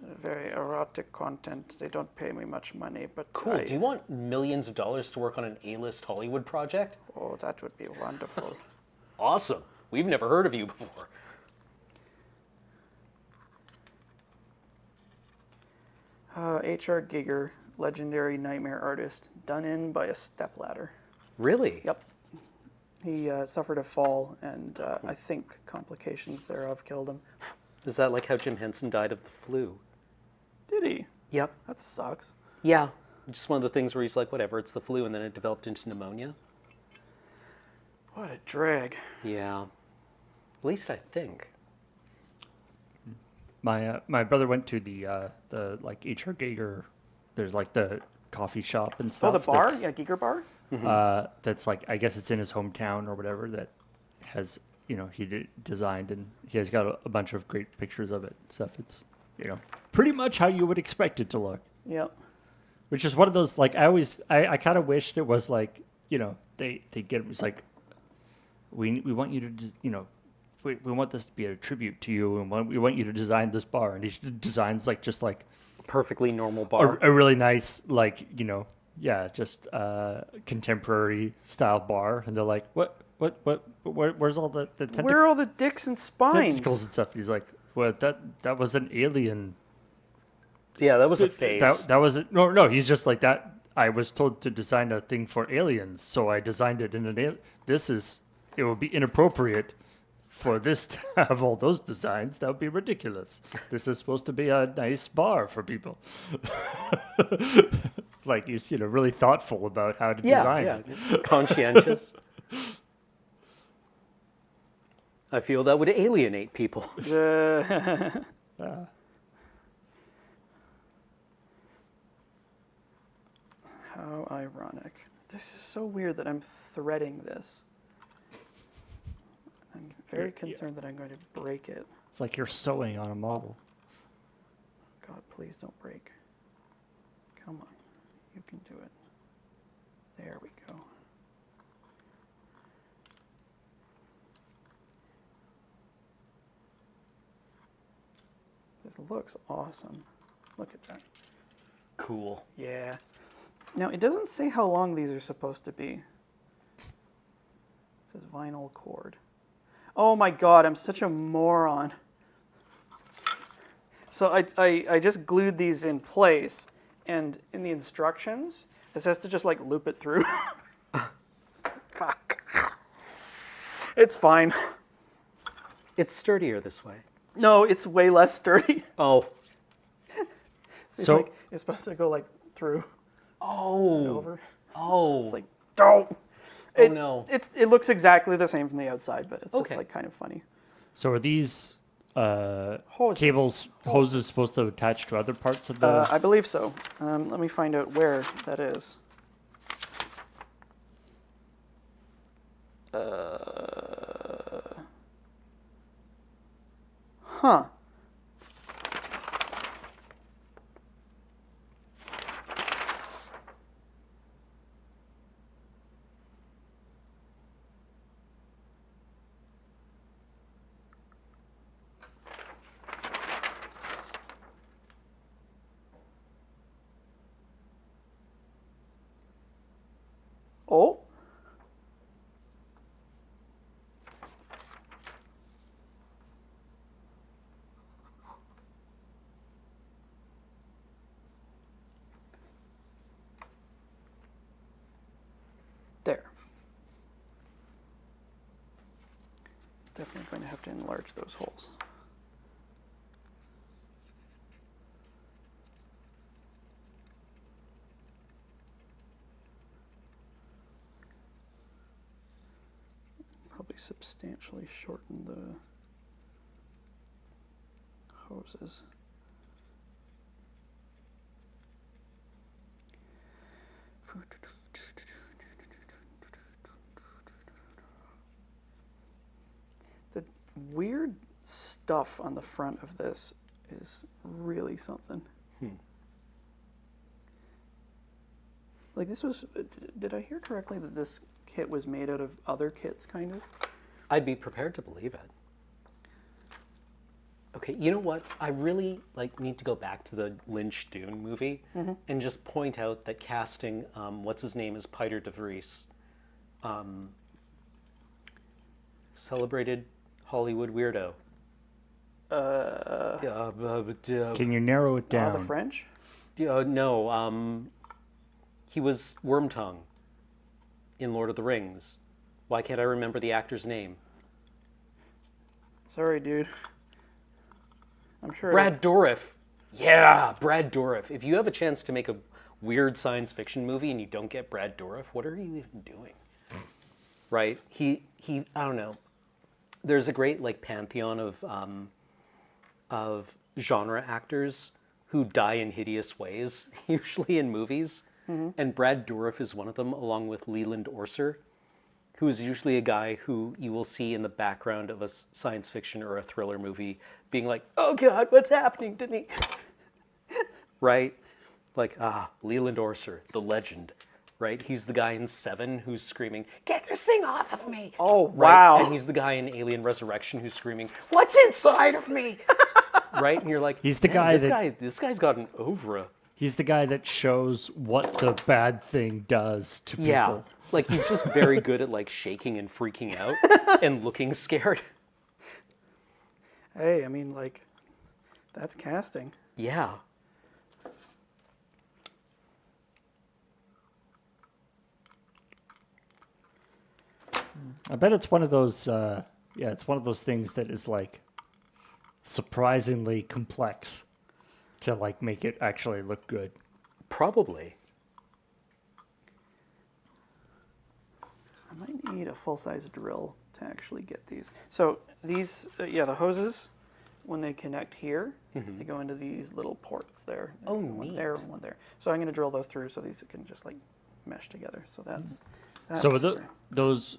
Speaker 1: Very erotic content. They don't pay me much money, but
Speaker 2: Cool. Do you want millions of dollars to work on an A-list Hollywood project?
Speaker 1: Oh, that would be wonderful.
Speaker 2: Awesome. We've never heard of you before.
Speaker 1: HR Giger, legendary nightmare artist, done in by a stepladder.
Speaker 2: Really?
Speaker 1: Yep. He suffered a fall, and I think complications thereof killed him.
Speaker 2: Is that like how Jim Henson died of the flu?
Speaker 1: Did he?
Speaker 2: Yep.
Speaker 1: That sucks.
Speaker 2: Yeah. Just one of the things where he's like, whatever, it's the flu, and then it developed into pneumonia.
Speaker 1: What a drag.
Speaker 2: Yeah. At least I think.
Speaker 3: My brother went to the like H.R. Giger. There's like the coffee shop and stuff.
Speaker 1: Oh, the bar?
Speaker 3: that's-
Speaker 1: Yeah, Giger Bar?
Speaker 3: That's like, I guess it's in his hometown or whatever, that has, designed, and he has got a bunch of great pictures of it and stuff. It's, pretty much how you would expect it to look,
Speaker 1: Yep.
Speaker 3: which is one of those, like, I kind of wished it was like, they get, it's like, we want you to, we want this to be a tribute to you, and we want you to design this bar. And he designs just like
Speaker 2: Perfectly normal bar.
Speaker 3: a really nice, just contemporary style bar. And they're like, where's all the
Speaker 1: Where are all the dicks and spines?
Speaker 3: tentacles and stuff? He's like, well, that was an alien.
Speaker 2: Yeah, that was a phase.
Speaker 3: That was no. He's just like that. I was told to design a thing for aliens, so I designed it in an. It would be inappropriate for this to have all those designs. That would be ridiculous. This is supposed to be a nice bar for people. Like, he's really thoughtful about how to design it.
Speaker 2: Conscientious. I feel that would alienate people.
Speaker 1: How ironic. This is so weird that I'm threading this. I'm very concerned that I'm going to break it.
Speaker 3: It's like you're sewing on a model.
Speaker 1: God, please don't break. Come on. You can do it. There we go. This looks awesome. Look at that.
Speaker 2: Cool.
Speaker 1: Yeah. Now, it doesn't say how long these are supposed to be. It says vinyl cord. Oh my god, I'm such a moron. So I just glued these in place, and in the instructions, it says to just like loop it through. Fuck. It's fine.
Speaker 2: It's sturdier this way.
Speaker 1: No, it's way less sturdy.
Speaker 2: Oh.
Speaker 3: So-
Speaker 1: it's supposed to go like through and
Speaker 2: Oh.
Speaker 1: over.
Speaker 2: Oh.
Speaker 1: It's like, don't.
Speaker 2: Oh, no.
Speaker 1: It looks exactly the same from the outside, but it's just
Speaker 2: Okay.
Speaker 1: like kind of funny.
Speaker 3: So are these
Speaker 1: Hoses.
Speaker 3: hoses supposed to attach to other parts of the?
Speaker 1: I believe so. Let me find out where that is. Huh. Oh. Definitely going to have to enlarge those holes. Probably substantially shorten the hoses. The weird stuff on the front of this is really something. Like this was, did I hear correctly that this kit was made out of other kits, kind of?
Speaker 2: I'd be prepared to believe it. Okay, you know what? I really need to go back to the Lynch Dune movie and just point out that casting, what's his name, is Pieter de Vries, celebrated Hollywood weirdo.
Speaker 3: Can you narrow it down?
Speaker 1: The French?
Speaker 2: No, he was Wormtongue in Lord of the Rings. Why can't I remember the actor's name?
Speaker 1: Sorry, dude. I'm sure.
Speaker 2: Brad Dourif. Yeah, Brad Dourif. If you have a chance to make a weird science fiction movie and you don't get Brad Dourif, what are you even doing? Right? He. I don't know. There's a great pantheon of genre actors who die in hideous ways, usually in movies, and Brad Dourif is one of them, along with Leland Orser, who is usually a guy who you will see in the background of a science fiction or a thriller movie being like, oh God, what's happening to me? Right? Leland Orser, the legend, right? He's the guy in Seven who's screaming, get this thing off of me.
Speaker 1: Oh,
Speaker 2: right?
Speaker 1: wow.
Speaker 2: And he's the guy in Alien Resurrection who's screaming, what's inside of me? Right? And you're like,
Speaker 3: He's the guy
Speaker 2: this guy's got an oeuvre.
Speaker 3: He's the guy that shows what the bad thing does to people.
Speaker 2: Yeah. He's just very good at shaking and freaking out and looking scared.
Speaker 1: Hey, I mean, that's casting.
Speaker 2: Yeah.
Speaker 3: I bet it's one of those. It's one of those things that is surprisingly complex to make it actually look good.
Speaker 2: Probably.
Speaker 1: I might need a full-size drill to actually get these. So these, the hoses, when they connect here, they go into these little ports there. There's one
Speaker 2: neat.
Speaker 1: there and one there. So I'm going to drill those through so these can just mesh together. So that's
Speaker 3: So those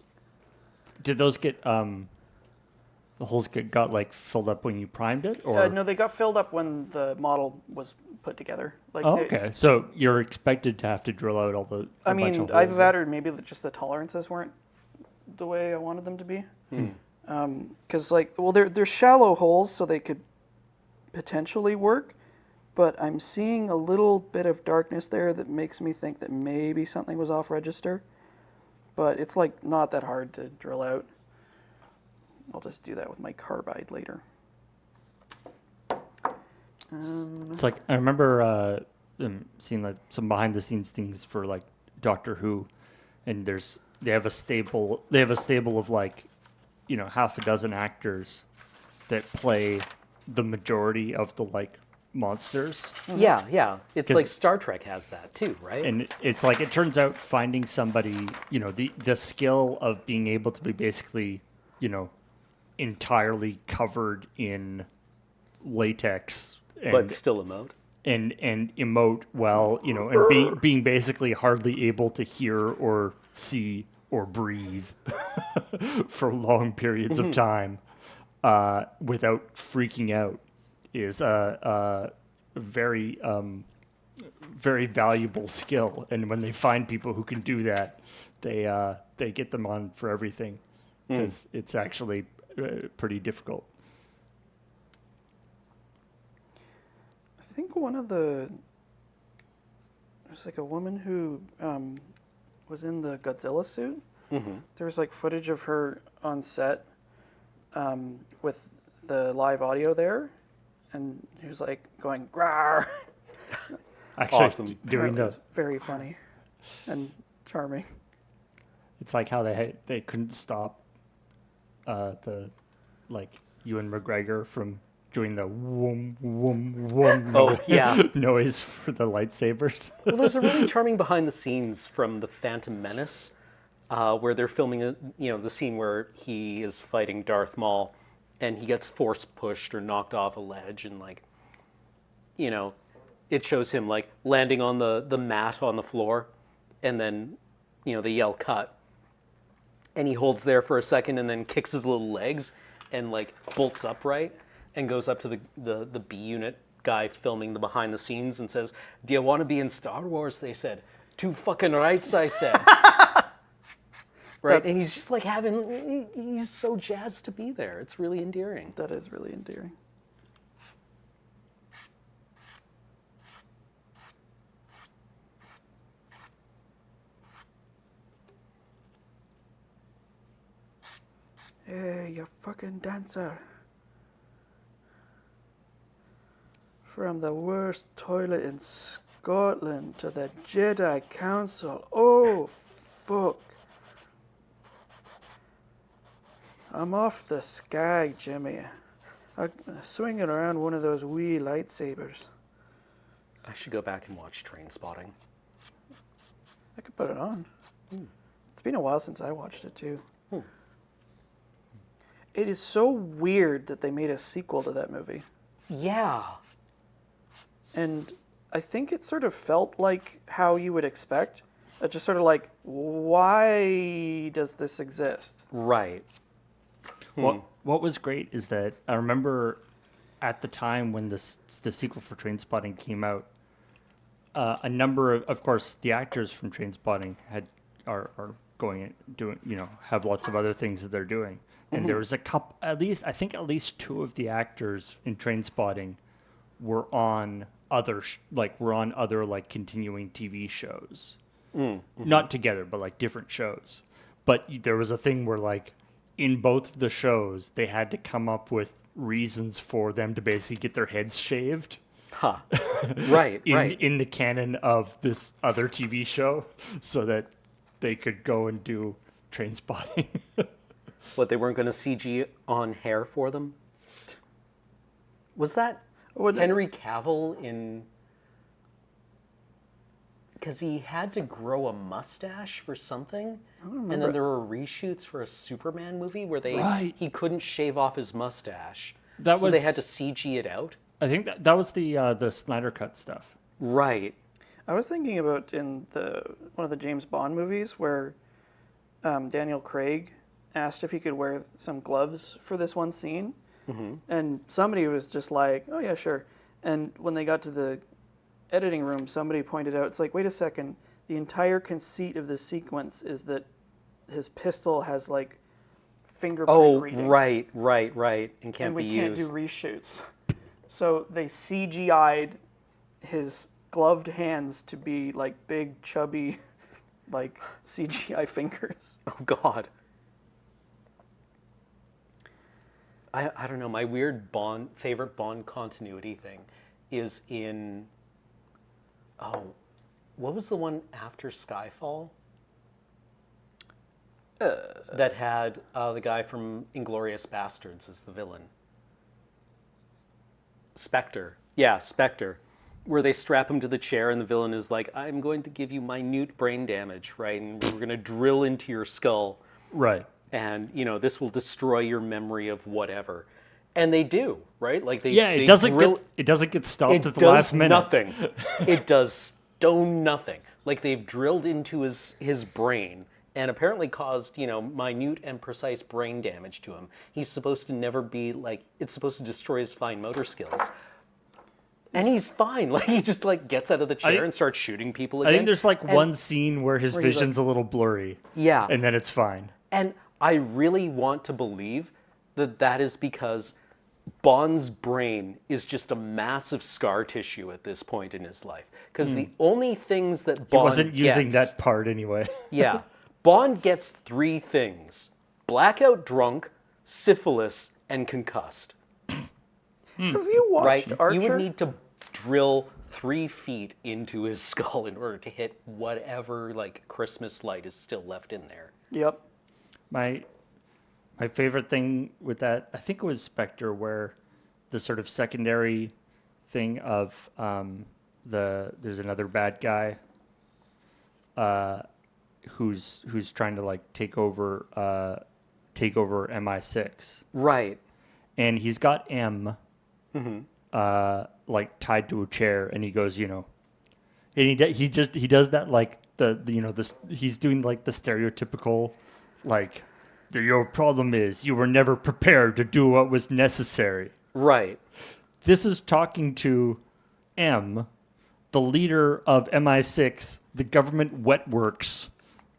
Speaker 3: did those get the holes got filled up when you primed it, or
Speaker 1: no, they got filled up when the model was put together.
Speaker 3: Okay, so you're expected to have to drill out all the.
Speaker 1: I mean, either that or maybe just the tolerances weren't the way I wanted them to be. Because they're shallow holes, so they could potentially work, but I'm seeing a little bit of darkness there that makes me think that maybe something was off register. But it's not that hard to drill out. I'll just do that with my carbide later.
Speaker 3: It's I remember seeing some behind the scenes things for Doctor Who, and they have a stable of half a dozen actors that play the majority of the monsters.
Speaker 2: Yeah. It's Star Trek has that too, right?
Speaker 3: And it's it turns out finding somebody, the skill of being able to be basically, entirely covered in latex
Speaker 2: but still emote.
Speaker 3: And emote well, and being basically hardly able to hear or see or breathe for long periods of time without freaking out is a very very valuable skill. And when they find people who can do that, they get them on for everything because it's actually pretty difficult.
Speaker 1: I think there's a woman who was in the Godzilla suit. There's footage of her on set with the live audio there, and he was going "Grawr."
Speaker 3: Actually,
Speaker 2: awesome.
Speaker 3: Doing
Speaker 1: It was very funny and charming.
Speaker 3: It's how they couldn't stop the like Ewan McGregor from doing the whoom whoom whoom
Speaker 2: Oh, yeah.
Speaker 3: noise for the lightsabers.
Speaker 2: Well, there's a really charming behind the scenes from The Phantom Menace, where they're filming, the scene where he is fighting Darth Maul, and he gets force pushed or knocked off a ledge, and it shows him like landing on the mat on the floor, and then, they yell cut, and he holds there for a second, and then kicks his little legs, and like bolts upright, and goes up to the B unit guy filming the behind the scenes and says, "Do you want to be in Star Wars?" They said, "Two fucking rights," I said. Right, and he's just like he's so jazzed to be there. It's really endearing.
Speaker 1: That is really endearing. Hey, you fucking dancer. From the worst toilet in Scotland to the Jedi Council. Oh, fuck. I'm off the skag, Jimmy. I'm swinging around one of those wee lightsabers.
Speaker 2: I should go back and watch Train Spotting.
Speaker 1: I could put it on. It's been a while since I watched it, too. It is so weird that they made a sequel to that movie.
Speaker 2: Yeah.
Speaker 1: And I think it sort of felt like how you would expect. It's just sort of like, why does this exist?
Speaker 2: Right.
Speaker 3: What was great is that I remember at the time when the sequel for Trainspotting came out, a number of course, the actors from Trainspotting are going and doing, have lots of other things that they're doing. And there was a couple, at least two of the actors in Trainspotting were on other continuing TV shows. Not together, but like different shows. But there was a thing where like in both of the shows, they had to come up with reasons for them to basically get their heads shaved.
Speaker 2: Huh. Right, right.
Speaker 3: In the canon of this other TV show, so that they could go and do Trainspotting.
Speaker 2: What, they weren't going to CG on hair for them? Was that Henry Cavill in... Because he had to grow a mustache for something, and then there were reshoots for a Superman movie where he couldn't shave off his mustache, so they had to CG it out.
Speaker 3: I think that was the Snyder Cut stuff.
Speaker 2: Right.
Speaker 1: I was thinking about in one of the James Bond movies where Daniel Craig asked if he could wear some gloves for this one scene, and somebody was just like, "Oh yeah, sure." And when they got to the editing room, somebody pointed out, it's like, wait a second, the entire conceit of this sequence is that his pistol has like fingerprint reading.
Speaker 2: Right, and can't be used.
Speaker 1: And we can't do reshoots. So they CGI'd his gloved hands to be like big, chubby, like CGI fingers.
Speaker 2: Oh God. I don't know. My weird favorite Bond continuity thing is in... what was the one after Skyfall? That had the guy from Inglourious Bastards as the villain. Spectre. Yeah, Spectre. Where they strap him to the chair and the villain is like, "I'm going to give you minute brain damage, right? And we're going to drill into your skull.
Speaker 3: Right.
Speaker 2: And, this will destroy your memory of whatever." And they do, right? Like
Speaker 3: it doesn't get stopped at the last minute.
Speaker 2: Nothing. It does stone nothing. Like they've drilled into his brain and apparently caused, minute and precise brain damage to him. He's supposed to never be it's supposed to destroy his fine motor skills. And he's fine. Like he just gets out of the chair and starts shooting people again.
Speaker 3: I think there's one scene where his vision's a little blurry.
Speaker 2: Yeah.
Speaker 3: And then it's fine.
Speaker 2: And I really want to believe that is because Bond's brain is just a massive scar tissue at this point in his life. Because the only things that Bond
Speaker 3: He wasn't using
Speaker 2: gets,
Speaker 3: that part anyway.
Speaker 2: Yeah. Bond gets 3 things: blackout drunk, syphilis, and concussed.
Speaker 1: Have you watched Archer?
Speaker 2: You would need to drill 3 feet into his skull in order to hit whatever Christmas light is still left in there.
Speaker 1: Yep.
Speaker 3: My favorite thing with that, I think it was Spectre, where the sort of secondary thing of there's another bad guy who's trying to like take over MI6,
Speaker 2: Right.
Speaker 3: and he's got M like tied to a chair, and he goes, and he does that like he's doing like the stereotypical like your problem is you were never prepared to do what was necessary.
Speaker 2: Right.
Speaker 3: This is talking to M, the leader of MI6, the government wet works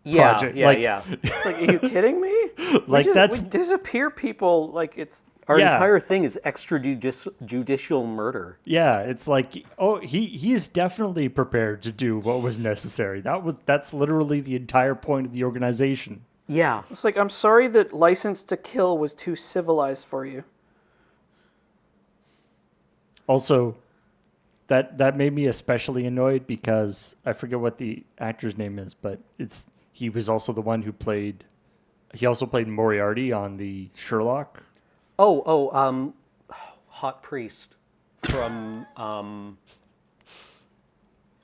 Speaker 3: project.
Speaker 2: Yeah.
Speaker 1: It's like, are you kidding me?
Speaker 3: Like, that's-
Speaker 1: we disappear people like it's.
Speaker 2: Our
Speaker 3: Yeah.
Speaker 2: entire thing is extrajudicial murder.
Speaker 3: Yeah, it's like, oh, he's definitely prepared to do what was necessary. That's literally the entire point of the organization.
Speaker 2: Yeah.
Speaker 1: It's like, I'm sorry that License to Kill was too civilized for you.
Speaker 3: Also, that made me especially annoyed because I forget what the actor's name is, but he was also the one who played. He also played Moriarty on the Sherlock.
Speaker 2: Hot Priest from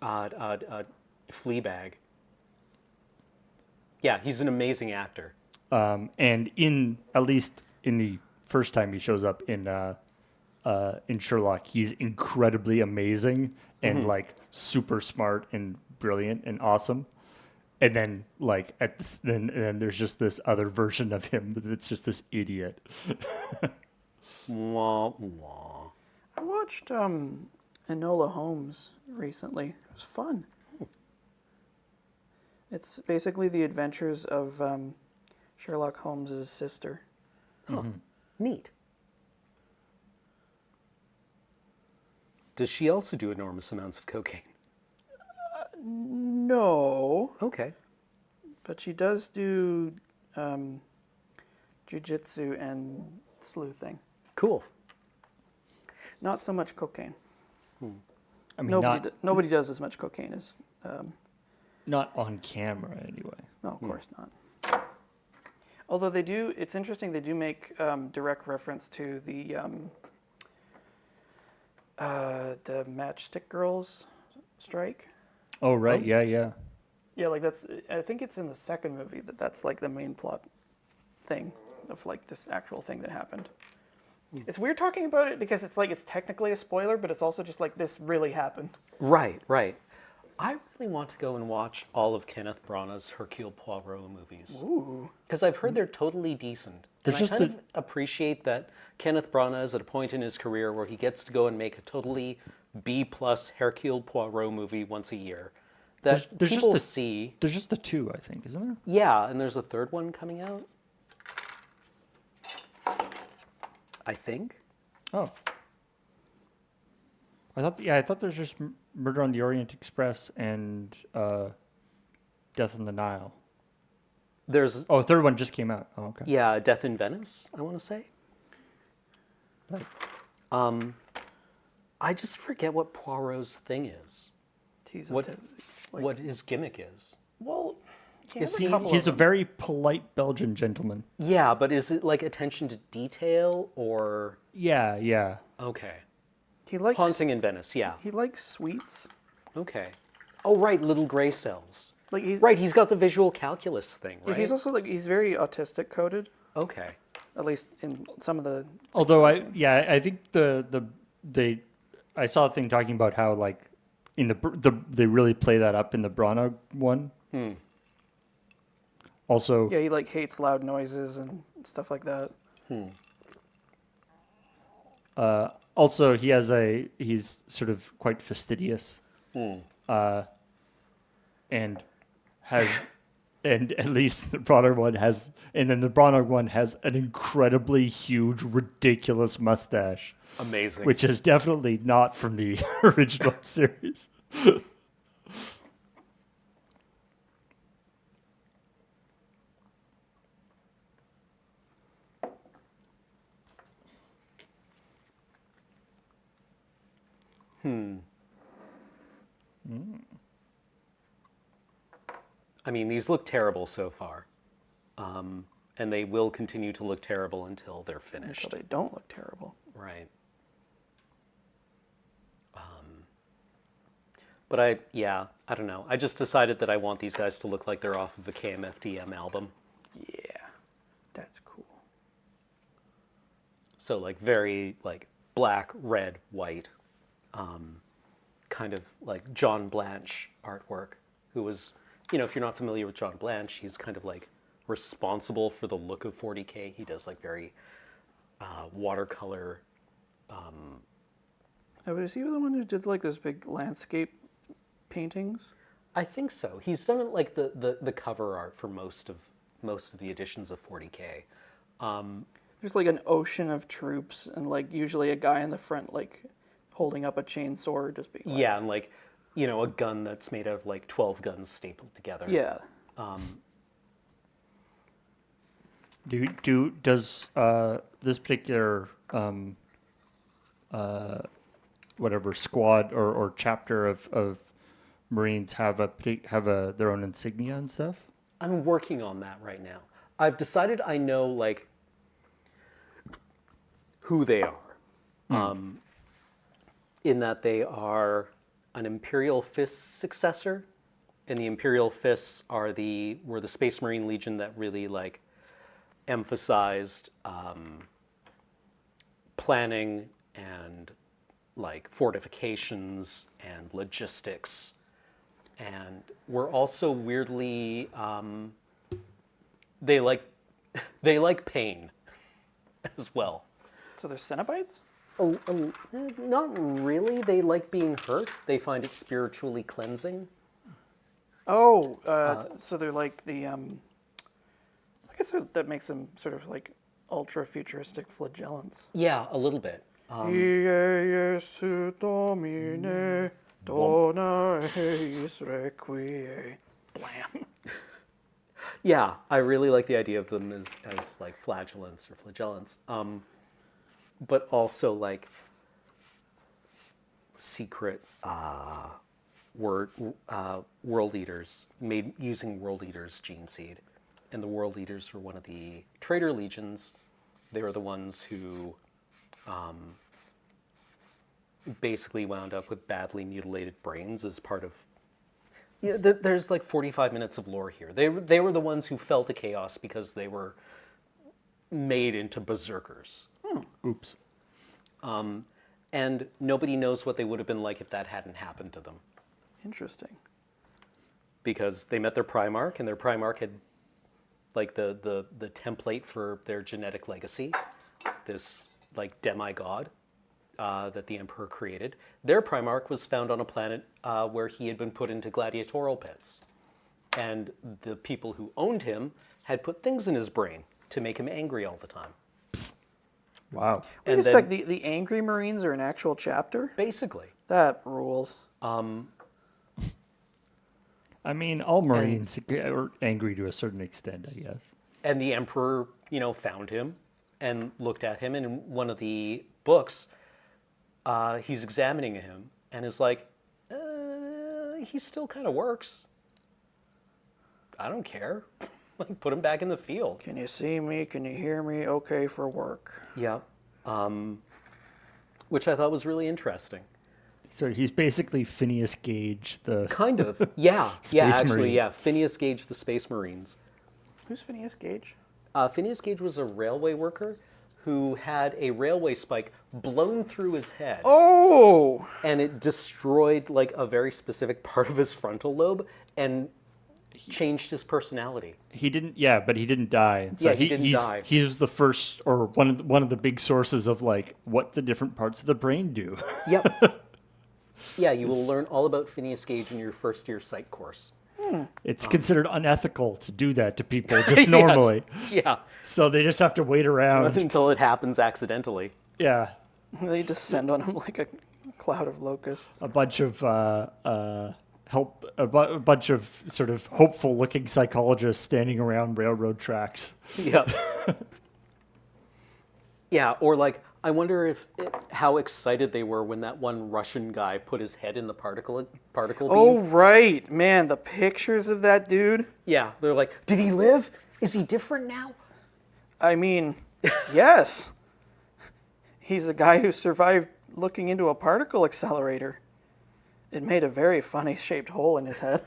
Speaker 2: Fleabag. Yeah, he's an amazing actor.
Speaker 3: And at least in the first time he shows up in Sherlock, he's incredibly amazing and like super smart and brilliant and awesome. And then like then there's just this other version of him that's just this idiot.
Speaker 2: Wah, wah.
Speaker 1: I watched Enola Holmes recently. It was fun. It's basically the adventures of Sherlock Holmes' sister.
Speaker 2: Neat. Does she also do enormous amounts of cocaine?
Speaker 1: No,
Speaker 2: Okay.
Speaker 1: but she does do jujitsu and sleuthing.
Speaker 2: Cool.
Speaker 1: Not so much cocaine.
Speaker 3: I mean,
Speaker 1: Nobody does as much cocaine as.
Speaker 3: not on camera anyway.
Speaker 1: No, of course not. Although they do, it's interesting. They do make direct reference to the Matchstick Girls strike.
Speaker 3: Oh right,
Speaker 2: Oh.
Speaker 3: yeah.
Speaker 1: Yeah, like that's. I think it's in the second movie that's like the main plot thing of like this actual thing that happened. It's weird talking about it because it's like it's technically a spoiler, but it's also just like this really happened.
Speaker 2: Right. I really want to go and watch all of Kenneth Branagh's Hercule Poirot movies.
Speaker 1: Ooh.
Speaker 2: Because I've heard they're totally decent. And
Speaker 3: There's
Speaker 2: I
Speaker 3: just
Speaker 2: kind of appreciate that Kenneth Branagh is at a point in his career where he gets to go and make a totally B+ Hercule Poirot movie once a year. That
Speaker 3: There's
Speaker 2: people
Speaker 3: just
Speaker 2: see.
Speaker 3: There's just the two, I think, isn't there?
Speaker 2: Yeah, and there's a third one coming out. I think.
Speaker 3: Oh. I thought there's just Murder on the Orient Express and Death on the Nile.
Speaker 2: There's
Speaker 3: Oh, third one just came out. Oh, okay.
Speaker 2: yeah, Death in Venice, I want to say.
Speaker 3: Right.
Speaker 2: I just forget what Poirot's thing is.
Speaker 1: He's
Speaker 2: What
Speaker 1: autistic. Like,
Speaker 2: what his gimmick is.
Speaker 1: Well, he
Speaker 3: Is
Speaker 1: has
Speaker 3: he,
Speaker 1: a couple
Speaker 3: he's a
Speaker 1: of them.
Speaker 3: very polite Belgian gentleman.
Speaker 2: Yeah, but is it like attention to detail or
Speaker 3: Yeah.
Speaker 2: okay?
Speaker 1: He likes
Speaker 2: Haunting in Venice, yeah.
Speaker 1: He likes sweets.
Speaker 2: Okay. Oh right, little gray cells.
Speaker 1: Like he's
Speaker 2: Right, he's got the visual calculus thing, right?
Speaker 1: He's also like he's very autistic coded.
Speaker 2: Okay.
Speaker 1: At least in some of the.
Speaker 3: Although
Speaker 1: things I've seen.
Speaker 3: I think I saw a thing talking about how like in they really play that up in the Branagh one. Also,
Speaker 1: Yeah, he like hates loud noises and stuff like that.
Speaker 3: also he's sort of quite fastidious, and has. And at least the Branagh one has, and then the Branagh one has an incredibly huge, ridiculous mustache,
Speaker 2: Amazing.
Speaker 3: which is definitely not from the original series.
Speaker 2: I mean, these look terrible so far. and they will continue to look terrible until they're
Speaker 1: Until
Speaker 2: finished.
Speaker 1: they don't look terrible.
Speaker 2: Right. But I don't know. I just decided that I want these guys to look like they're off of a KMFDM album.
Speaker 1: Yeah, that's cool.
Speaker 2: So like very like black, red, white, kind of like John Blanche artwork, who was, if you're not familiar with John Blanche, he's kind of like responsible for the look of 40K. He does like very watercolor.
Speaker 1: Oh, was he the one who did like this big landscape paintings?
Speaker 2: I think so. He's done like the cover art for most of the editions of 40K.
Speaker 1: There's like an ocean of troops and like usually a guy in the front like holding up a chainsaw, just being like,
Speaker 2: Yeah, and like, a gun that's made out of like 12 guns stapled together.
Speaker 1: yeah.
Speaker 3: Does this particular whatever squad or chapter of Marines have their own insignia and stuff?
Speaker 2: I'm working on that right now. I've decided I know like who they are. In that they are an Imperial Fist successor, and the Imperial Fists were the Space Marine Legion that really like emphasized planning and like fortifications and logistics, and were also weirdly they like pain as well.
Speaker 1: So there's Cenobites?
Speaker 2: Not really. They like being hurt. They find it spiritually cleansing.
Speaker 1: Oh, so they're like the I guess that makes them sort of like ultra futuristic flagellants.
Speaker 2: Yeah, a little bit.
Speaker 1: Iesu Domine, dona eis requie. Blam.
Speaker 2: Yeah, I really like the idea of them as like flagellants or flagellants. But also like secret world eaters made using world eaters gene seed, and the world eaters were one of the traitor legions. They were the ones who basically wound up with badly mutilated brains as part of. Yeah, there's like 45 minutes of lore here. They were the ones who fell to chaos because they were made into berserkers.
Speaker 3: Oops.
Speaker 2: And nobody knows what they would have been like if that hadn't happened to them.
Speaker 1: Interesting.
Speaker 2: Because they met their Primarch, and their Primarch had like the template for their genetic legacy, this like demigod that the Emperor created. Their Primarch was found on a planet where he had been put into gladiatorial pits. And the people who owned him had put things in his brain to make him angry all the time.
Speaker 3: Wow.
Speaker 1: Wait
Speaker 2: And
Speaker 1: a
Speaker 2: then-
Speaker 1: sec, the Angry Marines are an actual chapter?
Speaker 2: Basically.
Speaker 1: That rules.
Speaker 3: I mean, all Marines are angry to a certain extent, I guess.
Speaker 2: And the Emperor, found him and looked at him. And in one of the books, he's examining him and is like, he still kind of works. I don't care. Like, put him back in the field.
Speaker 1: Can you see me? Can you hear me? Okay for work.
Speaker 2: Yeah. Which I thought was really interesting.
Speaker 3: So he's basically Phineas Gage, the
Speaker 2: Kind of. Yeah.
Speaker 3: Space
Speaker 2: Actually,
Speaker 3: Marine.
Speaker 2: yeah. Phineas Gage, the Space Marines.
Speaker 1: Who's Phineas Gage?
Speaker 2: Phineas Gage was a railway worker who had a railway spike blown through his head.
Speaker 1: Oh!
Speaker 2: And it destroyed like a very specific part of his frontal lobe and changed his personality.
Speaker 3: He didn't. Yeah, but he didn't die. And so
Speaker 2: Yeah, he didn't die.
Speaker 3: He was the first, or one of the big sources of like what the different parts of the brain do.
Speaker 2: Yep. Yeah, you will learn all about Phineas Gage in your first year psych course.
Speaker 3: It's considered unethical to do that to people just normally.
Speaker 2: Yes. Yeah.
Speaker 3: So they just have to wait around.
Speaker 2: Until it happens accidentally.
Speaker 3: Yeah,
Speaker 1: They descend on him like a cloud of locusts.
Speaker 3: a bunch of bunch of sort of hopeful-looking psychologists standing around railroad tracks.
Speaker 2: Yep. Yeah, or like, I wonder how excited they were when that one Russian guy put his head in the particle beam.
Speaker 1: Oh, right. Man, the pictures of that dude.
Speaker 2: Yeah, they're like, did he live? Is he different now?
Speaker 1: I mean, yes. He's a guy who survived looking into a particle accelerator. It made a very funny shaped hole in his head.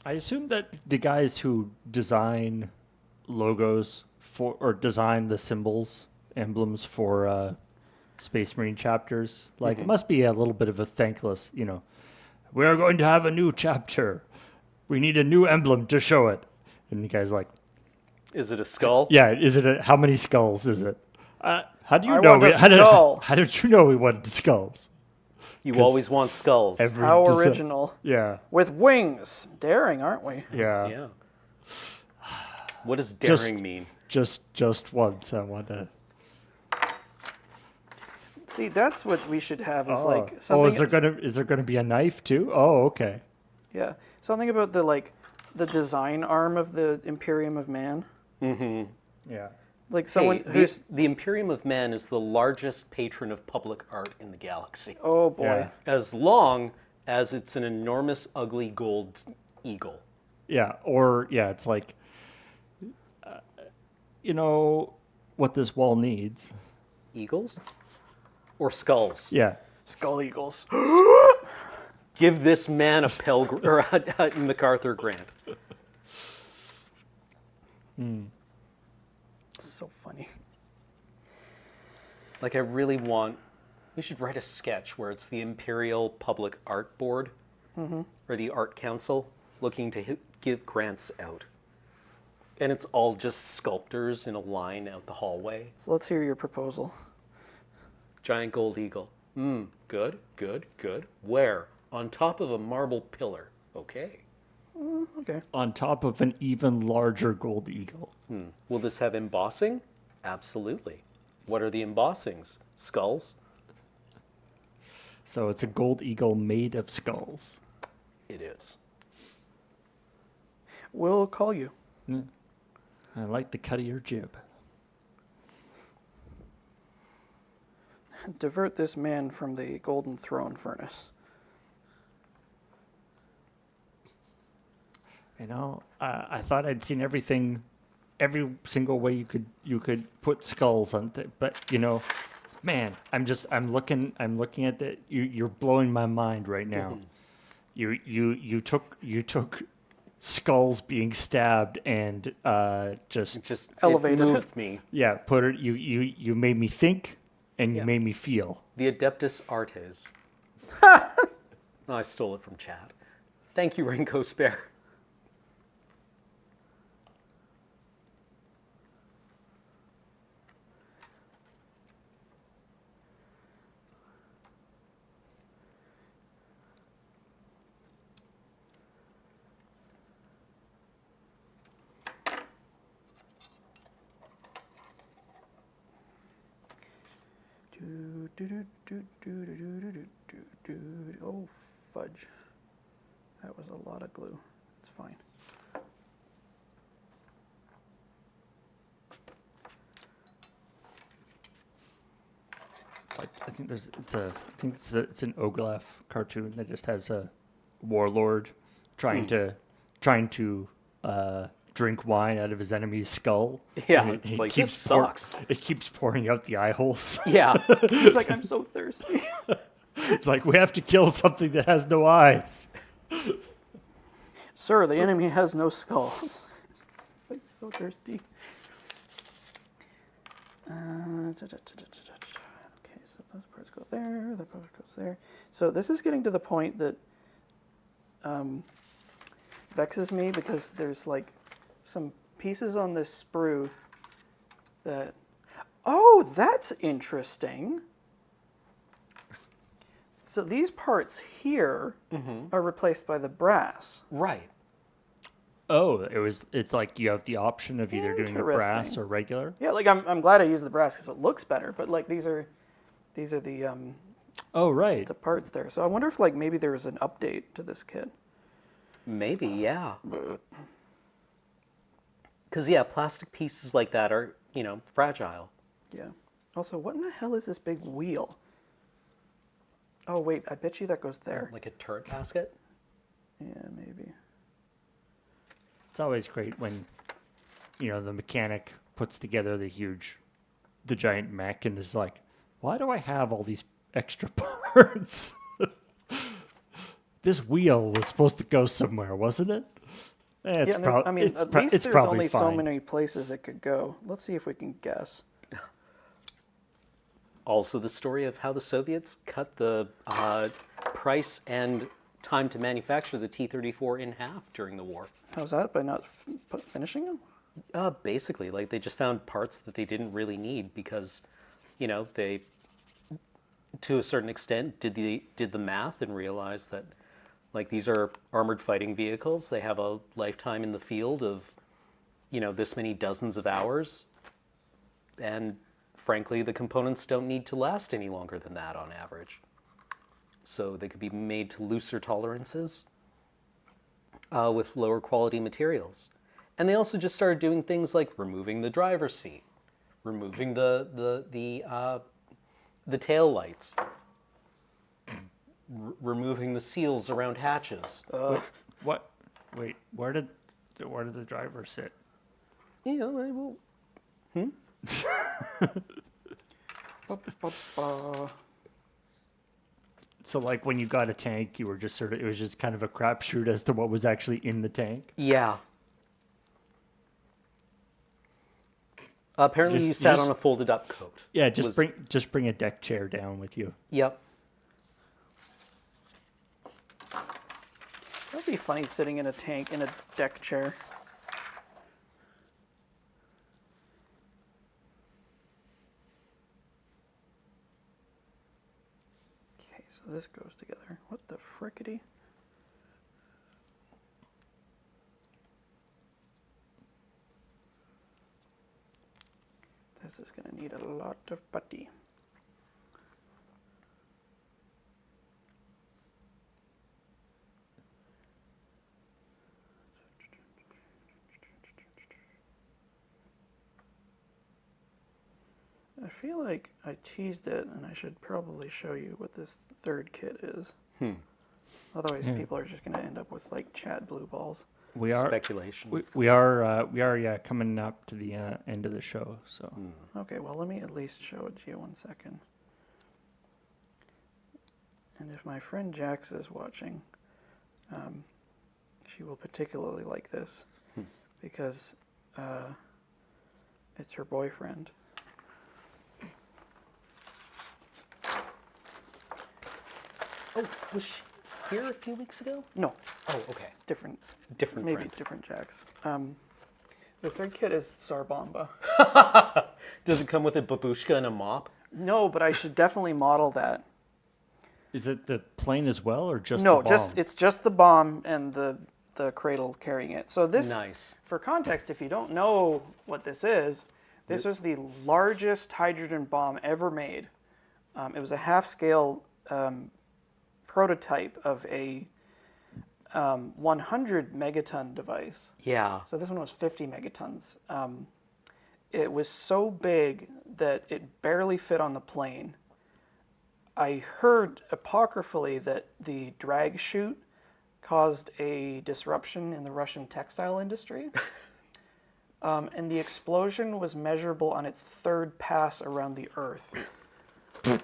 Speaker 3: I assume that the guys who design logos for or design the symbols, emblems for Space Marine chapters, like it must be a little bit of a thankless, we're going to have a new chapter. We need a new emblem to show it. And the guy's like,
Speaker 2: Is it a skull?
Speaker 3: yeah, is it how many skulls is it? How do you
Speaker 1: I
Speaker 3: know?
Speaker 1: want a skull.
Speaker 3: How did you know we wanted skulls?
Speaker 2: You
Speaker 3: 'Cause
Speaker 2: always want skulls.
Speaker 1: How original.
Speaker 3: Yeah,
Speaker 1: With wings. Daring, aren't we?
Speaker 3: yeah.
Speaker 2: Yeah. What does
Speaker 3: Just-
Speaker 2: daring mean?
Speaker 3: Just once I want to.
Speaker 1: See, that's what we should have is
Speaker 3: Oh,
Speaker 1: like something.
Speaker 3: is there gonna be a knife too? Oh, okay.
Speaker 1: Yeah, something about the design arm of the Imperium of Man.
Speaker 3: Yeah.
Speaker 1: Like someone
Speaker 2: Hey,
Speaker 1: who's
Speaker 2: the Imperium of Man is the largest patron of public art in the galaxy.
Speaker 1: oh boy,
Speaker 3: Yeah.
Speaker 2: As long as it's an enormous, ugly gold eagle.
Speaker 3: Yeah, or yeah, it's like, what this wall needs.
Speaker 2: Eagles? Or skulls?
Speaker 3: Yeah,
Speaker 1: Skull Eagles.
Speaker 2: Give this man a Pell or a MacArthur grant.
Speaker 1: So funny.
Speaker 2: Like, I really want. We should write a sketch where it's the Imperial Public Art Board or the Art Council looking to give grants out. And it's all just sculptors in a line out the hallway.
Speaker 1: So let's hear your proposal.
Speaker 2: Giant gold eagle. Good, good, good. Where? On top of a marble pillar. Okay.
Speaker 1: Okay.
Speaker 3: on top of an even larger gold eagle.
Speaker 2: Will this have embossing? Absolutely. What are the embossings? Skulls?
Speaker 3: So it's a gold eagle made of skulls.
Speaker 2: It is.
Speaker 1: We'll call you.
Speaker 3: I like the cut of your jib.
Speaker 1: Divert this man from the Golden Throne furnace.
Speaker 3: I thought I'd seen everything, every single way you could put skulls on it, but man, I'm looking at that. You're blowing my mind right now. You took skulls being stabbed and
Speaker 2: Just
Speaker 1: Elevated
Speaker 2: it
Speaker 1: it.
Speaker 2: moved me.
Speaker 3: yeah, put it. You made me think, and you
Speaker 2: Yeah.
Speaker 3: made me feel.
Speaker 2: The Adeptus Artes. Oh, I stole it from Chad. Thank you, Rinko Spare.
Speaker 1: Oh, fudge. That was a lot of glue. It's fine.
Speaker 3: I think it's an Oglaf cartoon that just has a warlord trying to drink wine out of his enemy's skull.
Speaker 2: Yeah,
Speaker 3: And
Speaker 2: it's like,
Speaker 3: keeps
Speaker 2: this sucks.
Speaker 3: It keeps pouring out the eye holes.
Speaker 2: Yeah.
Speaker 1: He's like, I'm so thirsty.
Speaker 3: It's like we have to kill something that has no eyes.
Speaker 1: Sir, the enemy has no skulls. Like, so thirsty. Okay, so those parts go there, that part goes there. So this is getting to the point that vexes me because there's like some pieces on this sprue that, oh, that's interesting. So these parts here are replaced by the brass.
Speaker 2: Right.
Speaker 3: Oh, it's like you have the option of either doing a brass
Speaker 1: Interesting.
Speaker 3: or regular.
Speaker 1: Yeah, like I'm glad I used the brass because it looks better. But like these are the
Speaker 3: Oh, right.
Speaker 1: the parts there. So I wonder if like maybe there was an update to this kit.
Speaker 2: Maybe, yeah. Because, yeah, plastic pieces like that are, fragile.
Speaker 1: Yeah. Also, what in the hell is this big wheel? Oh wait, I bet you that goes there.
Speaker 2: Like a turret basket.
Speaker 1: Yeah, maybe.
Speaker 3: It's always great when, the mechanic puts together the giant mech and is like, why do I have all these extra parts? This wheel was supposed to go somewhere, wasn't it?
Speaker 1: Yeah, and at least there's only so many places it could go. Let's see if we can guess.
Speaker 2: Also, the story of how the Soviets cut the price and time to manufacture the T-34 in half during the war.
Speaker 1: How's that? By not finishing them?
Speaker 2: Basically, like they just found parts that they didn't really need because, they, to a certain extent, did the math and realized that, like, these are armored fighting vehicles. They have a lifetime in the field of, this many dozens of hours, and frankly, the components don't need to last any longer than that on average. So they could be made to looser tolerances with lower quality materials. And they also just started doing things like removing the driver's seat, removing the tail lights, removing the seals around hatches.
Speaker 3: What? Wait, where did the driver sit? So, like, when you got a tank, you were just it was just kind of a crapshoot as to what was actually in the tank?
Speaker 2: Yeah. Apparently you sat on a folded up coat.
Speaker 3: Yeah, just bring a deck chair down with you.
Speaker 2: Yep.
Speaker 1: That'd be funny sitting in a tank in a deck chair. Okay, so this goes together. What the frickety? This is going to need a lot of putty. I feel like I teased it, and I should probably show you what this third kit is. Otherwise, people are just going to end up with like Chad blue balls.
Speaker 3: We are
Speaker 2: speculation.
Speaker 3: We are coming up to the end of the show. So
Speaker 1: Okay, well, let me at least show it to you 1 second. And if my friend Jax is watching, she will particularly like this because it's her boyfriend.
Speaker 2: Oh, was she here a few weeks ago?
Speaker 1: No,
Speaker 2: Oh, okay.
Speaker 1: different
Speaker 2: Different
Speaker 1: maybe
Speaker 2: friend.
Speaker 1: different Jax. The third kit is Tsar Bomba.
Speaker 2: Does it come with a babushka and a mop?
Speaker 1: No, but I should definitely model that.
Speaker 3: is it the plane as well, or just
Speaker 1: No,
Speaker 3: the bomb?
Speaker 1: it's just the bomb and the cradle carrying it. So this,
Speaker 2: Nice.
Speaker 1: for context, if you don't know what this is, this was the largest hydrogen bomb ever made. It was a half-scale prototype of a 100 megaton device.
Speaker 2: Yeah.
Speaker 1: So this one was 50 megatons. It was so big that it barely fit on the plane. I heard apocryphally that the drag chute caused a disruption in the Russian textile industry. And the explosion was measurable on its third pass around the Earth.
Speaker 3: And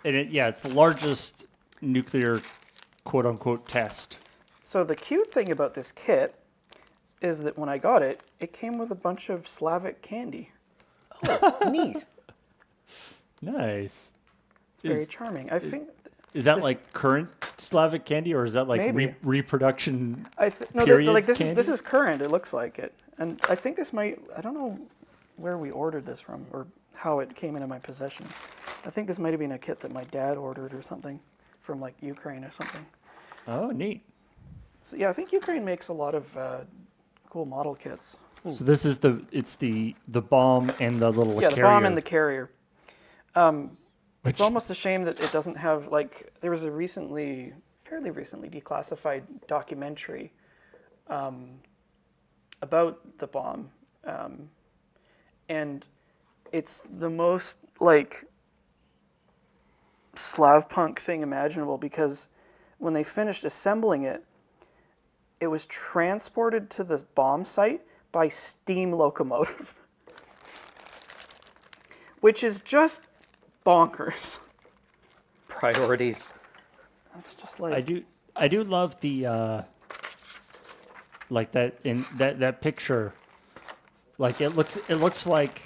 Speaker 3: it's the largest nuclear quote-unquote test.
Speaker 1: So the cute thing about this kit is that when I got it, it came with a bunch of Slavic candy.
Speaker 2: Oh, neat.
Speaker 3: Nice.
Speaker 1: It's very charming. I think.
Speaker 3: Is that
Speaker 1: this-
Speaker 3: like current Slavic candy, or is that like
Speaker 1: Maybe.
Speaker 3: reproduction?
Speaker 1: No,
Speaker 3: period
Speaker 1: like this
Speaker 3: candy?
Speaker 1: is this is current. It looks like it, and I think this might. I don't know where we ordered this from or how it came into my possession. I think this might have been a kit that my dad ordered or something from like Ukraine or something.
Speaker 3: Oh, neat.
Speaker 1: So yeah, I think Ukraine makes a lot of cool model kits.
Speaker 3: So this is the bomb and the little
Speaker 1: Yeah,
Speaker 3: carrier.
Speaker 1: the bomb and the carrier. It's
Speaker 3: Which-
Speaker 1: almost a shame that it doesn't have, like, there was a fairly recently declassified documentary about the bomb. And it's the most, like, Slav punk thing imaginable because when they finished assembling it, it was transported to the bomb site by steam locomotive, which is just bonkers.
Speaker 2: Priorities.
Speaker 1: It's just like
Speaker 3: I do love the like that in that picture. Like it looks like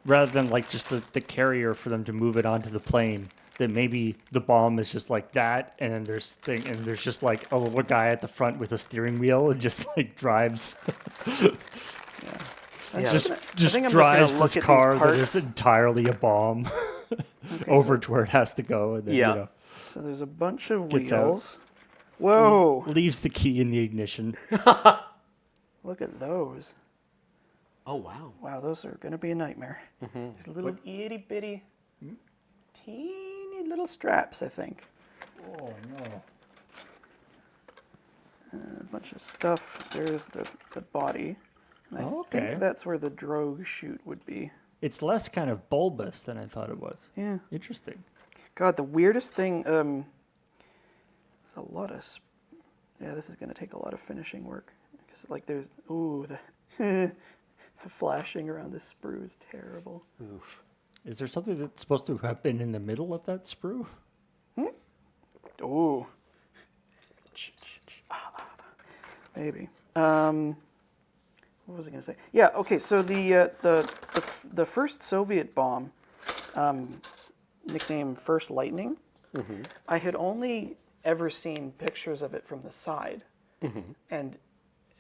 Speaker 3: rather than like just the carrier for them to move it onto the plane, that maybe the bomb is just like that, and then there's just like a little guy at the front with a steering wheel and just like drives
Speaker 1: I'm
Speaker 2: Yeah.
Speaker 1: just gonna- I
Speaker 3: just
Speaker 1: think I'm
Speaker 3: drives
Speaker 1: just gonna look
Speaker 3: this
Speaker 1: at
Speaker 3: car
Speaker 1: these
Speaker 3: that
Speaker 1: parts.
Speaker 3: is entirely a bomb over to where it has to go, and then
Speaker 2: Yeah.
Speaker 3: you know
Speaker 1: So there's a bunch of
Speaker 3: Gets out.
Speaker 1: wheels. Whoa!
Speaker 3: leaves the key in the ignition.
Speaker 1: Look at those.
Speaker 2: Oh, wow.
Speaker 1: Wow, those are gonna be a nightmare. These little itty bitty, teeny little straps, I think.
Speaker 3: Oh no.
Speaker 1: A bunch of stuff. There's the body. And I
Speaker 3: Okay.
Speaker 1: think that's where the drogue chute would be.
Speaker 3: It's less kind of bulbous than I thought it was.
Speaker 1: Yeah.
Speaker 3: Interesting.
Speaker 1: God, the weirdest thing. There's a lot of. Yeah, this is gonna take a lot of finishing work. Because like there's the the flashing around this sprue is terrible.
Speaker 2: Oof.
Speaker 3: Is there something that's supposed to have been in the middle of that sprue?
Speaker 1: Ooh. Maybe. What was I going to say? Yeah. Okay. So the first Soviet bomb, nicknamed First Lightning, I had only ever seen pictures of it from the side, and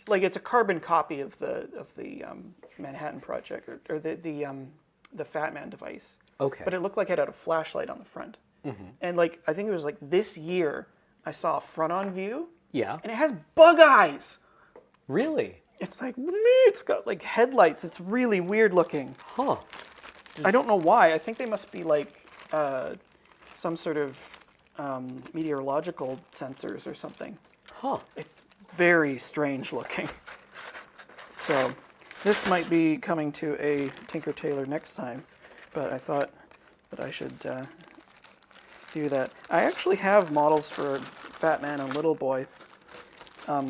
Speaker 1: like it's a carbon copy of the Manhattan Project or the Fat Man device.
Speaker 2: Okay.
Speaker 1: But it looked like it had a flashlight on the front, and like I think it was like this year I saw a front-on view.
Speaker 2: Yeah.
Speaker 1: And it has bug eyes.
Speaker 2: Really?
Speaker 1: It's like, it's got like headlights. It's really weird looking.
Speaker 2: Huh.
Speaker 1: I don't know why. I think they must be like some sort of meteorological sensors or something.
Speaker 2: Huh.
Speaker 1: It's very strange looking. So this might be coming to a Tinker Tailor next time, but I thought that I should do that. I actually have models for Fat Man and Little Boy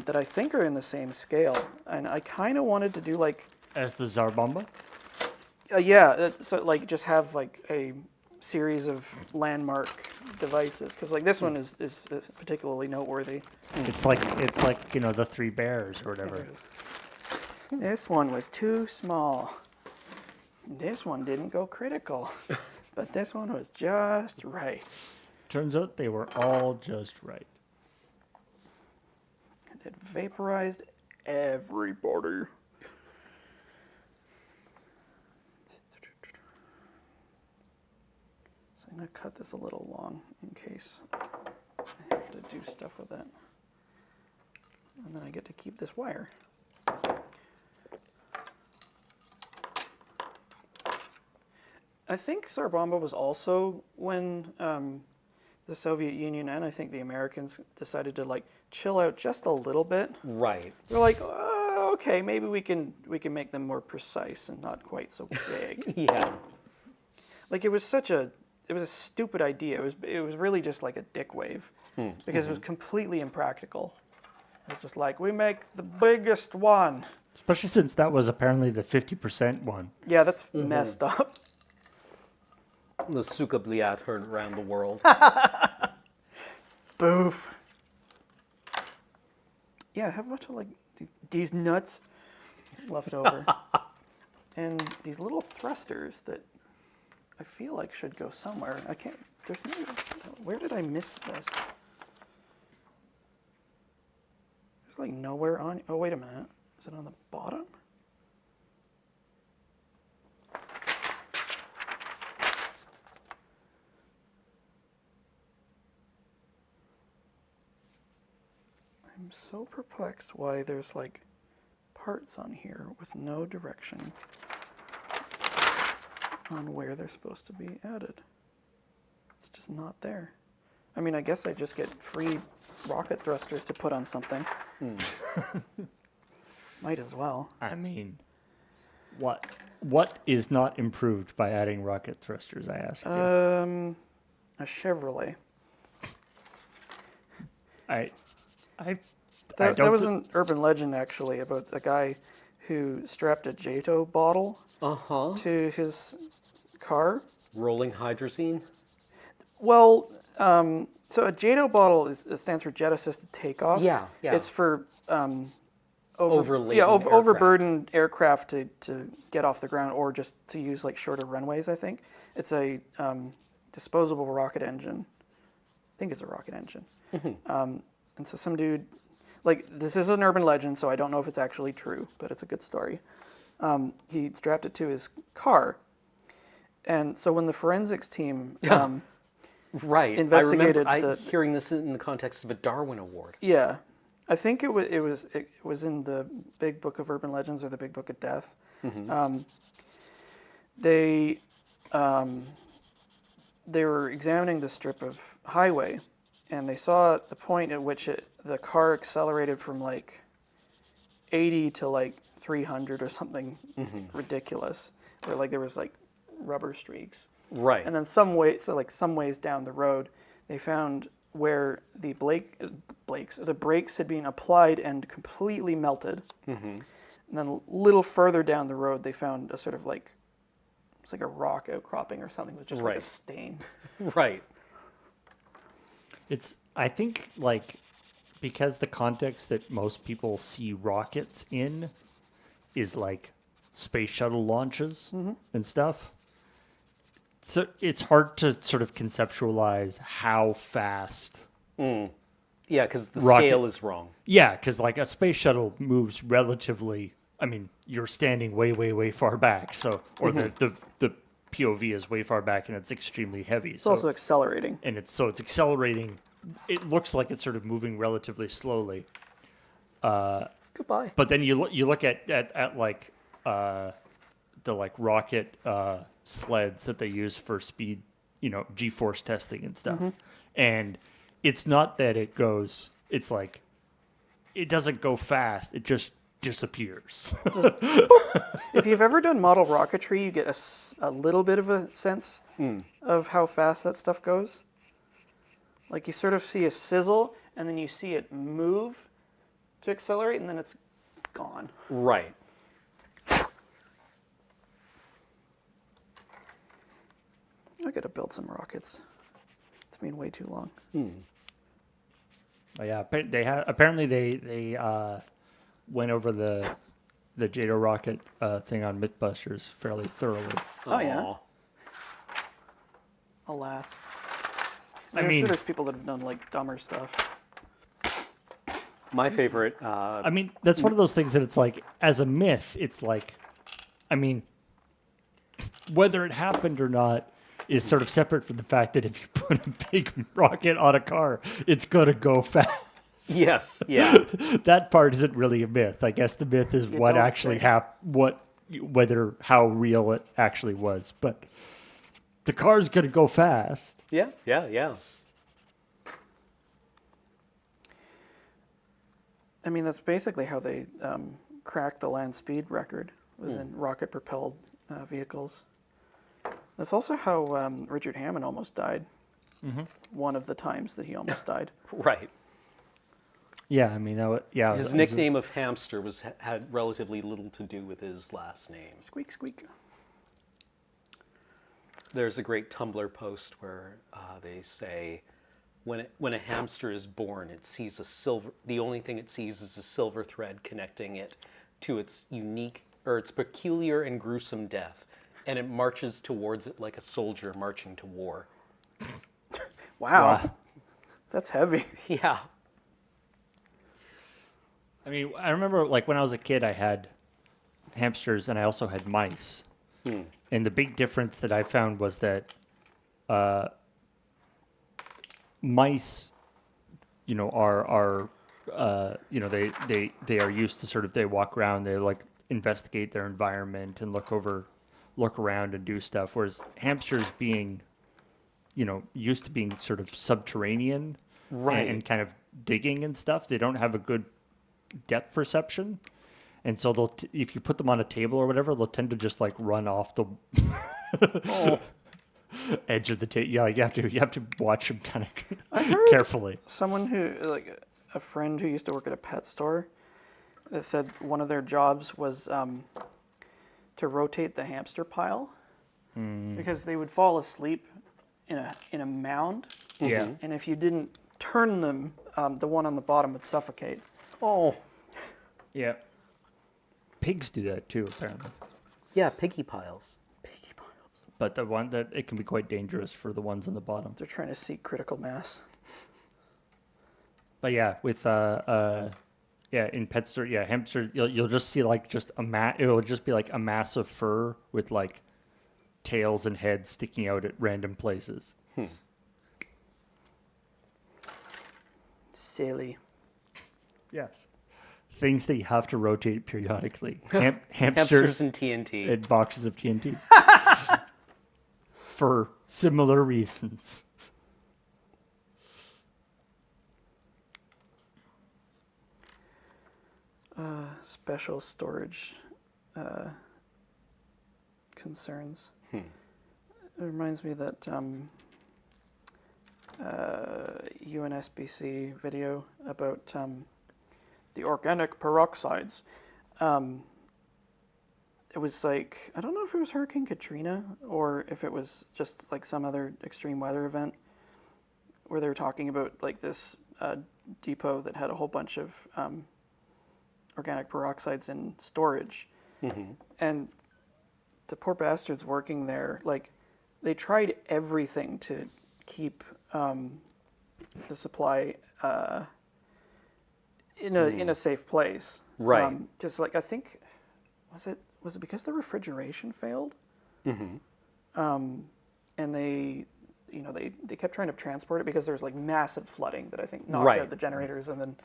Speaker 1: that I think are in the same scale, and I kind of wanted to do like,
Speaker 3: As the Tsar Bomba?
Speaker 1: so like just have like a series of landmark devices, because like this one is particularly noteworthy.
Speaker 3: It's like the Three Bears or whatever.
Speaker 1: This one was too small. This one didn't go critical, but this one was just right.
Speaker 3: Turns out they were all just right.
Speaker 1: And it vaporized everybody. So I'm going to cut this a little long in case I have to do stuff with it. And then I get to keep this wire. I think Tsar Bomba was also when the Soviet Union and I think the Americans decided to like chill out just a little bit.
Speaker 2: Right.
Speaker 1: They're like, oh, okay, maybe we can make them more precise and not quite so big.
Speaker 2: Yeah.
Speaker 1: Like it was a stupid idea. It was really just like a dick wave because it was completely impractical. It was just like, we make the biggest one.
Speaker 3: Especially since that was apparently the 50% one.
Speaker 1: Yeah, that's messed up.
Speaker 2: The Suka Bliat heard around the world.
Speaker 1: Boof. Yeah, I have a bunch of like these nuts left over. And these little thrusters that I feel like should go somewhere. I can't, there's no, where did I miss this? There's like nowhere on, oh wait a minute. Is it on the bottom? I'm so perplexed why there's like parts on here with no direction on where they're supposed to be added. It's just not there. I mean, I guess I just get free rocket thrusters to put on something. Might as well.
Speaker 3: I mean, what is not improved by adding rocket thrusters, I ask you?
Speaker 1: A Chevrolet.
Speaker 3: I
Speaker 1: That was an urban legend, actually, about a guy who strapped a JATO bottle to his car.
Speaker 2: Rolling hydrazine?
Speaker 1: Well, so a JATO bottle it stands for Jet Assisted Takeoff.
Speaker 2: Yeah.
Speaker 1: It's for
Speaker 2: Overladen
Speaker 1: overburdened aircraft to get off the ground, or just to use like shorter runways, I think. It's a disposable rocket engine. I think it's a rocket engine. And so some dude, like, this is an urban legend, so I don't know if it's actually true, but it's a good story. He strapped it to his car. And so when the forensics team
Speaker 2: Right.
Speaker 1: investigated
Speaker 2: I remember hearing this in the context of a Darwin Award.
Speaker 1: Yeah, I think it was in the Big Book of Urban Legends or the Big Book of Death. They were examining the strip of highway, and they saw the point at which the car accelerated from like 80 to like 300 or something ridiculous, where like there was like rubber streaks.
Speaker 2: Right.
Speaker 1: And then some ways down the road, they found where the brakes had been applied and completely melted. And then a little further down the road, they found a sort of like, it's like a rock outcropping or something with just like a stain.
Speaker 2: Right.
Speaker 3: I think, like, because the context that most people see rockets in is like space shuttle launches and stuff. So it's hard to sort of conceptualize how fast.
Speaker 2: Yeah, because the scale is wrong.
Speaker 3: Yeah, because like a space shuttle moves relatively. I mean, you're standing way, way, way far back. So, or the POV is way far back, and it's extremely heavy.
Speaker 1: It's also accelerating.
Speaker 3: And it's accelerating. It looks like it's sort of moving relatively slowly.
Speaker 1: Goodbye.
Speaker 3: But then you look at like the like rocket sleds that they use for speed, G-force testing and stuff. And it's not that it goes. It's like it doesn't go fast. It just disappears.
Speaker 1: If you've ever done model rocketry, you get a little bit of a sense of how fast that stuff goes. Like you sort of see a sizzle, and then you see it move to accelerate, and then it's gone.
Speaker 2: Right.
Speaker 1: I gotta build some rockets. It's been way too long.
Speaker 3: Oh, yeah, apparently they went over the JATO rocket thing on MythBusters fairly thoroughly.
Speaker 1: Oh yeah. Alas. I'm
Speaker 3: mean,
Speaker 1: sure there's people that have done like dumber stuff.
Speaker 2: My favorite.
Speaker 3: I mean, that's one of those things that it's like, as a myth, it's like, I mean, whether it happened or not is sort of separate from the fact that if you put a big rocket on a car, it's going to go fast.
Speaker 2: Yes, yeah.
Speaker 3: That part isn't really a myth. I guess the myth is what actually happened, how real it actually was. But the car's going to go fast.
Speaker 2: Yeah.
Speaker 1: I mean, that's basically how they cracked the land speed record, was in rocket-propelled vehicles. That's also how Richard Hammond almost died. One of the times that he almost died.
Speaker 2: Right.
Speaker 3: Yeah, I mean,
Speaker 2: His nickname of hamster had relatively little to do with his last name.
Speaker 1: Squeak, squeak.
Speaker 2: There's a great Tumblr post where they say, when a hamster is born, it sees the only thing it sees is a silver thread connecting it to its peculiar and gruesome death, and it marches towards it like a soldier marching to war.
Speaker 1: Wow. That's heavy.
Speaker 2: Yeah.
Speaker 3: I mean, I remember like when I was a kid, I had hamsters and I also had mice. And the big difference that I found was that mice, are they are used to sort of, they walk around, they like investigate their environment and look around and do stuff. Whereas hamsters being, used to being sort of subterranean,
Speaker 2: right,
Speaker 3: and kind of digging and stuff, they don't have a good depth perception. And so if you put them on a table or whatever, they'll tend to just like run off the edge of the table. Yeah, you have to watch them kind of carefully.
Speaker 1: Someone who a friend who used to work at a pet store that said one of their jobs was to rotate the hamster pile because they would fall asleep in a mound,
Speaker 3: Yeah.
Speaker 1: and if you didn't turn them, the one on the bottom would suffocate.
Speaker 2: Oh.
Speaker 3: Yeah. Pigs do that too, apparently.
Speaker 2: Yeah, piggy piles.
Speaker 1: Piggy piles.
Speaker 3: But the one that it can be quite dangerous for the ones on the bottom.
Speaker 1: They're trying to seek critical mass.
Speaker 3: But yeah, with in pet store, yeah, hamster, you'll just see like just it'll just be like a mass of fur with like tails and heads sticking out at random places.
Speaker 1: Silly.
Speaker 3: Yes. Things that you have to rotate periodically.
Speaker 2: Hamsters
Speaker 3: Hamsters
Speaker 2: and TNT.
Speaker 3: and boxes of TNT. For similar reasons.
Speaker 1: Special storage concerns. It reminds me that UNSBC video about the organic peroxides. It was like, I don't know if it was Hurricane Katrina or if it was just like some other extreme weather event where they were talking about like this depot that had a whole bunch of organic peroxides in storage. And the poor bastards working there, like, they tried everything to keep the supply in a safe place.
Speaker 2: Right.
Speaker 1: Just like, I think, was it because the refrigeration failed? And they kept trying to transport it because there was like massive flooding that I think knocked out the generators, and then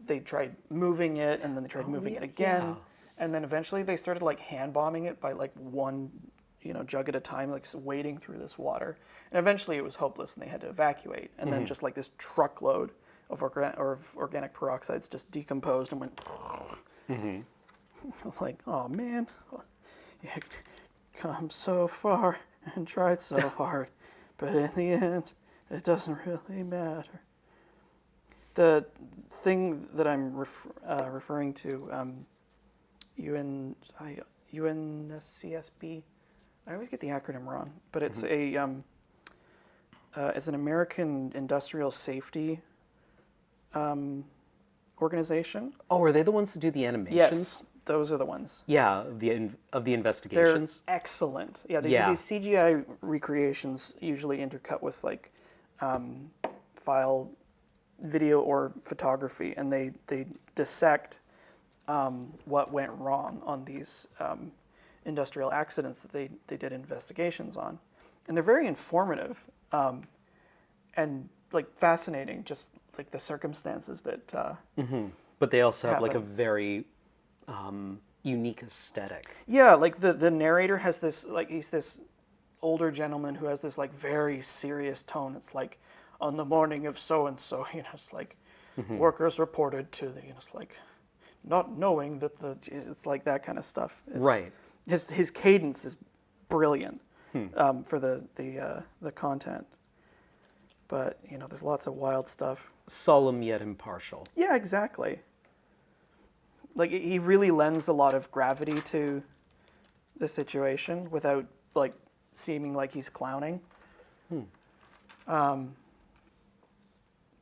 Speaker 1: they tried moving it, and then they tried moving it again, and then eventually they started like hand bombing it by like one, jug at a time, like wading through this water, and eventually it was hopeless, and they had to evacuate, and then just like this truckload of organic peroxides just decomposed and went. I was like, oh man, you come so far and tried so hard, but in the end, it doesn't really matter. The thing that I'm referring to, UNSCSB, I always get the acronym wrong, but it's it's an American industrial safety organization.
Speaker 2: Oh, are they the ones that do the animations?
Speaker 1: Yes, those are the ones.
Speaker 2: Yeah, of the
Speaker 1: They're
Speaker 2: investigations.
Speaker 1: excellent. Yeah, they do these CGI recreations, usually intercut with like file video or photography, and they dissect what went wrong on these industrial accidents that they did investigations on, and they're very informative and like fascinating, just like the circumstances that
Speaker 2: But they also have like a
Speaker 1: happen.
Speaker 2: very unique aesthetic.
Speaker 1: Yeah, like the narrator has this, like, he's this older gentleman who has this like very serious tone. It's like, on the morning of so and so, it's like workers reported to the, it's like not knowing that it's like that kind of stuff.
Speaker 2: Right.
Speaker 1: His cadence is brilliant for the content. But there's lots of wild stuff.
Speaker 2: Solemn yet impartial.
Speaker 1: Yeah, exactly. Like, he really lends a lot of gravity to the situation without like seeming like he's clowning.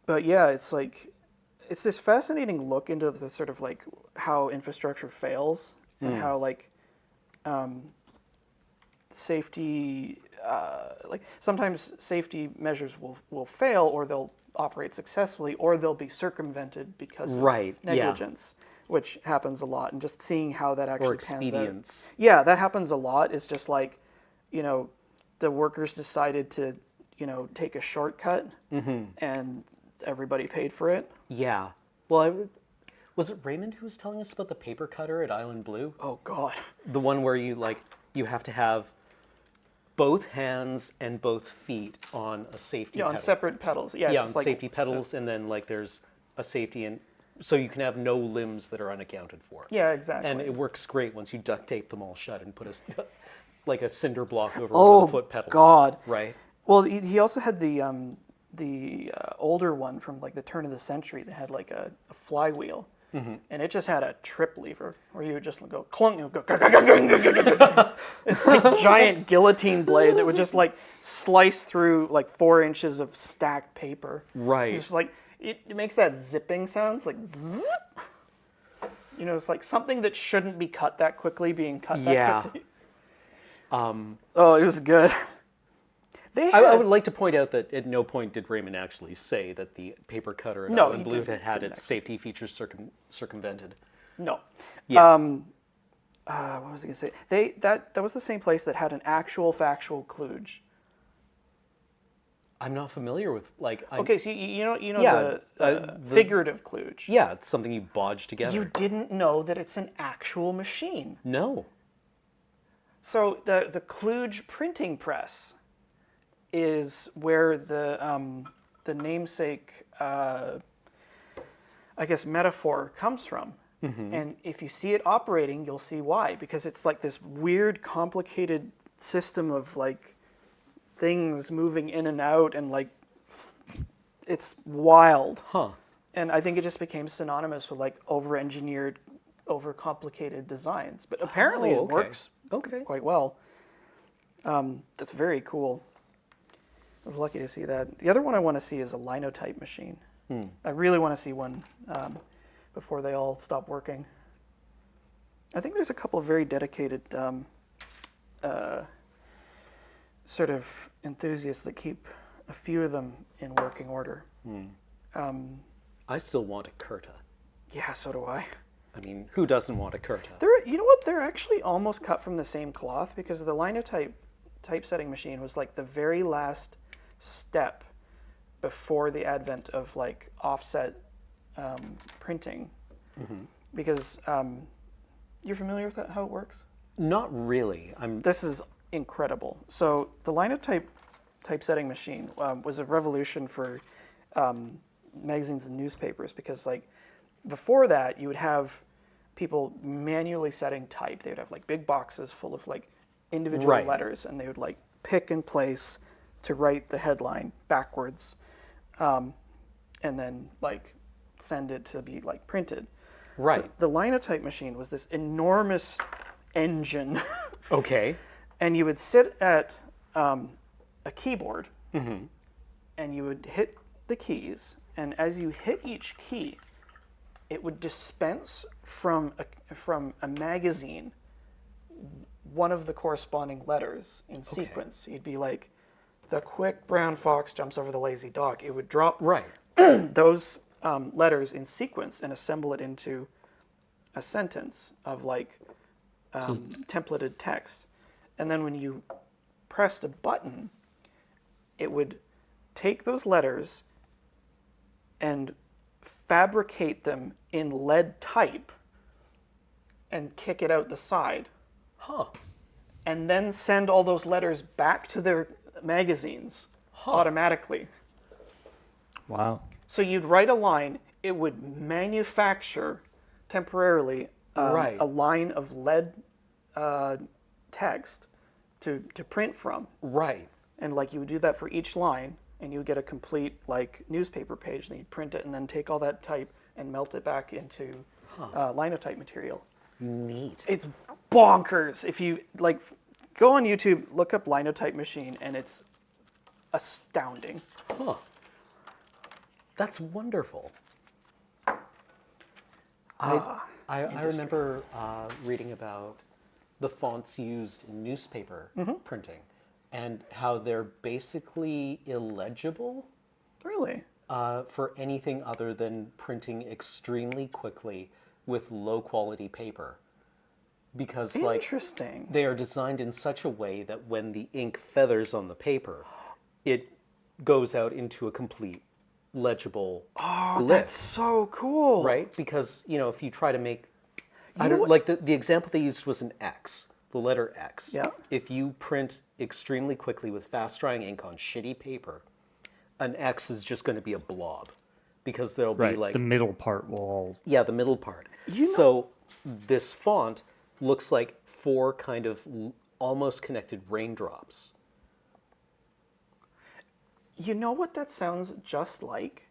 Speaker 1: But yeah, it's this fascinating look into the sort of like how infrastructure fails and how like safety, like sometimes safety measures will fail, or they'll operate successfully, or they'll be circumvented because of negligence, which happens a lot. And just seeing how that actually
Speaker 2: Or expedience.
Speaker 1: pans out. Yeah, that happens a lot. It's just like, the workers decided to, take a shortcut, and everybody paid for it.
Speaker 2: Yeah. Well, was it Raymond who was telling us about the paper cutter at Island Blue?
Speaker 1: Oh God.
Speaker 2: The one where you have to have both hands and both feet on a safety pedal.
Speaker 1: On separate pedals. Yeah,
Speaker 2: Yeah,
Speaker 1: it's
Speaker 2: on
Speaker 1: like,
Speaker 2: safety pedals, and then like there's a safety, and so you can have no limbs that are unaccounted for.
Speaker 1: Yeah, exactly.
Speaker 2: And it works great once you duct tape them all shut and put like a cinder block over
Speaker 1: Oh,
Speaker 2: the foot pedals.
Speaker 1: God.
Speaker 2: Right.
Speaker 1: Well, he also had the older one from like the turn of the century that had like a flywheel, and it just had a trip lever where you would just go clunk, and it would go. It's like giant guillotine blade that would just like slice through like 4 inches of stacked paper.
Speaker 2: Right.
Speaker 1: It's just like it makes that zipping sound. It's like zzz. You know, it's like something that shouldn't be cut that quickly being cut that quickly. Oh, it was good.
Speaker 2: I would like to point out that at no point did Raymond actually say that the paper cutter at
Speaker 1: No,
Speaker 2: Island
Speaker 1: he
Speaker 2: Blue
Speaker 1: didn't
Speaker 2: had its
Speaker 1: actually
Speaker 2: safety features circumvented.
Speaker 1: No.
Speaker 2: Yeah.
Speaker 1: What was I going to say? That was the same place that had an actual factual kludge.
Speaker 2: I'm not familiar with
Speaker 1: Okay, so you know
Speaker 2: Yeah,
Speaker 1: the figurative kludge.
Speaker 2: Yeah, it's something you bodge together.
Speaker 1: You didn't know that it's an actual machine.
Speaker 2: No.
Speaker 1: So the kludge printing press is where the namesake, I guess, metaphor comes from. And if you see it operating, you'll see why. Because it's like this weird, complicated system of like things moving in and out, and like it's wild.
Speaker 2: Huh.
Speaker 1: And I think it just became synonymous with like over-engineered, over-complicated designs. But apparently it works quite well. That's very cool. I was lucky to see that. The other one I want to see is a linotype machine. I really want to see one before they all stop working. I think there's a couple of very dedicated sort of enthusiasts that keep a few of them in working order.
Speaker 2: I still want a Curta.
Speaker 1: Yeah, so do I.
Speaker 2: I mean, who doesn't want a Curta?
Speaker 1: You know what? They're actually almost cut from the same cloth, because the linotype typesetting machine was like the very last step before the advent of like offset printing. Because you're familiar with how it works?
Speaker 2: Not really.
Speaker 1: This is incredible. So the linotype typesetting machine was a revolution for magazines and newspapers, because like before that you would have people manually setting type. They would have like big boxes full of like individual letters, and they would like pick and place to write the headline backwards, and then like send it to be like printed.
Speaker 2: Right.
Speaker 1: So the linotype machine was this enormous engine.
Speaker 2: Okay.
Speaker 1: And you would sit at a keyboard, and you would hit the keys, and as you hit each key, it would dispense from a magazine one of the corresponding letters in sequence. You'd be like, the quick brown fox jumps over the lazy dog. It would drop those letters in sequence and assemble it into a sentence of like templated text. And then when you pressed a button, it would take those letters and fabricate them in lead type and kick it out the side. And then send all those letters back to their magazines automatically.
Speaker 3: Wow.
Speaker 1: So you'd write a line, it would manufacture temporarily a line of lead text to print from.
Speaker 2: Right.
Speaker 1: And like you would do that for each line, and you would get a complete like newspaper page, and then you'd print it and then take all that type and melt it back into linotype material.
Speaker 2: Neat.
Speaker 1: It's bonkers. If you like go on YouTube, look up linotype machine, and it's astounding.
Speaker 2: That's wonderful. I remember reading about the fonts used in newspaper printing and how they're basically illegible.
Speaker 1: Really?
Speaker 2: For anything other than printing extremely quickly with low quality paper. Because
Speaker 1: Interesting.
Speaker 2: they are designed in such a way that when the ink feathers on the paper, it goes out into a complete legible glyph.
Speaker 1: That's so cool.
Speaker 2: Right? Because, if you try to make... the example they used was an X, the letter X.
Speaker 1: Yeah.
Speaker 2: If you print extremely quickly with fast-drying ink on shitty paper, an X is just going to be a blob. Because there'll be like...
Speaker 3: the middle part will all...
Speaker 2: Yeah, the middle part. So this font looks like 4 kind of almost connected raindrops.
Speaker 1: You know what that sounds just like?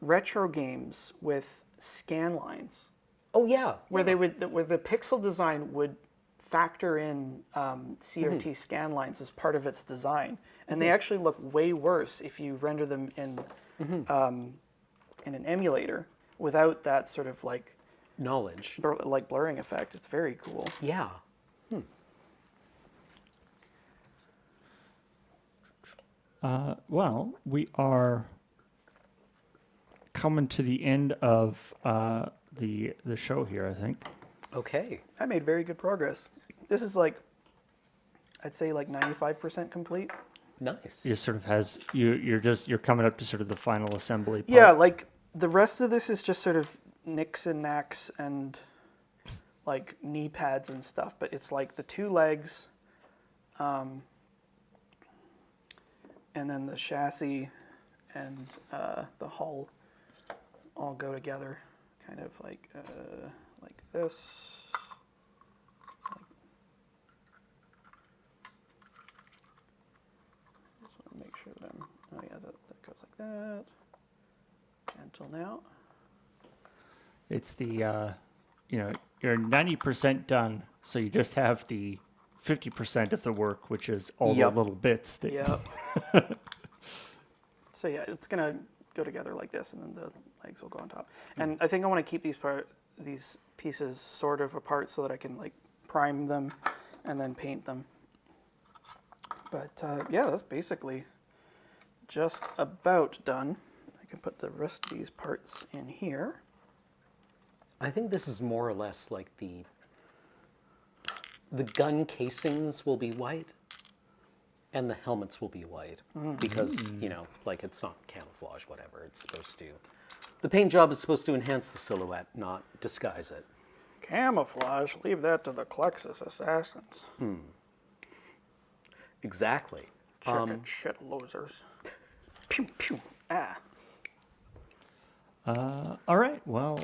Speaker 1: Retro games with scan lines,
Speaker 2: Oh yeah.
Speaker 1: where where the pixel design would factor in CRT scan lines as part of its design, and they actually look way worse if you render them in an emulator without that sort of like
Speaker 2: Knowledge.
Speaker 1: blurring effect. It's very cool.
Speaker 2: Yeah.
Speaker 3: Well, we are coming to the end of the show here, I think.
Speaker 2: Okay.
Speaker 1: I made very good progress. This is like, I'd say like 95% complete.
Speaker 2: Nice.
Speaker 3: It sort of has you're coming up to sort of the final assembly part.
Speaker 1: Yeah, like the rest of this is just sort of nicks and knacks and like knee pads and stuff, but it's like the two legs, and then the chassis and the hull all go together, kind of like this. Just want to make sure that oh yeah, that goes like that. Until now.
Speaker 3: It's the you're 90% done, so you just have the 50% of the work, which is all
Speaker 1: Yep.
Speaker 3: the little bits that
Speaker 1: Yep. So yeah, it's gonna go together like this, and then the legs will go on top. And I think I want to keep these pieces sort of apart so that I can like prime them and then paint them. But yeah, that's basically just about done. I can put the rest of these parts in here.
Speaker 2: I think this is more or less like the gun casings will be white and the helmets will be white because, like it's not camouflage, whatever. It's supposed to. The paint job is supposed to enhance the silhouette, not disguise it.
Speaker 1: Camouflage, leave that to the Klexus assassins.
Speaker 2: Exactly.
Speaker 1: Chicken shit losers. Pew pew. Ah.
Speaker 3: All right. Well,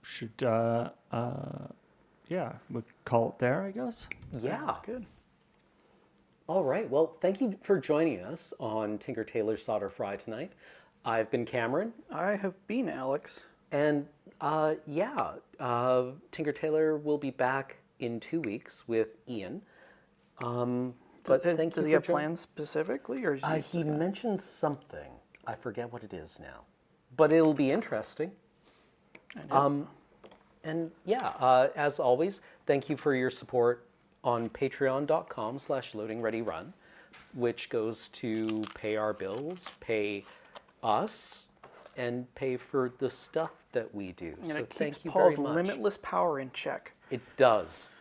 Speaker 3: should yeah, we call it there, I guess.
Speaker 2: Yeah.
Speaker 1: Good.
Speaker 2: All right. Well, thank you for joining us on Tinker Tailor Solder Fry tonight. I've been Cameron.
Speaker 1: I have been Alex.
Speaker 2: And Tinker Tailor will be back in 2 weeks with Ian. But thank you
Speaker 1: Does he
Speaker 2: for
Speaker 1: have plans specifically, or is he
Speaker 2: He mentioned something. I forget what it is now, but it'll be interesting. And yeah, as always, thank you for your support on patreon.com/loadingreadyrun, which goes to pay our bills, pay us, and pay for the stuff that we do.
Speaker 1: and
Speaker 2: So
Speaker 1: it keeps
Speaker 2: thank you
Speaker 1: Paul's
Speaker 2: very much.
Speaker 1: limitless power in check?
Speaker 2: It does.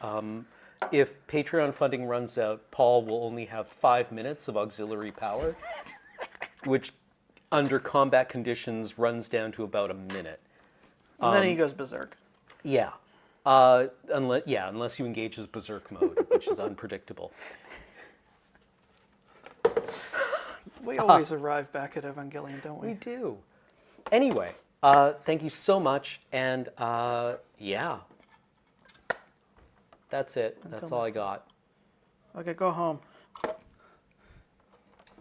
Speaker 2: If Patreon funding runs out, Paul will only have 5 minutes of auxiliary power, which under combat conditions runs down to about a minute.
Speaker 1: And then he goes berserk.
Speaker 2: Yeah. Unless you engage his berserk mode, which is unpredictable.
Speaker 1: We always arrive back at Evangelion, don't we?
Speaker 2: We do. Anyway, thank you so much, and yeah. That's it. That's all I got.
Speaker 1: Okay, go home.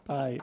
Speaker 3: Bye.